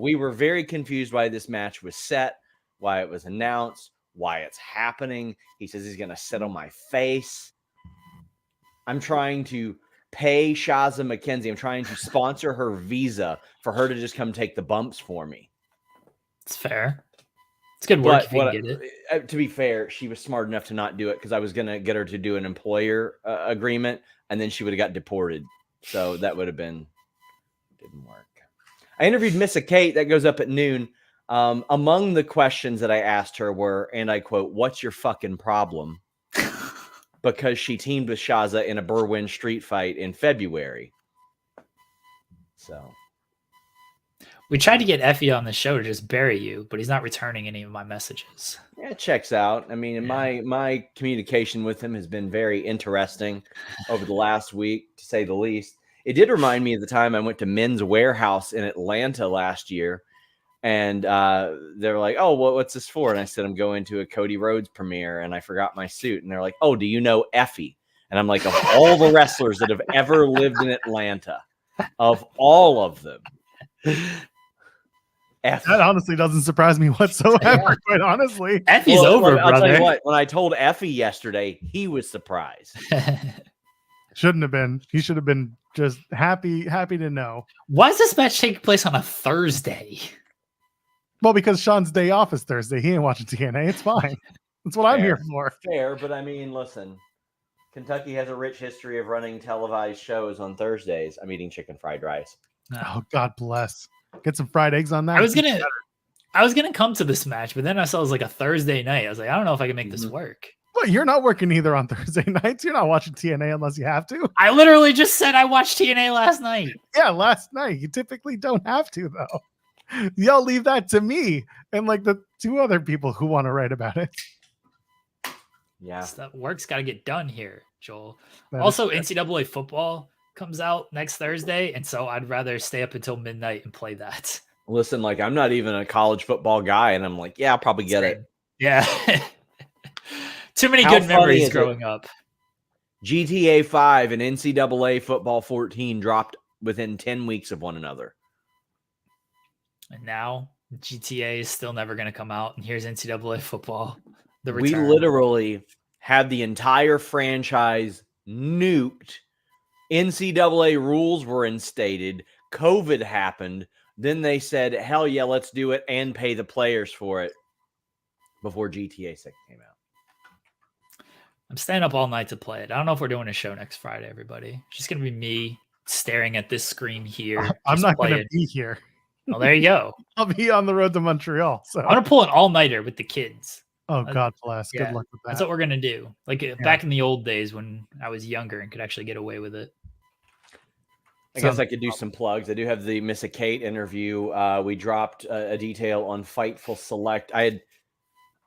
We were very confused why this match was set, why it was announced, why it's happening. He says he's going to sit on my face. I'm trying to pay Shaza McKenzie. I'm trying to sponsor her visa for her to just come take the bumps for me. It's fair. It's good work if you can get it. To be fair, she was smart enough to not do it because I was going to get her to do an employer agreement, and then she would have got deported. So that would have been... didn't work. I interviewed Missa Kate. That goes up at noon. Among the questions that I asked her were, and I quote, "What's your fucking problem?" Because she teamed with Shaza in a Berwyn street fight in February. So we tried to get Effie on the show to just bury you, but he's not returning any of my messages. yeah, it checks out. I mean, my communication with him has been very interesting over the last week, to say the least. It did remind me of the time I went to Men's Warehouse in Atlanta last year, and they're like, "Oh, what's this for?" And I said, "I'm going to a Cody Rhodes premiere, and I forgot my suit." And they're like, "Oh, do you know Effie?" And I'm like, of all the wrestlers that have ever lived in Atlanta, of all of them, Effie. That honestly doesn't surprise me whatsoever. Yeah. Quite honestly, Effie's over, I'll brother. tell you what, when I told Effie yesterday, he was surprised. shouldn't have been. He should have been just happy to know. Why does this match take place on a Thursday? Well, because Sean's day off is Thursday. He ain't watching TNA. It's fine. That's what I'm here for. Fair, but I mean, listen, Kentucky has a rich history of running televised shows on Thursdays. I'm eating chicken fried rice. Oh, God bless. Get some fried eggs on that. I was gonna come to this match, but then I saw it was like a Thursday night. I was like, I don't know if I can make this work. Well, you're not working either on Thursday nights. You're not watching TNA unless you have to. I literally just said I watched TNA last night. Yeah, last night. You typically don't have to, though. Y'all leave that to me and like the two other people who want to write about it. Yeah. Stuff work's got to get done here, Joel. That is Also, fair. NCAA football comes out next Thursday, and so I'd rather stay up until midnight and play that. Listen, like I'm not even a college football guy, and I'm like, yeah, I'll probably get it. Yeah. Too many How good funny memories is it? growing up. GTA 5 and NCAA football 14 dropped within 10 weeks of one another. And now GTA is still never going to come out. And here's NCAA football. The We return. literally had the entire franchise nuked. NCAA rules were instated. COVID happened. Then they said, hell yeah, let's do it and pay the players for it before GTA 6 came out. I'm staying up all night to play it. I don't know if we're doing a show next Friday, everybody. It's just going to be me staring at this screen here. I'm just not going to playing. be here. Oh, there you go. I'll be on the road to Montreal. So, I'm going to pull an all-nighter with the kids. oh, God bless. Yeah, Good luck with that. That's what we're going to do. Like back in the old days when I was younger and could actually get away with it. I guess I could do some plugs. I do have the Miss Kate interview. We dropped a detail on Fightful Select. I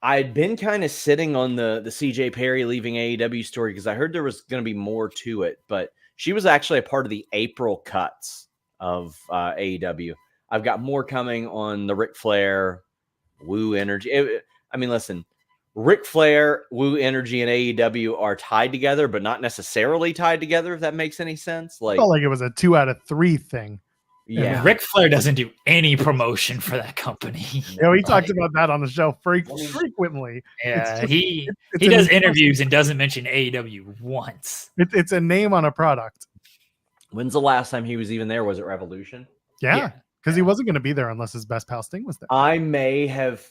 had been kind of sitting on the CJ Perry leaving AEW story because I heard there was going to be more to it, but she was actually a part of the April cuts of AEW. I've got more coming on the Ric Flair, Woo Energy. I mean, listen, Ric Flair, Woo Energy, and AEW are tied together, but not necessarily tied together, if that makes any sense. I felt like it was a 2 out of 3 thing. Yeah. Ric Flair doesn't do any promotion for that company. Yeah, we talked about that on the show frequently. Yeah, It's he a does name- interviews and doesn't mention AEW once. It's a name on a product. When's the last time he was even there? Was it Revolution? Yeah, because he wasn't going to be there unless his best pal Sting was there. I may have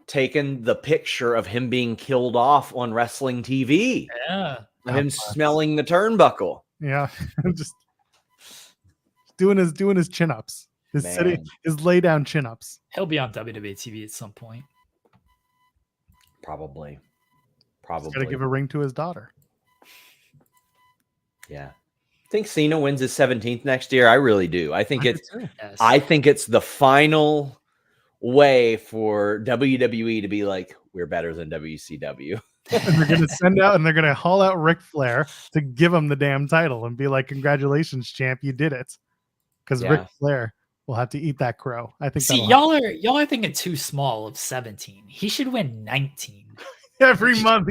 taken the picture of him being killed off on wrestling TV. Yeah. Of him smelling the turnbuckle. Yeah, just doing his chin ups, his lay down chin ups. He'll be on WWE TV at some point. Probably. Got to give a ring to his daughter. Yeah. I think Cena wins his 17th next year. I really do. I think it's Yes. I think it's the final way for WWE to be like, we're better than WCW. And they're going to send out and they're going to haul out Ric Flair to give him the damn title and be like, congratulations, champ, you did it. Because Ric Flair will have to eat that crow. I think. See, y'all are thinking too small of 17. He should win 19. Every month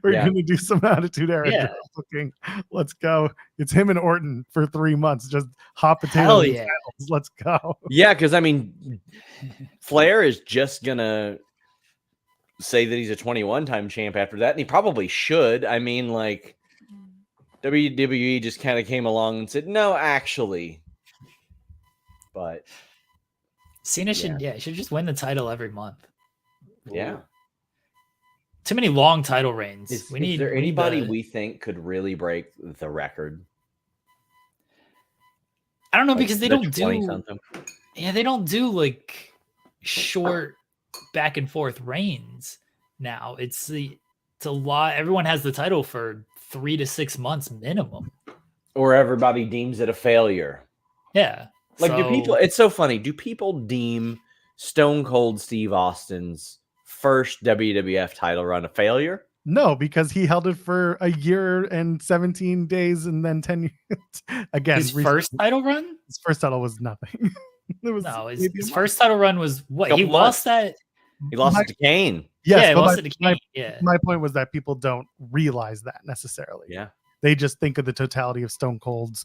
we're Yeah. going to do some Attitude Era Yeah. booking. Let's go. It's him and Orton for 3 months. Just hot potato. Hell yeah. titles. Let's go. Yeah, because I mean, Flair is just gonna say that he's a 21-time champ after that, and he probably should. I mean, like WWE just kind of came along and said, no, actually. But Cena should should just win the title every month. yeah. Too many long title reigns. Is there we anybody need we think could really break the record? I don't know Like because they the don't do 20-something? Yeah, they don't do like short back and forth reigns now. It's a lot. Everyone has the title for 3 to 6 months minimum. Or everybody deems it a failure. Yeah. Like, do So- people? It's so funny. Do people deem Stone Cold Steve Austin's first WWF title run a failure? No, because he held it for a year and 17 days and then 10 years. Again, his first title run? his first title was nothing. It was No, maybe his a first title run was what? He Couple lost months. that. He lost My- it to Kane. Yes, yeah, he but lost it to Kane. Yeah. my point was that people don't realize that necessarily. Yeah. They just think of the totality of Stone Cold's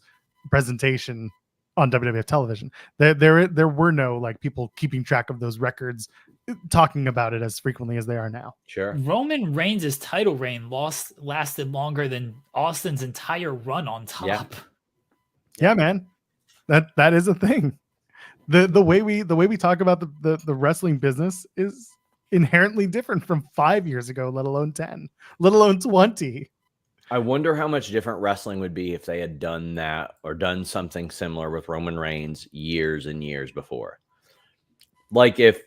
presentation on WWF television. There were no like people keeping track of those records, talking about it as frequently as they are now. Sure. Roman Reigns' title reign lasted longer than Austin's entire run on top. Yeah. Yeah, man, that is a thing. The way we talk about the wrestling business is inherently different from 5 years ago, let alone 10, let alone 20. I wonder how much different wrestling would be if they had done that or done something similar with Roman Reigns years and years before. Like if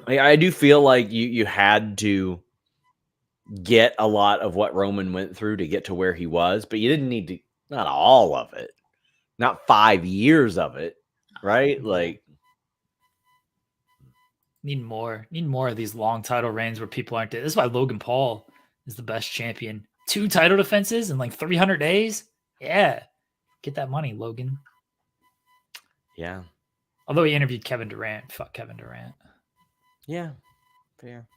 I do feel like you had to get a lot of what Roman went through to get to where he was, but you didn't need to, not all of it, not 5 years of it, right? Like Need more of these long title reigns where people aren't. This is why Logan Paul is the best champion. 2 title defenses in like 300 days. Yeah. Get that money, Logan. Yeah. Although he interviewed Kevin Durant. Fuck Kevin Durant. Yeah. Fair.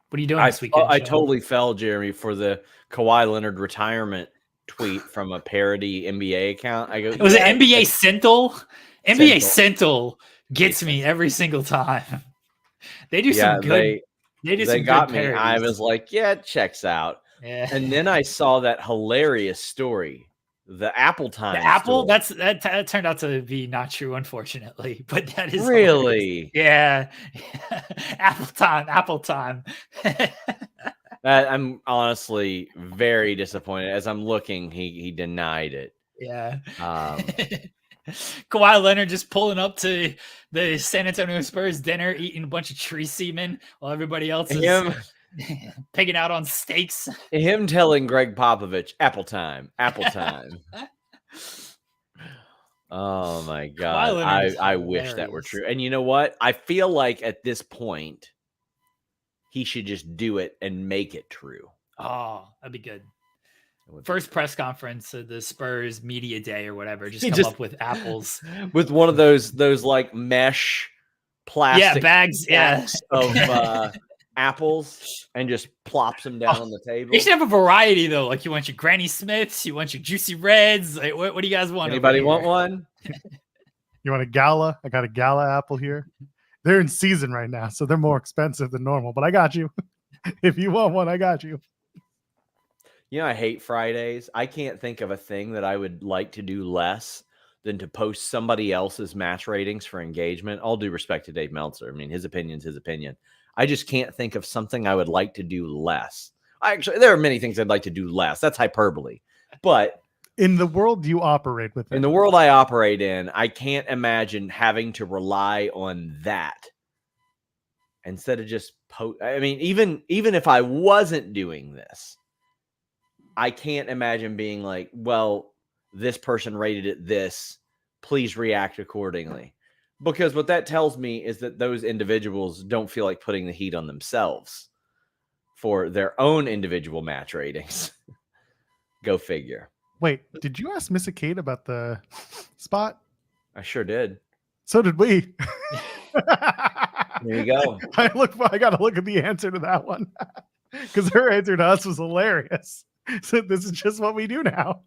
What are you doing this weekend? I Sean? totally fell, Jeremy, for the Kawhi Leonard retirement tweet from a parody NBA account. I go, Was it NBA Sentinel? NBA Sentinel. Sentinel gets me every single time. They do Yeah, some good. they got me. Parodies. I was like, yeah, it checks out. Yeah. And then I saw that hilarious story, the Apple Time. The Apple. story. That turned out to be not true, unfortunately. But that is really, hilarious. Yeah. Apple Time. I'm honestly very disappointed. As I'm looking, he denied it. Yeah. Um, Kawhi Leonard just pulling up to the San Antonio Spurs dinner, eating a bunch of tree semen while everybody else is pigging out on steaks. Him telling Greg Popovich, Apple Time. Oh my God. I wish that were true. And you know what? I feel like at this point, he should just do it and make it true. Oh, that'd be good. First press conference of the Spurs media day or whatever. Just come up with apples. With one of those like mesh plastic bags of apples and just plops them down on the table. You should have a variety though. Like you want your Granny Smiths, you want your Juicy Reds. Like, what do you guys want? Anybody want one? You want a Gala? I got a Gala apple here. They're in season right now, so they're more expensive than normal, but I got you. If you want one, I got you. You know, I hate Fridays. I can't think of a thing that I would like to do less than to post somebody else's match ratings for engagement. All due respect to Dave Meltzer. I mean, his opinion's his opinion. I just can't think of something I would like to do less. Actually, there are many things I'd like to do less. That's hyperbole. But in the world you operate with, in the world I operate in, I can't imagine having to rely on that instead of just I mean, even if I wasn't doing this, I can't imagine being like, well, this person rated it this, please react accordingly. Because what that tells me is that those individuals don't feel like putting the heat on themselves for their own individual match ratings. Go figure. Wait, did you ask Missa Kate about the spot? I sure did. So did we. There you go. I got to look at the answer to that one because her answer to us was hilarious. So this is just what we do now.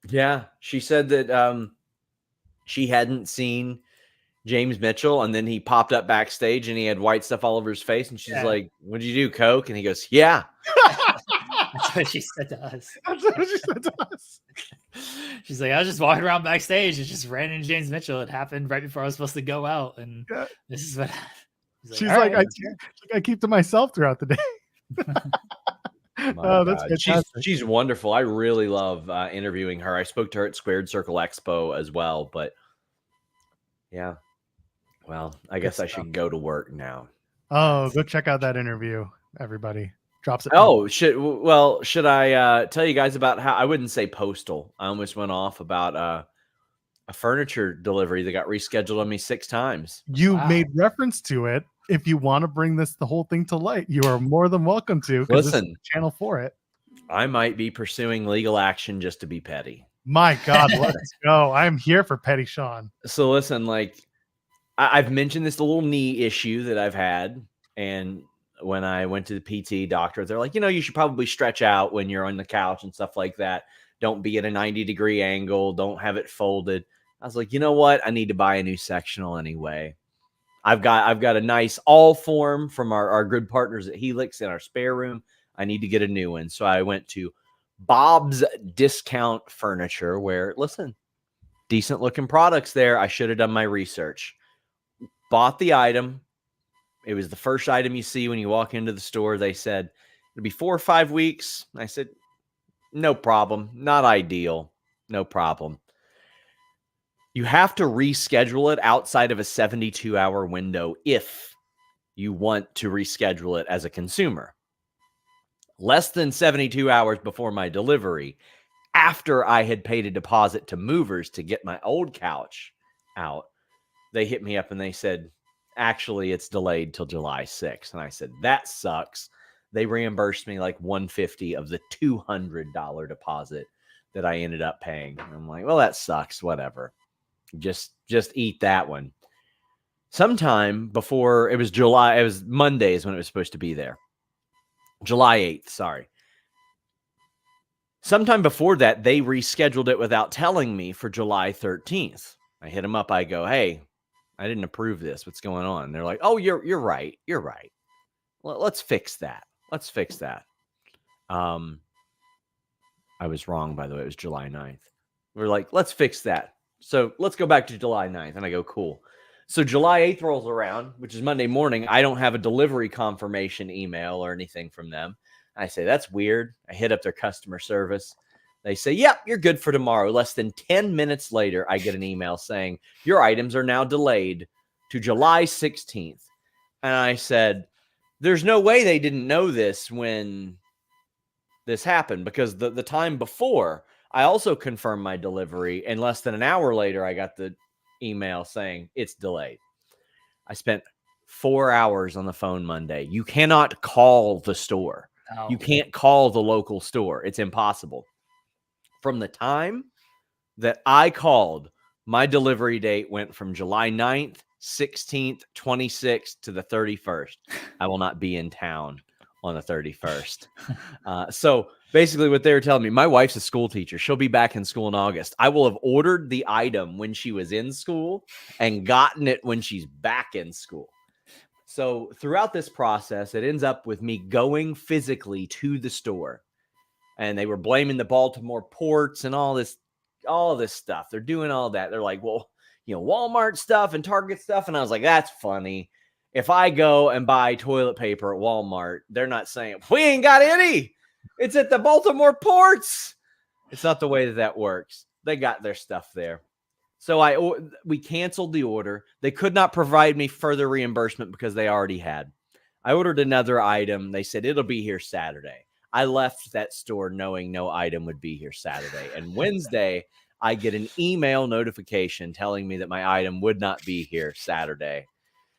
Yeah, she said that she hadn't seen James Mitchell, and then he popped up backstage and he had white stuff all over his face, and she's like, "What did you do, coke?" And he goes, "Yeah." That's what she said to us. That's what she said to us. She's like, I was just walking around backstage. It just ran into James Mitchell. It happened right before I was supposed to go out, and this is what. She's like, I keep to myself throughout the day. Oh, that's fantastic. She's wonderful. I really love interviewing her. I spoke to her at Squared Circle Expo as well, but yeah. Well, I guess I should go to work now. Oh, go check out that interview, everybody. Drops it. Oh, should I tell you guys about how I wouldn't say postal. I almost went off about a furniture delivery that got rescheduled on me 6 times. You made reference to it. If you want to bring the whole thing to light, you are more than welcome to. Listen, channel for it. I might be pursuing legal action just to be petty. My God, let's go. I'm here for petty Sean. So listen, like I've mentioned this little knee issue that I've had, and when I went to the PT doctor, they're like, you should probably stretch out when you're on the couch and stuff like that. Don't be at a 90-degree angle. Don't have it folded. I was like, you know what? I need to buy a new sectional anyway. I've got a nice all form from our good partners at Helix in our spare room. I need to get a new one. So I went to Bob's Discount Furniture, where, listen, decent looking products there. I should have done my research. Bought the item. It was the first item you see when you walk into the store. They said it'll be 4 or 5 weeks. I said, no problem. Not ideal. No problem. You have to reschedule it outside of a 72-hour window if you want to reschedule it as a consumer. Less than 72 hours before my delivery, after I had paid a deposit to movers to get my old couch out, they hit me up and they said, actually, it's delayed till July 6th. And I said, that sucks. They reimbursed me like $150 of the $200 deposit that I ended up paying. And I'm like, well, that sucks. Whatever. Just eat that one. Sometime before, it was July, it was Mondays when it was supposed to be there. July 8th, sorry. Sometime before that, they rescheduled it without telling me for July 13th. I hit them up. I go, hey, I didn't approve this. What's going on? They're like, oh, you're right. You're right. Well, let's fix that. Let's fix that. I was wrong, by the way. It was July 9th. We're like, let's fix that. So let's go back to July 9th. And I go, cool. So July 8th rolls around, which is Monday morning. I don't have a delivery confirmation email or anything from them. I say, that's weird. I hit up their customer service. They say, yep, you're good for tomorrow. Less than 10 minutes later, I get an email saying, your items are now delayed to July 16th. And I said, there's no way they didn't know this when this happened, because the time before, I also confirmed my delivery. And less than an hour later, I got the email saying it's delayed. I spent 4 hours on the phone Monday. You cannot call the store. Oh. You can't call the local store. It's impossible. From the time that I called, my delivery date went from July 9th, 16th, 26th to the 31st. I will not be in town on the 31st. So basically what they were telling me, my wife's a school teacher. She'll be back in school in August. I will have ordered the item when she was in school and gotten it when she's back in school. So throughout this process, it ends up with me going physically to the store. And they were blaming the Baltimore ports and all this stuff. They're doing all that. They're like, well, Walmart stuff and Target stuff. And I was like, that's funny. If I go and buy toilet paper at Walmart, they're not saying, we ain't got any. It's at the Baltimore ports. It's not the way that works. They got their stuff there. So we canceled the order. They could not provide me further reimbursement because they already had. I ordered another item. They said it'll be here Saturday. I left that store knowing no item would be here Saturday. And Wednesday, I get an email notification telling me that my item would not be here Saturday.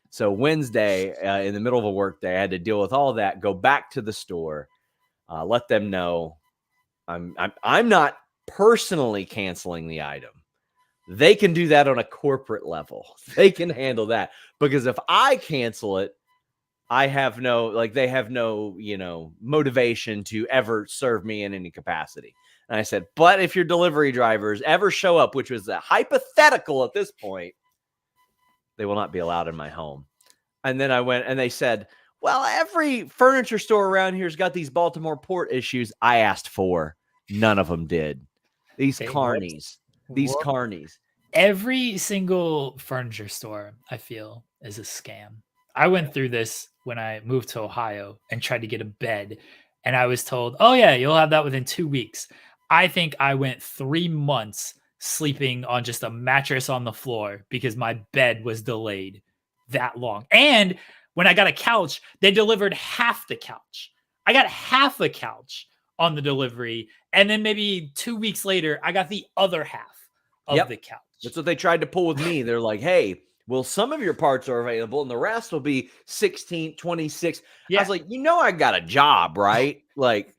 So Wednesday, in the middle of a work day, I had to deal with all that, go back to the store, let them know I'm not personally canceling the item. They can do that on a corporate level. They can handle that. Because if I cancel it, they have no, motivation to ever serve me in any capacity. And I said, but if your delivery drivers ever show up, which was a hypothetical at this point, they will not be allowed in my home. And then I went and they said, well, every furniture store around here's got these Baltimore port issues. I asked for. None of them did. These carnies. Every single furniture store, I feel, is a scam. I went through this when I moved to Ohio and tried to get a bed. And I was told, oh, yeah, you'll have that within 2 weeks. I think I went 3 months sleeping on just a mattress on the floor because my bed was delayed that long. And when I got a couch, they delivered half the couch. I got half a couch on the delivery. And then maybe 2 weeks later, I got the other half of the couch. That's what they tried to pull with me. They're like, hey, well, some of your parts are available and the rest will be 16, 26. Yeah. I was like, I got a job, right? Like,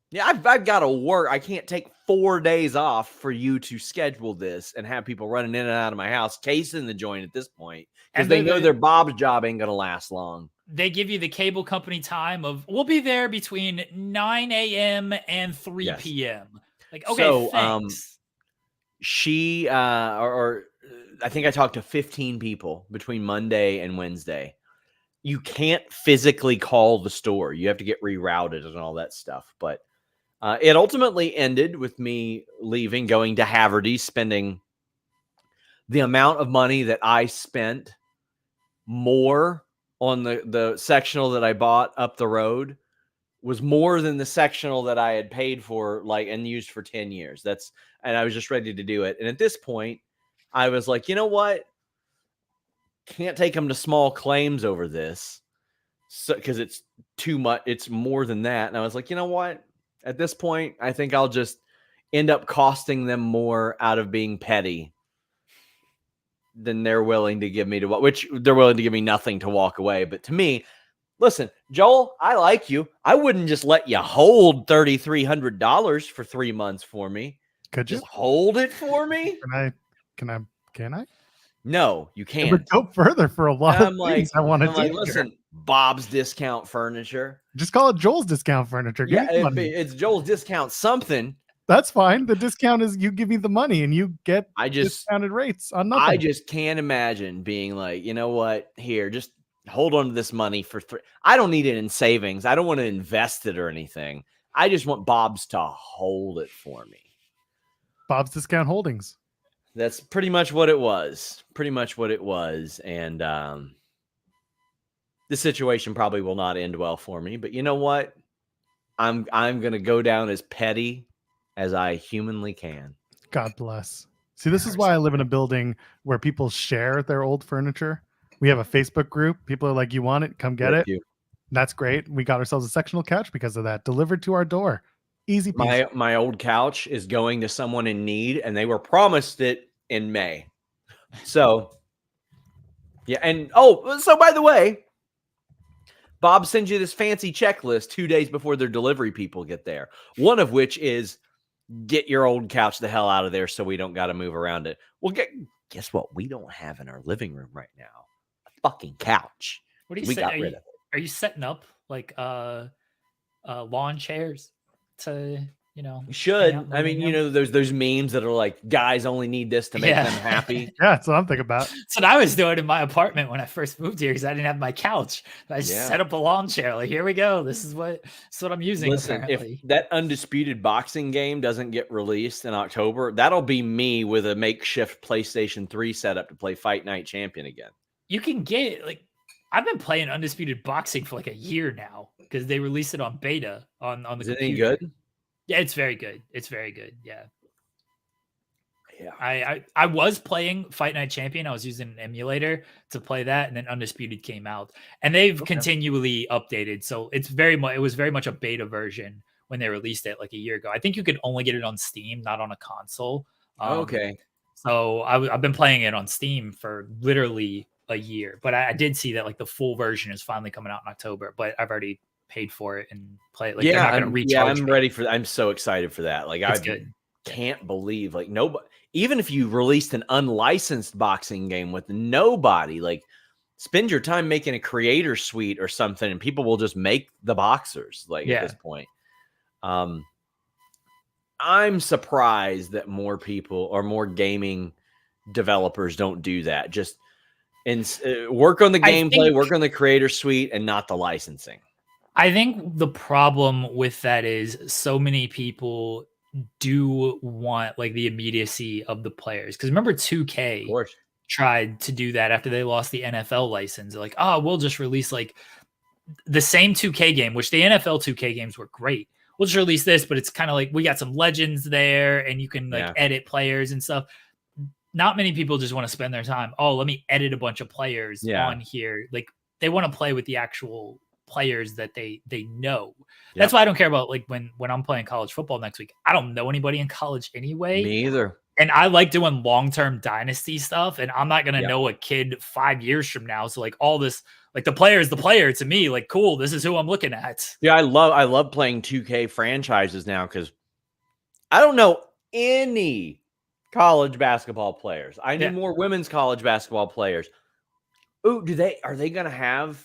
yeah, I've got to work. I can't take 4 days off for you to schedule this and have people running in and out of my house, casing the joint at this point, because they know their Bob's job ain't going to last long. They give you the cable company time of, we'll be there between 9 a.m. and 3 p.m. Like, okay, so, thanks. I think I talked to 15 people between Monday and Wednesday. You can't physically call the store. You have to get rerouted and all that stuff. But it ultimately ended with me leaving, going to Haverty, spending the amount of money that I spent more on the sectional that I bought up the road was more than the sectional that I had paid for and used for 10 years. And I was just ready to do it. And at this point, I was like, you know what? Can't take them to small claims over this. So, because it's too much. It's more than that. And I was like, you know what? At this point, I think I'll just end up costing them more out of being petty than they're willing to give me which they're willing to give me nothing to walk away. But to me, Listen, Joel, I like you. I wouldn't just let you hold $3,300 for 3 months for me. Could you? Just hold it for me? Can I? No, you It can't. would go further for a lot And of things I want to do. like, listen, Bob's Discount Furniture. Just call it Joel's Discount Furniture. Give me the money. It's Joel's Discount something. That's fine. The discount is you give me the money and you get just discounted rates on nothing. I just can't imagine being like, you know what? Here, just hold on to this money for I don't need it in savings. I don't want to invest it or anything. I just want Bob's to hold it for me. Bob's Discount Holdings. That's pretty much what it was. And the situation probably will not end well for me. But you know what? I'm going to go down as petty as I humanly can. God bless. See, this is why I live in a building where people share their old furniture. We have a Facebook group. People are like, you want it? Come get it. That's great. We got ourselves a sectional couch because of that. Delivered to our door. Easy peasy. My old couch is going to someone in need, and they were promised it in May. So, yeah. And, so by the way, Bob sends you this fancy checklist 2 days before their delivery people get there. One of which is get your old couch the hell out of there so we don't got to move around it. Well, guess what? We don't have in our living room right now a fucking couch. What are you we saying? got rid of it. Are you setting up like lawn chairs to, You should. I mean, there's those memes that are like, guys only need this to make them happy. Yeah, that's what I'm thinking about. That's what I was doing in my apartment when I first moved here because I didn't have my couch. I just set up a lawn chair. Like, here we go. This is what I'm using. Listen, apparently. If that undisputed boxing game doesn't get released in October, that'll be me with a makeshift PlayStation 3 setup to play Fight Night Champion again. You can get I've been playing undisputed boxing for like a year now because they released it on beta on the computer. Is it any good? Yeah, it's very good. It's very good. Yeah. Yeah. I was playing Fight Night Champion. I was using an emulator to play that, and then Undisputed came out. And they've continually updated. So it was very much a beta version when they released it like a year ago. I think you could only get it on Steam, not on a console. Okay. So I've been playing it on Steam for literally a year. But I did see that like the full version is finally coming out in October, but I've already paid for it and play it. Like, they're not going to recharge I'm me. ready for. I'm so excited for that. Like, can't believe like nobody. Even if you released an unlicensed boxing game with nobody, like spend your time making a creator suite or something, and people will just make the boxers. Like at this point, I'm surprised that more people or more gaming developers don't do that. Just work on the gameplay, work on the creator suite, and not the licensing. I think the problem with that is so many people do want like the immediacy of the players. Because remember 2K tried to do that after they lost the NFL license. They're like, we'll just release like the same 2K game, which the NFL 2K games were great. We'll just release this, but it's kind of like we got some legends there and you can edit players and stuff. Not many people just want to spend their time. Let me edit a bunch of players on here. Like they want to play with the actual players that they know. That's why I don't care about like when I'm playing college football next week. I don't know anybody in college anyway. Me either. And I like doing long-term dynasty stuff, and I'm not gonna know a kid 5 years from now. So like all this, like the player is the player to me. Like, cool, this is who I'm looking at. Yeah, I love playing 2K franchises now because I don't know any college basketball players. I knew more women's college basketball players. Ooh, are they gonna have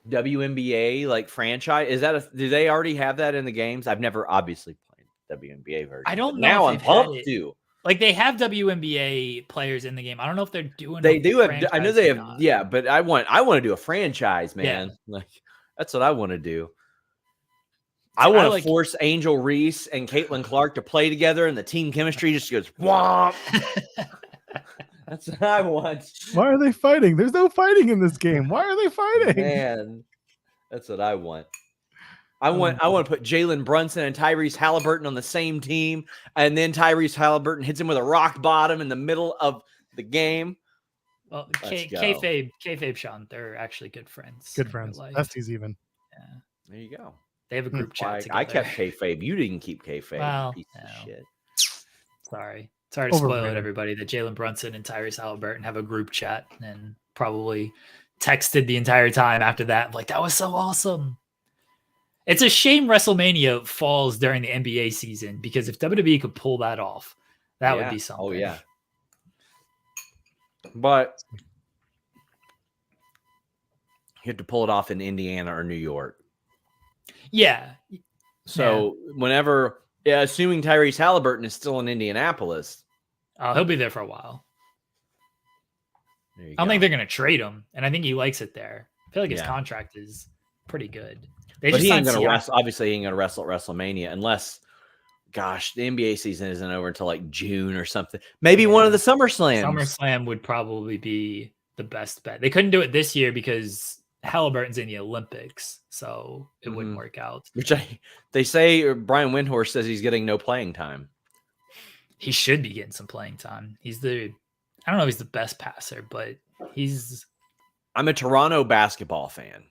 WNBA like franchise? Do they already have that in the games? I've never obviously played WNBA version. I don't know. Now I'm pumped too. Like they have WNBA players in the game. I don't know if they're doing. They do have. I know they have. Yeah, but I want to do a franchise, man. Yeah. Like that's what I want to do. I want to force Angel Reese and Caitlin Clark to play together, and the team chemistry just goes womp. That's what I want. Why are they fighting? There's no fighting in this game. Why are they fighting? Man, that's what I want. I want to put Jalen Brunson and Tyrese Halliburton on the same team, and then Tyrese Halliburton hits him with a rock bottom in the middle of the game. Well, kayfabe, Sean, they're actually good friends. Good friends. Besties even. Yeah. There you go. They have a group chat together. I kept kayfabe. You didn't keep kayfabe. Well, piece of shit. Sorry to spoil it, everybody, that Jalen Brunson and Tyrese Halliburton have a group chat and probably texted the entire time after that, like, that was so awesome. It's a shame WrestleMania falls during the NBA season, because if WWE could pull that off, that would be something. Oh yeah. But you have to pull it off in Indiana or New York. Yeah. So whenever, assuming Tyrese Halliburton is still in Indianapolis, he'll be there for a while. I don't think they're going to trade him, and I think he likes it there. I feel like his contract is pretty good. But he ain't going to wrestle. Obviously, he ain't going to wrestle at WrestleMania unless, gosh, the NBA season isn't over until like June or something. Maybe one of the SummerSlams. SummerSlam would probably be the best bet. They couldn't do it this year because Halliburton's in the Olympics, so it wouldn't work out. Which they say Brian Windhorst says he's getting no playing time. He should be getting some playing time. I don't know if he's the best passer, but I'm a Toronto basketball fan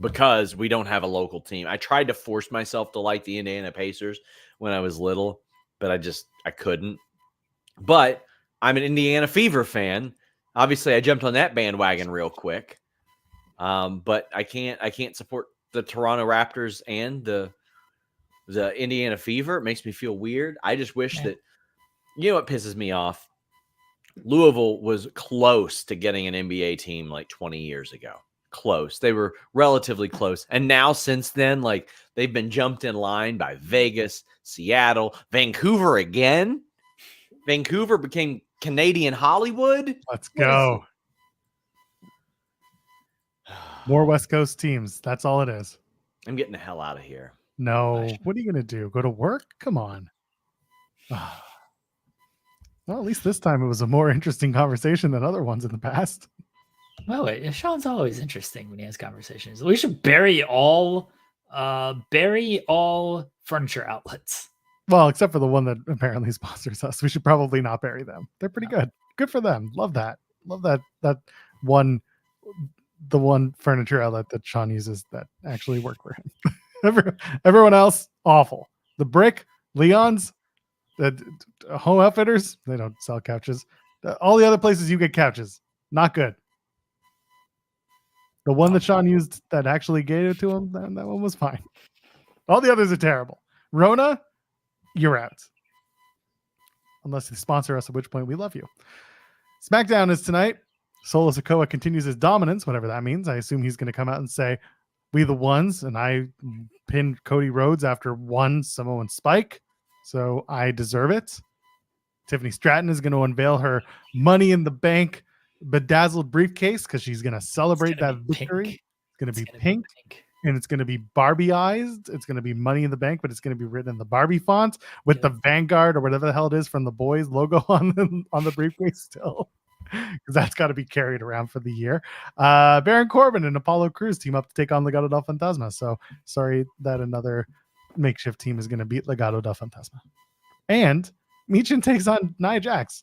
because we don't have a local team. I tried to force myself to like the Indiana Pacers when I was little, but I couldn't. But I'm an Indiana Fever fan. Obviously, I jumped on that bandwagon real quick. But I can't support the Toronto Raptors and the Indiana Fever. It makes me feel weird. I just wish that, you know what pisses me off? Louisville was close to getting an NBA team like 20 years ago. Close. They were relatively close. And now since then, like, they've been jumped in line by Vegas, Seattle, Vancouver again. Vancouver became Canadian Hollywood. Let's go. More West Coast teams. That's all it is. I'm getting the hell out of here. No. What are you going to do? Go to work? Come on. Well, at least this time it was a more interesting conversation than other ones in the past. Well, wait, Sean's always interesting when he has conversations. We should bury all furniture outlets. Well, except for the one that apparently sponsors us. We should probably not bury them. They're pretty good. Good for them. Love that. Love that one, the one furniture outlet that Sean uses that actually worked for him. Everyone else, awful. The Brick, Leon's, the Home Outfitters, they don't sell couches. All the other places you get couches, not good. The one that Sean used that actually gave it to him, that one was fine. All the others are terrible. Rona, you're out. Unless they sponsor us, at which point we love you. SmackDown is tonight. Solo Sikoa continues his dominance, whatever that means. I assume he's going to come out and say, "We the ones," and I pinned Cody Rhodes after one Samoan spike, so I deserve it. Tiffany Stratton is going to unveil her Money in the Bank bedazzled briefcase because she's going to celebrate that victory. It's going to be pink. And it's going to be Barbie-ized. It's going to be Money in the Bank, but it's going to be written in the Barbie font with the Vanguard or whatever the hell it is from the boys logo on the briefcase still, because that's got to be carried around for the year. Baron Corbin and Apollo Crews team up to take on Legado del Fantasma. So sorry that another makeshift team is going to beat Legado del Fantasma. And Michin takes on Nia Jax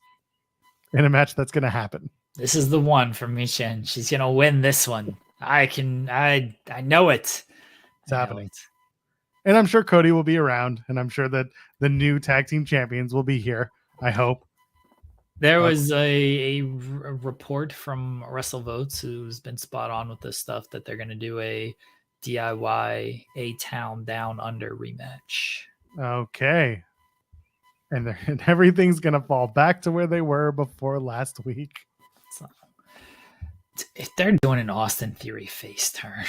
in a match that's going to happen. This is the one for Michin. She's going to win this one. I know it. It's happening. And I'm sure Cody will be around, and I'm sure that the new tag team champions will be here. I hope. There was a report from WrestleVotes, who's been spot on with this stuff, that they're going to do a DIY A-Town Down Under rematch. Okay. And everything's going to fall back to where they were before last week. So, if they're doing an Austin Theory face turn.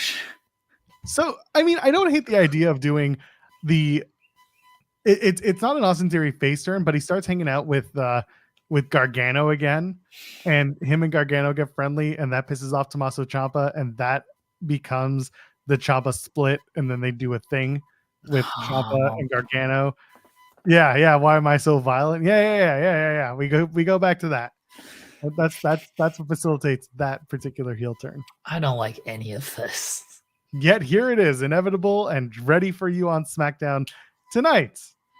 So, I mean, I don't hate the idea of doing it's not an Austin Theory face turn, but he starts hanging out with Gargano again, and him and Gargano get friendly, and that pisses off Tommaso Ciampa, and that becomes the Ciampa split, and then they do a thing with Ciampa and Gargano. Yeah. Why am I so violent? Yeah. We go back to that. That's what facilitates that particular heel turn. I don't like any of this. Yet here it is, inevitable and ready for you on SmackDown tonight,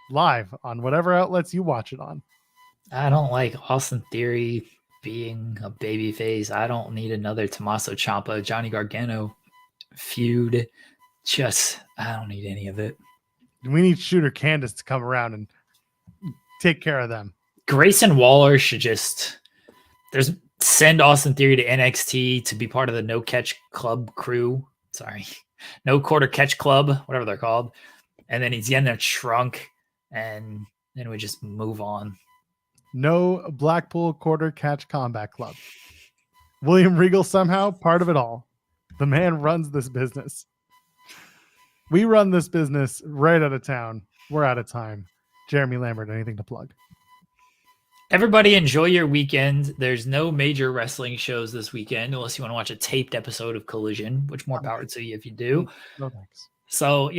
live on whatever outlets you watch it on. I don't like Austin Theory being a babyface. I don't need another Tommaso Ciampa, Johnny Gargano feud. I don't need any of it. We need Shooter Candace to come around and take care of them. Grayson Waller should just... send Austin Theory to NXT to be part of the No Catch Club crew. Sorry, No Quarter Catch Club, whatever they're called. And then he's getting a shrunk, and then we just move on. No Blackpool Quarter Catch Combat Club. William Regal somehow part of it all. The man runs this business. We run this business right out of town. We're out of time. Jeremy Lambert, anything to plug? Everybody enjoy your weekend. There's no major wrestling shows this weekend unless you want to watch a taped episode of Collision, which more power to you if you do. No thanks. So,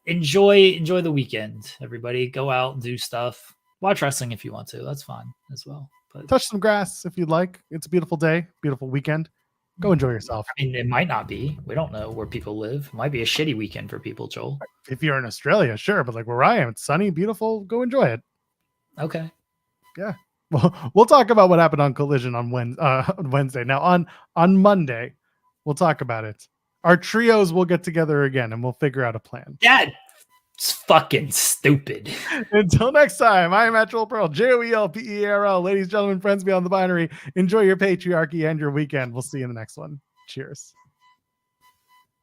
enjoy the weekend. Everybody go out, do stuff. Watch wrestling if you want to. That's fine as well. But Touch some grass if you'd like. It's a beautiful day, beautiful weekend. Go enjoy yourself. I mean, it might not be. We don't know where people live. It might be a shitty weekend for people, Joel. If you're in Australia, sure, but like where I am, it's sunny, beautiful. Go enjoy it. Okay. Yeah. Well, we'll talk about what happened on Collision on Wednesday. Now on Monday, we'll talk about it. Our trios will get together again and we'll figure out a plan. That's fucking stupid. Until next time, I am at Joel Pearl, JOELPERL. Ladies, gentlemen, friends beyond the binary, enjoy your patriarchy and your weekend. We'll see you in the next one. Cheers.